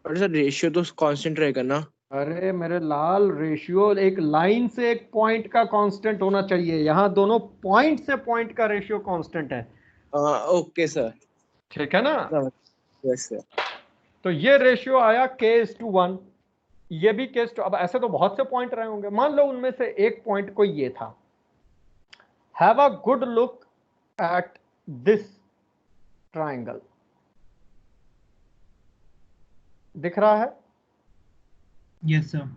Speaker 9: और सर रेशियो तो कांस्टेंट रहेगा ना?
Speaker 1: अरे मेरे लाल, रेशियो एक लाइन से एक पॉइंट का कांस्टेंट होना चाहिए, यहाँ दोनों पॉइंट से पॉइंट का रेशियो कांस्टेंट है।
Speaker 9: ओके सर,
Speaker 1: ठीक है ना?
Speaker 9: Yes sir.
Speaker 1: तो ये रेशियो आया k:1, ये भी k:2। अब ऐसे तो बहुत से पॉइंट रहे होंगे, मान लो उनमें से एक पॉइंट कोई ये था। Have a good look at this triangle, दिख रहा है?
Speaker 2: Yes sir.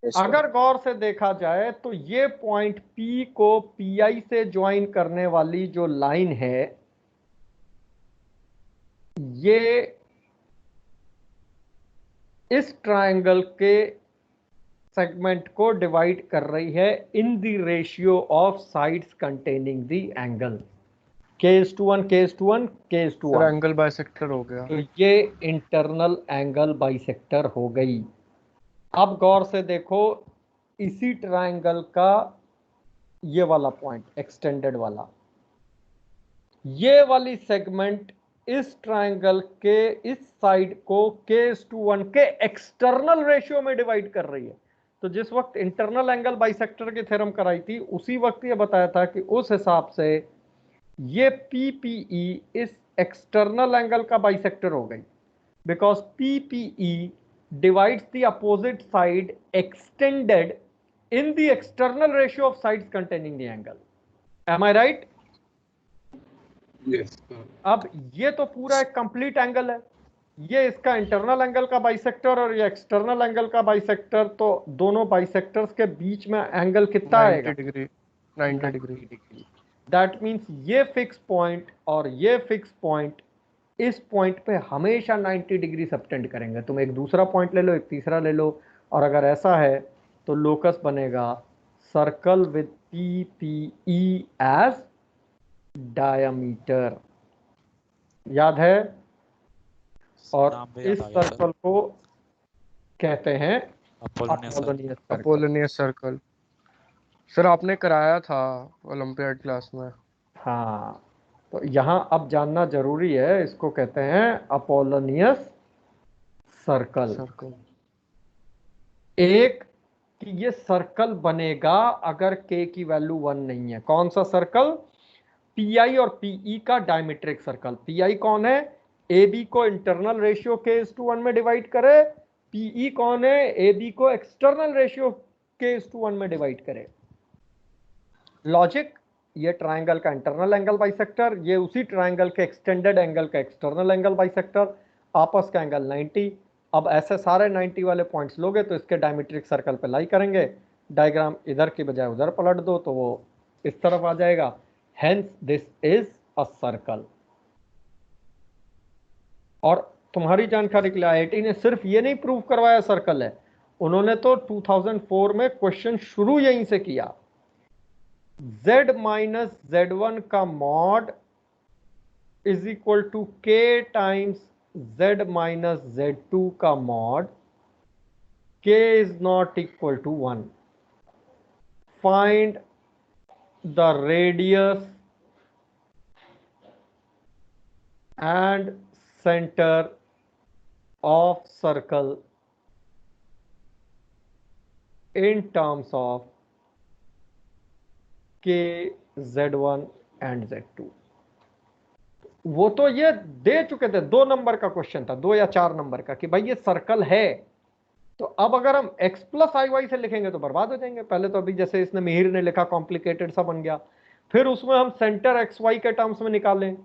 Speaker 1: अगर गौर से देखा जाए तो ये पॉइंट P को PI से ज्वाइन करने वाली जो लाइन है, ये इस ट्रायंगल के सेगमेंट को डिवाइड कर रही है in the ratio of sides containing the angle. k:1 k:1 k:1
Speaker 3: angle bisector हो गया।
Speaker 1: तो ये इंटरनल एंगल बाइसेक्टर हो गई। अब गौर से देखो, इसी ट्रायंगल का ये वाला पॉइंट एक्सटेंडेड वाला, ये वाली सेगमेंट इस ट्रायंगल के इस साइड को k:1 के एक्सटर्नल रेशियो में डिवाइड कर रही है। तो जिस वक्त इंटरनल एंगल बाइसेक्टर की थ्योरम कराई थी, उसी वक्त ये बताया था कि उस हिसाब से ये PPE इस एक्सटर्नल एंगल का बाइसेक्टर हो गई, because PPE divides the opposite side extended in the external ratio of sides containing the angle. Am I right?
Speaker 8: Yes.
Speaker 1: अब ये तो पूरा एक कंप्लीट एंगल है, ये इसका इंटरनल एंगल का बाइसेक्टर और ये एक्सटर्नल एंगल का बाइसेक्टर, तो दोनों बाइसेक्टर्स के बीच में एंगल कितना आएगा?
Speaker 3: 90 डिग्री, 90 डिग्री।
Speaker 1: दैट मीन्स ये फिक्स पॉइंट और ये फिक्स पॉइंट इस पॉइंट पे हमेशा 90 डिग्री सबटेंड करेंगे। तुम एक दूसरा पॉइंट ले लो, एक तीसरा ले लो, और अगर ऐसा है तो लोकस बनेगा circle with PPE as diameter, याद है? और इस सर्कल को कहते हैं
Speaker 3: अपोलोनियस सर्कल। सर आपने कराया था ओलंपियाड क्लास में।
Speaker 1: हाँ, तो यहाँ अब जानना जरूरी है, इसको कहते हैं अपोलोनियस सर्कल। एक कि ये सर्कल बनेगा अगर k की वैल्यू 1 नहीं है। कौन सा सर्कल? PI और PE का डायमीट्रिक सर्कल। PI कौन है? AB को इंटरनल रेशियो k:1 में डिवाइड करे। PE कौन है? AB को एक्सटर्नल रेशियो k:1 में डिवाइड करे। लॉजिक, ये ट्रायंगल का इंटरनल एंगल बाइसेक्टर, ये उसी ट्रायंगल के एक्सटेंडेड एंगल का एक्सटर्नल एंगल बाइसेक्टर, आपस का एंगल 90। अब ऐसे सारे 90 वाले पॉइंट्स लोगे तो इसके डायमीट्रिक सर्कल पे लाई करेंगे, डायग्राम इधर की बजाय उधर पलट दो तो वो इस तरफ आ जाएगा। Hence this is a circle. और तुम्हारी जानकारी के लिए IIT ने सिर्फ ये नहीं प्रूव करवाया सर्कल है, उन्होंने तो 2004 में क्वेश्चन शुरू यहीं से किया। z माइनस z1 का mod is equal to k times z minus z2 का mod, k is not equal to 1। Find the radius and center of circle in terms of k, z1 and z2। वो तो ये दे चुके थे, 2 नंबर का क्वेश्चन था, 2 या 4 नंबर का, कि भाई ये सर्कल है। तो अब अगर हम x प्लस आई वाई से लिखेंगे तो बर्बाद हो जाएंगे। पहले तो अभी जैसे इसने मिहिर ने लिखा कॉम्प्लिकेटेड सा बन गया, फिर उसमें हम सेंटर एक्स वाई के टर्म्स में निकालें,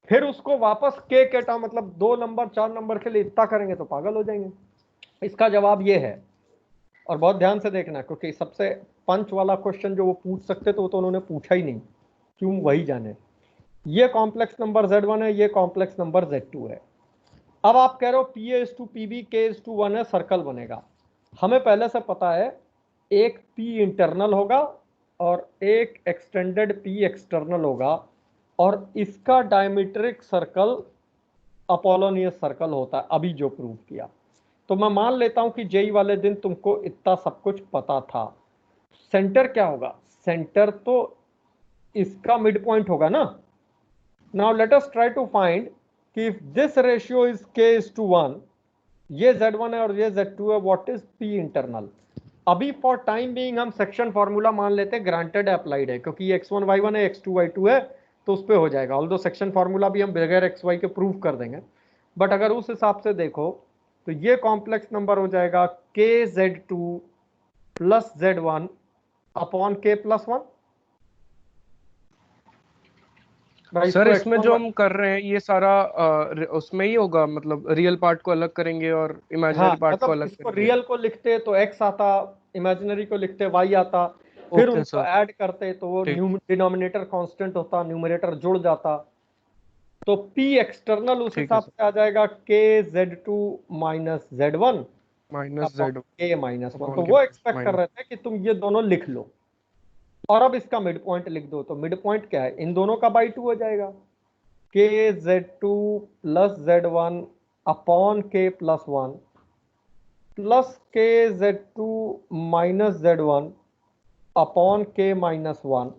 Speaker 1: फिर उसको वापस के टर्म, मतलब 2 नंबर 4 नंबर के लिए इतना करेंगे तो पागल हो जाएंगे। इसका जवाब ये है, और बहुत ध्यान से देखना, क्योंकि सबसे पंच वाला क्वेश्चन जो वो पूछ सकते तो वो तो उन्होंने पूछा ही नहीं, क्यों वही जाने। ये कॉम्प्लेक्स नंबर z1 है, ये कॉम्प्लेक्स नंबर z2 है। अब आप कह रहे हो p is to pb, k is to 1 है, सर्कल बनेगा। हमें पहले से पता है एक p इंटरनल होगा और एक एक्सटेंडेड p एक्सटर्नल होगा, और इसका डायमीट्रिक सर्कल अपोलोनियस सर्कल होता है, अभी जो प्रूव किया। तो मैं मान लेता हूं कि जेई वाले दिन तुमको इतना सब कुछ पता था। सेंटर क्या होगा? सेंटर तो इसका मिड पॉइंट होगा ना। Now let us try to find कि if this ratio is k is to 1, ये z1 है और ये z2 है, व्हाट इज p इंटरनल। अभी फॉर टाइम बीइंग हम सेक्शन फॉर्मूला मान लेते हैं, ग्रांटेड अप्लाइड है, क्योंकि ये x1 y1 है, x2 y2 है, तो उस पे हो जाएगा। ऑल्दो सेक्शन फॉर्मूला भी हम बगैर xy के प्रूव कर देंगे, बट अगर उस हिसाब से देखो तो ये कॉम्प्लेक्स नंबर हो जाएगा k z2 plus z1 upon k plus 1।
Speaker 3: Sir इसमें जो हम कर रहे हैं ये सारा उसमें ही होगा, मतलब रियल पार्ट को अलग करेंगे और इमेजिनरी पार्ट को
Speaker 1: मतलब
Speaker 3: अलग
Speaker 1: इसको
Speaker 3: करेंगे।
Speaker 1: रियल को लिखते तो x आता, इमेजिनरी को लिखते y आता, फिर
Speaker 3: ओके
Speaker 1: उनको
Speaker 3: सर,
Speaker 1: ऐड करते तो वो डिनोमिनेटर कांस्टेंट होता, न्यूमरेटर जुड़ जाता। तो p एक्सटर्नल उस
Speaker 3: ठीक है
Speaker 1: हिसाब
Speaker 3: सर।
Speaker 1: से आ जाएगा k z2 minus z1
Speaker 3: minus
Speaker 1: upon
Speaker 3: z
Speaker 1: k minus 1।
Speaker 3: Upon
Speaker 1: तो
Speaker 3: के
Speaker 1: वो एक्सपेक्ट कर
Speaker 3: माइनस।
Speaker 1: रहे थे कि तुम ये दोनों लिख लो और अब इसका मिड पॉइंट लिख दो। तो मिड पॉइंट क्या है? इन दोनों का बाई 2 हो जाएगा, k z2 plus z1 upon k plus 1 plus k z2 minus z1 upon k minus 1।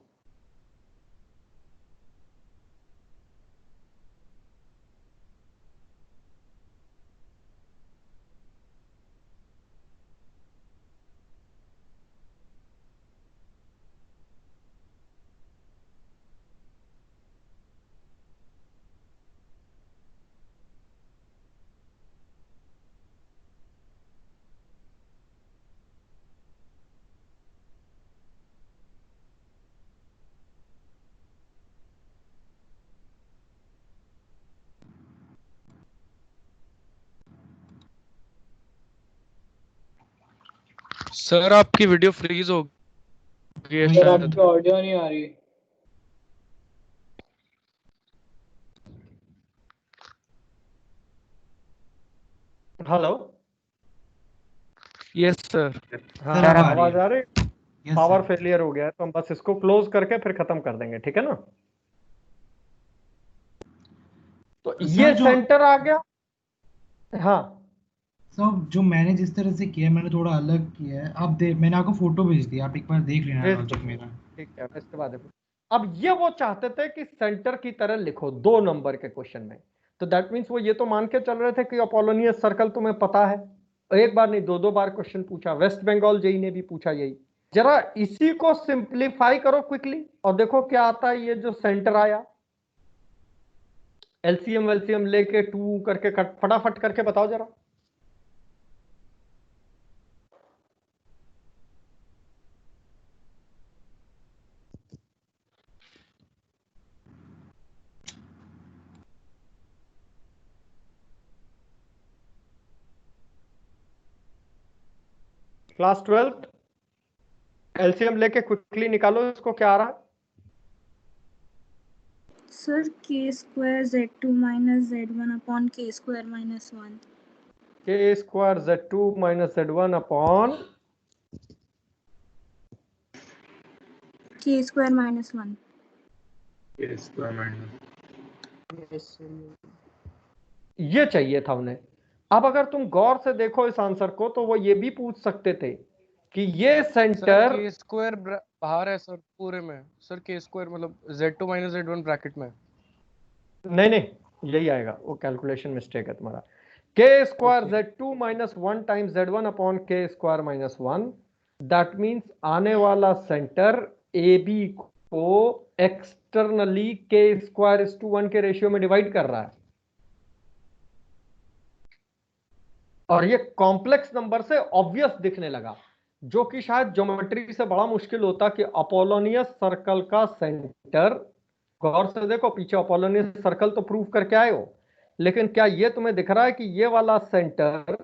Speaker 3: Sir आपकी वीडियो फ्रीज हो गई है
Speaker 10: सर
Speaker 3: शायद।
Speaker 10: आपकी ऑडियो नहीं आ रही।
Speaker 1: Hello,
Speaker 3: yes sir.
Speaker 1: हाँ
Speaker 2: सर, अब आ रही
Speaker 1: आवाज
Speaker 2: है।
Speaker 1: आ रही?
Speaker 2: Yes
Speaker 1: power
Speaker 2: sir.
Speaker 1: फेलियर हो गया है, तो हम बस इसको क्लोज करके फिर खत्म कर देंगे, ठीक है ना। तो
Speaker 2: तो
Speaker 1: ये
Speaker 2: सर जो
Speaker 1: सेंटर आ गया। हाँ
Speaker 2: सब जो मैंने जिस तरह से किया है, मैंने थोड़ा अलग किया है। आप देख, मैंने आपको फोटो भेज दी, आप एक बार देख लेना
Speaker 1: भेज
Speaker 2: लॉजिक
Speaker 1: दो,
Speaker 2: मेरा।
Speaker 1: ठीक है, मैं इसके बाद देखूं। अब ये वो चाहते थे कि सेंटर की तरह लिखो 2 नंबर के क्वेश्चन में, तो दैट मीन्स वो ये तो मान के चल रहे थे कि अपोलोनियस सर्कल तुम्हें पता है। एक बार नहीं 2-2 बार क्वेश्चन पूछा, वेस्ट बंगाल जेई ने भी पूछा यही। जरा इसी को सिंप्लीफाई करो क्विकली और देखो क्या आता है। ये जो सेंटर आया, एलसीएम वेलसीएम लेके 2 करके फटाफट करके बताओ जरा। क्लास 12th एलसीएम लेके क्विकली निकालो इसको, क्या आ रहा है?
Speaker 7: Sir k square z2 minus z1 upon k square minus 1.
Speaker 1: k square z2 minus z1 upon
Speaker 7: k square minus 1.
Speaker 8: Yes,
Speaker 10: Yes, sir.
Speaker 1: ये चाहिए था उन्हें। अब अगर तुम गौर से देखो इस आंसर को तो वो ये भी पूछ सकते थे कि ये सेंटर
Speaker 3: के स्क्वायर बाहर है सर पूरे में। सर के स्क्वायर मतलब z2 माइनस z1 ब्रैकेट में।
Speaker 1: नहीं नहीं यही आएगा, वो कैलकुलेशन मिस्टेक है तुम्हारा। k square z2 minus 1 times z1 upon k square minus 1, that means आने वाला सेंटर AB को externally k square is to 1 के रेशियो में डिवाइड कर रहा है। और ये कॉम्प्लेक्स नंबर से ऑब्वियस दिखने लगा, जो कि शायद ज्योमेट्री से बड़ा मुश्किल होता कि अपोलोनियस सर्कल का सेंटर, गौर से देखो पीछे अपोलोनियस सर्कल तो प्रूव करके आए हो, लेकिन क्या ये तुम्हें दिख रहा है कि ये वाला सेंटर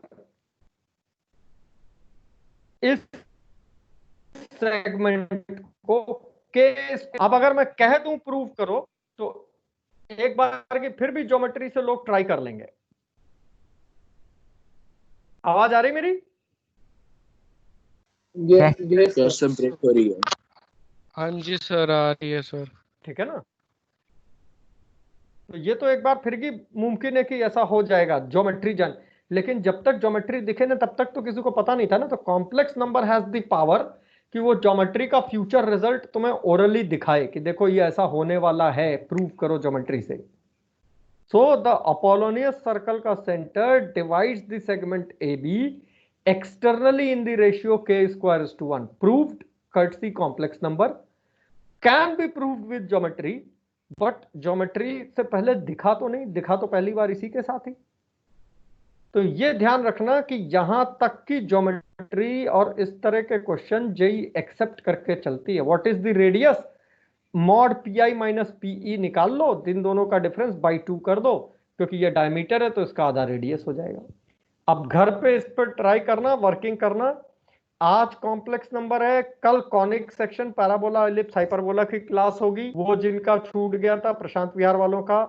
Speaker 1: इस सेगमेंट को केस, अब अगर मैं कह दूं प्रूव करो तो एक बार की फिर भी ज्योमेट्री से लोग ट्राई कर लेंगे। आवाज आ रही मेरी?
Speaker 9: यस सर, ब्रेक हो रही है।
Speaker 3: हाँ जी सर आ रही है सर।
Speaker 1: ठीक है ना, तो ये तो एक बार फिर भी मुमकिन है कि ऐसा हो जाएगा ज्योमेट्री जान, लेकिन जब तक ज्योमेट्री दिखे ना तब तक तो किसी को पता नहीं था ना। तो complex number has the power कि वो ज्योमेट्री का फ्यूचर रिजल्ट तुम्हें ओरली दिखाए कि देखो ये ऐसा होने वाला है, प्रूव करो ज्योमेट्री से। सो द अपोलोनियस सर्कल का centre divides the segment AB externally in the ratio k square is to 1, proved courtesy complex number, can be proved with geometry, but geometry से पहले दिखा तो नहीं, दिखा तो पहली बार इसी के साथ ही। तो ये ध्यान रखना कि यहां तक की ज्योमेट्री और इस तरह के क्वेश्चन जेई एक्सेप्ट करके चलती है। What is the radius, mod PI minus PE निकाल लो, इन दोनों का डिफरेंस बाई 2 कर दो, क्योंकि ये डायमीटर है तो इसका आधा रेडियस हो जाएगा। अब घर पे इस पर ट्राई करना, वर्किंग करना। आज कॉम्प्लेक्स नंबर है, कल conic section, parabola, ellipse, hyperbola की क्लास होगी। वो जिनका छूट गया था प्रशांत विहार वालों का,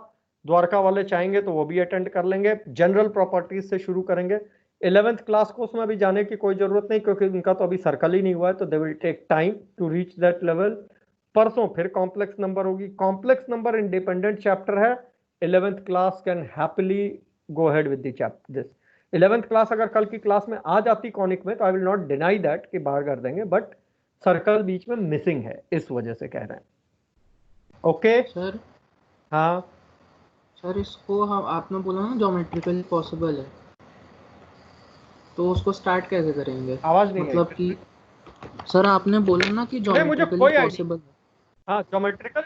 Speaker 1: द्वारका वाले चाहेंगे तो वो भी अटेंड कर लेंगे। जनरल प्रॉपर्टीज से शुरू करेंगे। 11th क्लास को उसमें भी जाने की कोई जरूरत नहीं, क्योंकि उनका तो अभी सर्कल ही नहीं हुआ है, तो they will take time to reach that level. परसों फिर कॉम्प्लेक्स नंबर होगी। कॉम्प्लेक्स नंबर इंडिपेंडेंट चैप्टर है। 11th class can happily go ahead with the chapter this. 11th class अगर कल की क्लास में आ जाती कॉनिक में तो I will not deny that कि बाहर कर देंगे, बट सर्कल बीच में मिसिंग है, इस वजह से कह रहे हैं। Okay
Speaker 10: sir.
Speaker 1: हाँ
Speaker 10: सर इसको हम आपने बोला ना ज्योमेट्रिकली पॉसिबल है, तो उसको स्टार्ट कैसे करेंगे?
Speaker 1: आवाज नहीं
Speaker 10: मतलब कि सर आपने बोला ना कि
Speaker 1: नहीं, मुझे
Speaker 10: ज्योमेट्रिकली
Speaker 1: कोई
Speaker 10: पॉसिबल है।
Speaker 1: हाँ ज्योमेट्रिकल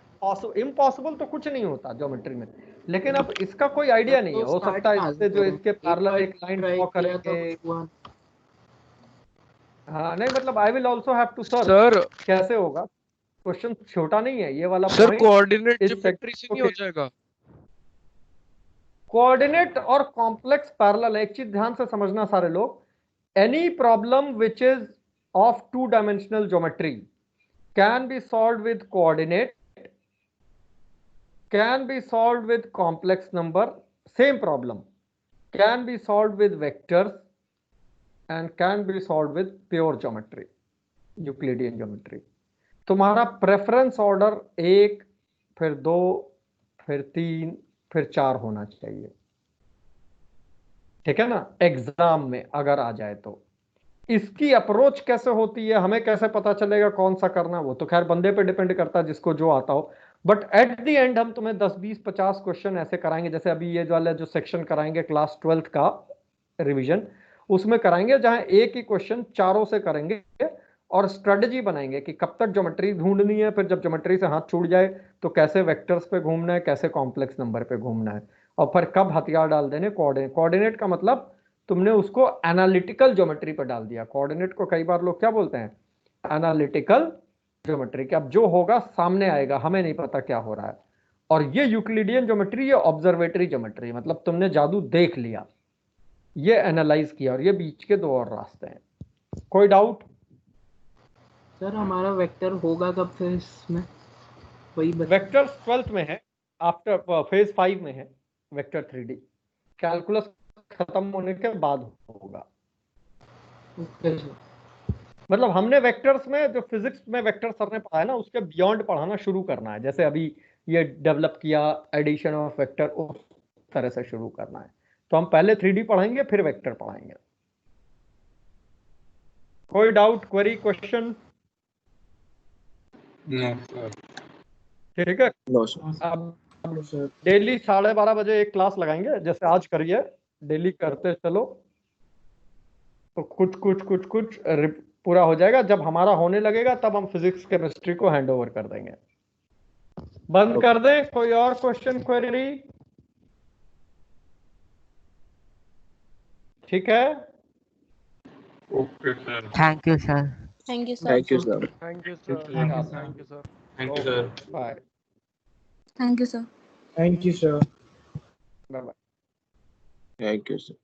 Speaker 1: इम्पॉसिबल तो कुछ नहीं होता ज्योमेट्री में, लेकिन अब इसका कोई आइडिया नहीं है। हो सकता है इससे जो इसके पैरेलल एक लाइन ड्रॉ करेंगे। हाँ नहीं मतलब I will also have to sir कैसे होगा, क्वेश्चन छोटा नहीं है ये वाला।
Speaker 3: सर कोऑर्डिनेट ज्योमेट्री से नहीं हो जाएगा?
Speaker 1: कोऑर्डिनेट और कॉम्प्लेक्स पैरेलल, एक चीज ध्यान से समझना सारे लोग, any problem which is of 2 dimensional geometry can be solved with coordinate, can be solved with complex number, same problem can be solved with vectors and can be solved with pure geometry, Euclidean geometry। तुम्हारा प्रेफरेंस ऑर्डर 1 फिर 2 फिर 3 फिर 4 होना चाहिए, ठीक है ना, एग्जाम में अगर आ जाए तो। इसकी अप्रोच कैसे होती है, हमें कैसे पता चलेगा कौन सा करना, वो तो खैर बंदे पे डिपेंड करता है जिसको जो आता हो, बट एट द एंड हम तुम्हें 10 20 50 क्वेश्चन ऐसे कराएंगे। जैसे अभी ये वाला जो सेक्शन कराएंगे क्लास 12th का रिवीजन, उसमें कराएंगे जहां एक ही क्वेश्चन चारों से करेंगे और स्ट्रेटजी बनाएंगे कि कब तक ज्योमेट्री ढूंढनी है, फिर जब ज्योमेट्री से हाथ छूट जाए तो कैसे वेक्टर्स पे घूमना है, कैसे कॉम्प्लेक्स नंबर पे घूमना है, और फिर कब हथियार डाल देने कोऑर्डिनेट। कोऑर्डिनेट का मतलब तुमने उसको एनालिटिकल ज्योमेट्री पर डाल दिया। कोऑर्डिनेट को कई बार लोग क्या बोलते हैं, एनालिटिकल ज्योमेट्री, कि अब जो होगा सामने आएगा, हमें नहीं पता क्या हो रहा है। और ये यूक्लिडियन ज्योमेट्री, ये ऑब्जर्वेटरी ज्योमेट्री, मतलब तुमने जादू देख लिया, ये एनालाइज किया, और ये बीच के 2 और रास्ते हैं। कोई डाउट?
Speaker 10: सर हमारा वेक्टर होगा कब फिर इसमें, वही बच
Speaker 1: वेक्टर 12th में है, आफ्टर फेज 5 में है वेक्टर 3D, कैलकुलस खत्म होने के बाद होगा।
Speaker 10: Okay sir.
Speaker 1: मतलब हमने वेक्टर्स में जो फिजिक्स में वेक्टर सर ने पढ़ाया ना, उसके बियॉन्ड पढ़ाना शुरू करना है। जैसे अभी ये डेवलप किया एडिशन ऑफ वेक्टर, उस तरह से शुरू करना है। तो हम पहले 3D पढ़ाएंगे फिर वेक्टर पढ़ाएंगे। कोई डाउट, क्वेरी, क्वेश्चन? ठीक है। अब डेली 12:30 बजे एक क्लास लगाएंगे, जैसे आज करिए, डेली करते चलो तो कुछ पूरा हो जाएगा। जब हमारा होने लगेगा तब हम फिजिक्स केमिस्ट्री को हैंड ओवर कर देंगे। बंद कर दें? कोई और क्वेश्चन, क्वेरी? ठीक है,
Speaker 8: okay sir,
Speaker 4: thank you sir.
Speaker 14: Thank you, sir.
Speaker 9: Thank you sir.
Speaker 3: Thank you sir.
Speaker 2: Thank you, sir.
Speaker 3: Thank you sir.
Speaker 13: Thank you sir.
Speaker 1: Bye
Speaker 7: Thank you, sir.
Speaker 9: Thank you sir.
Speaker 1: Bye.
Speaker 9: Thank you sir.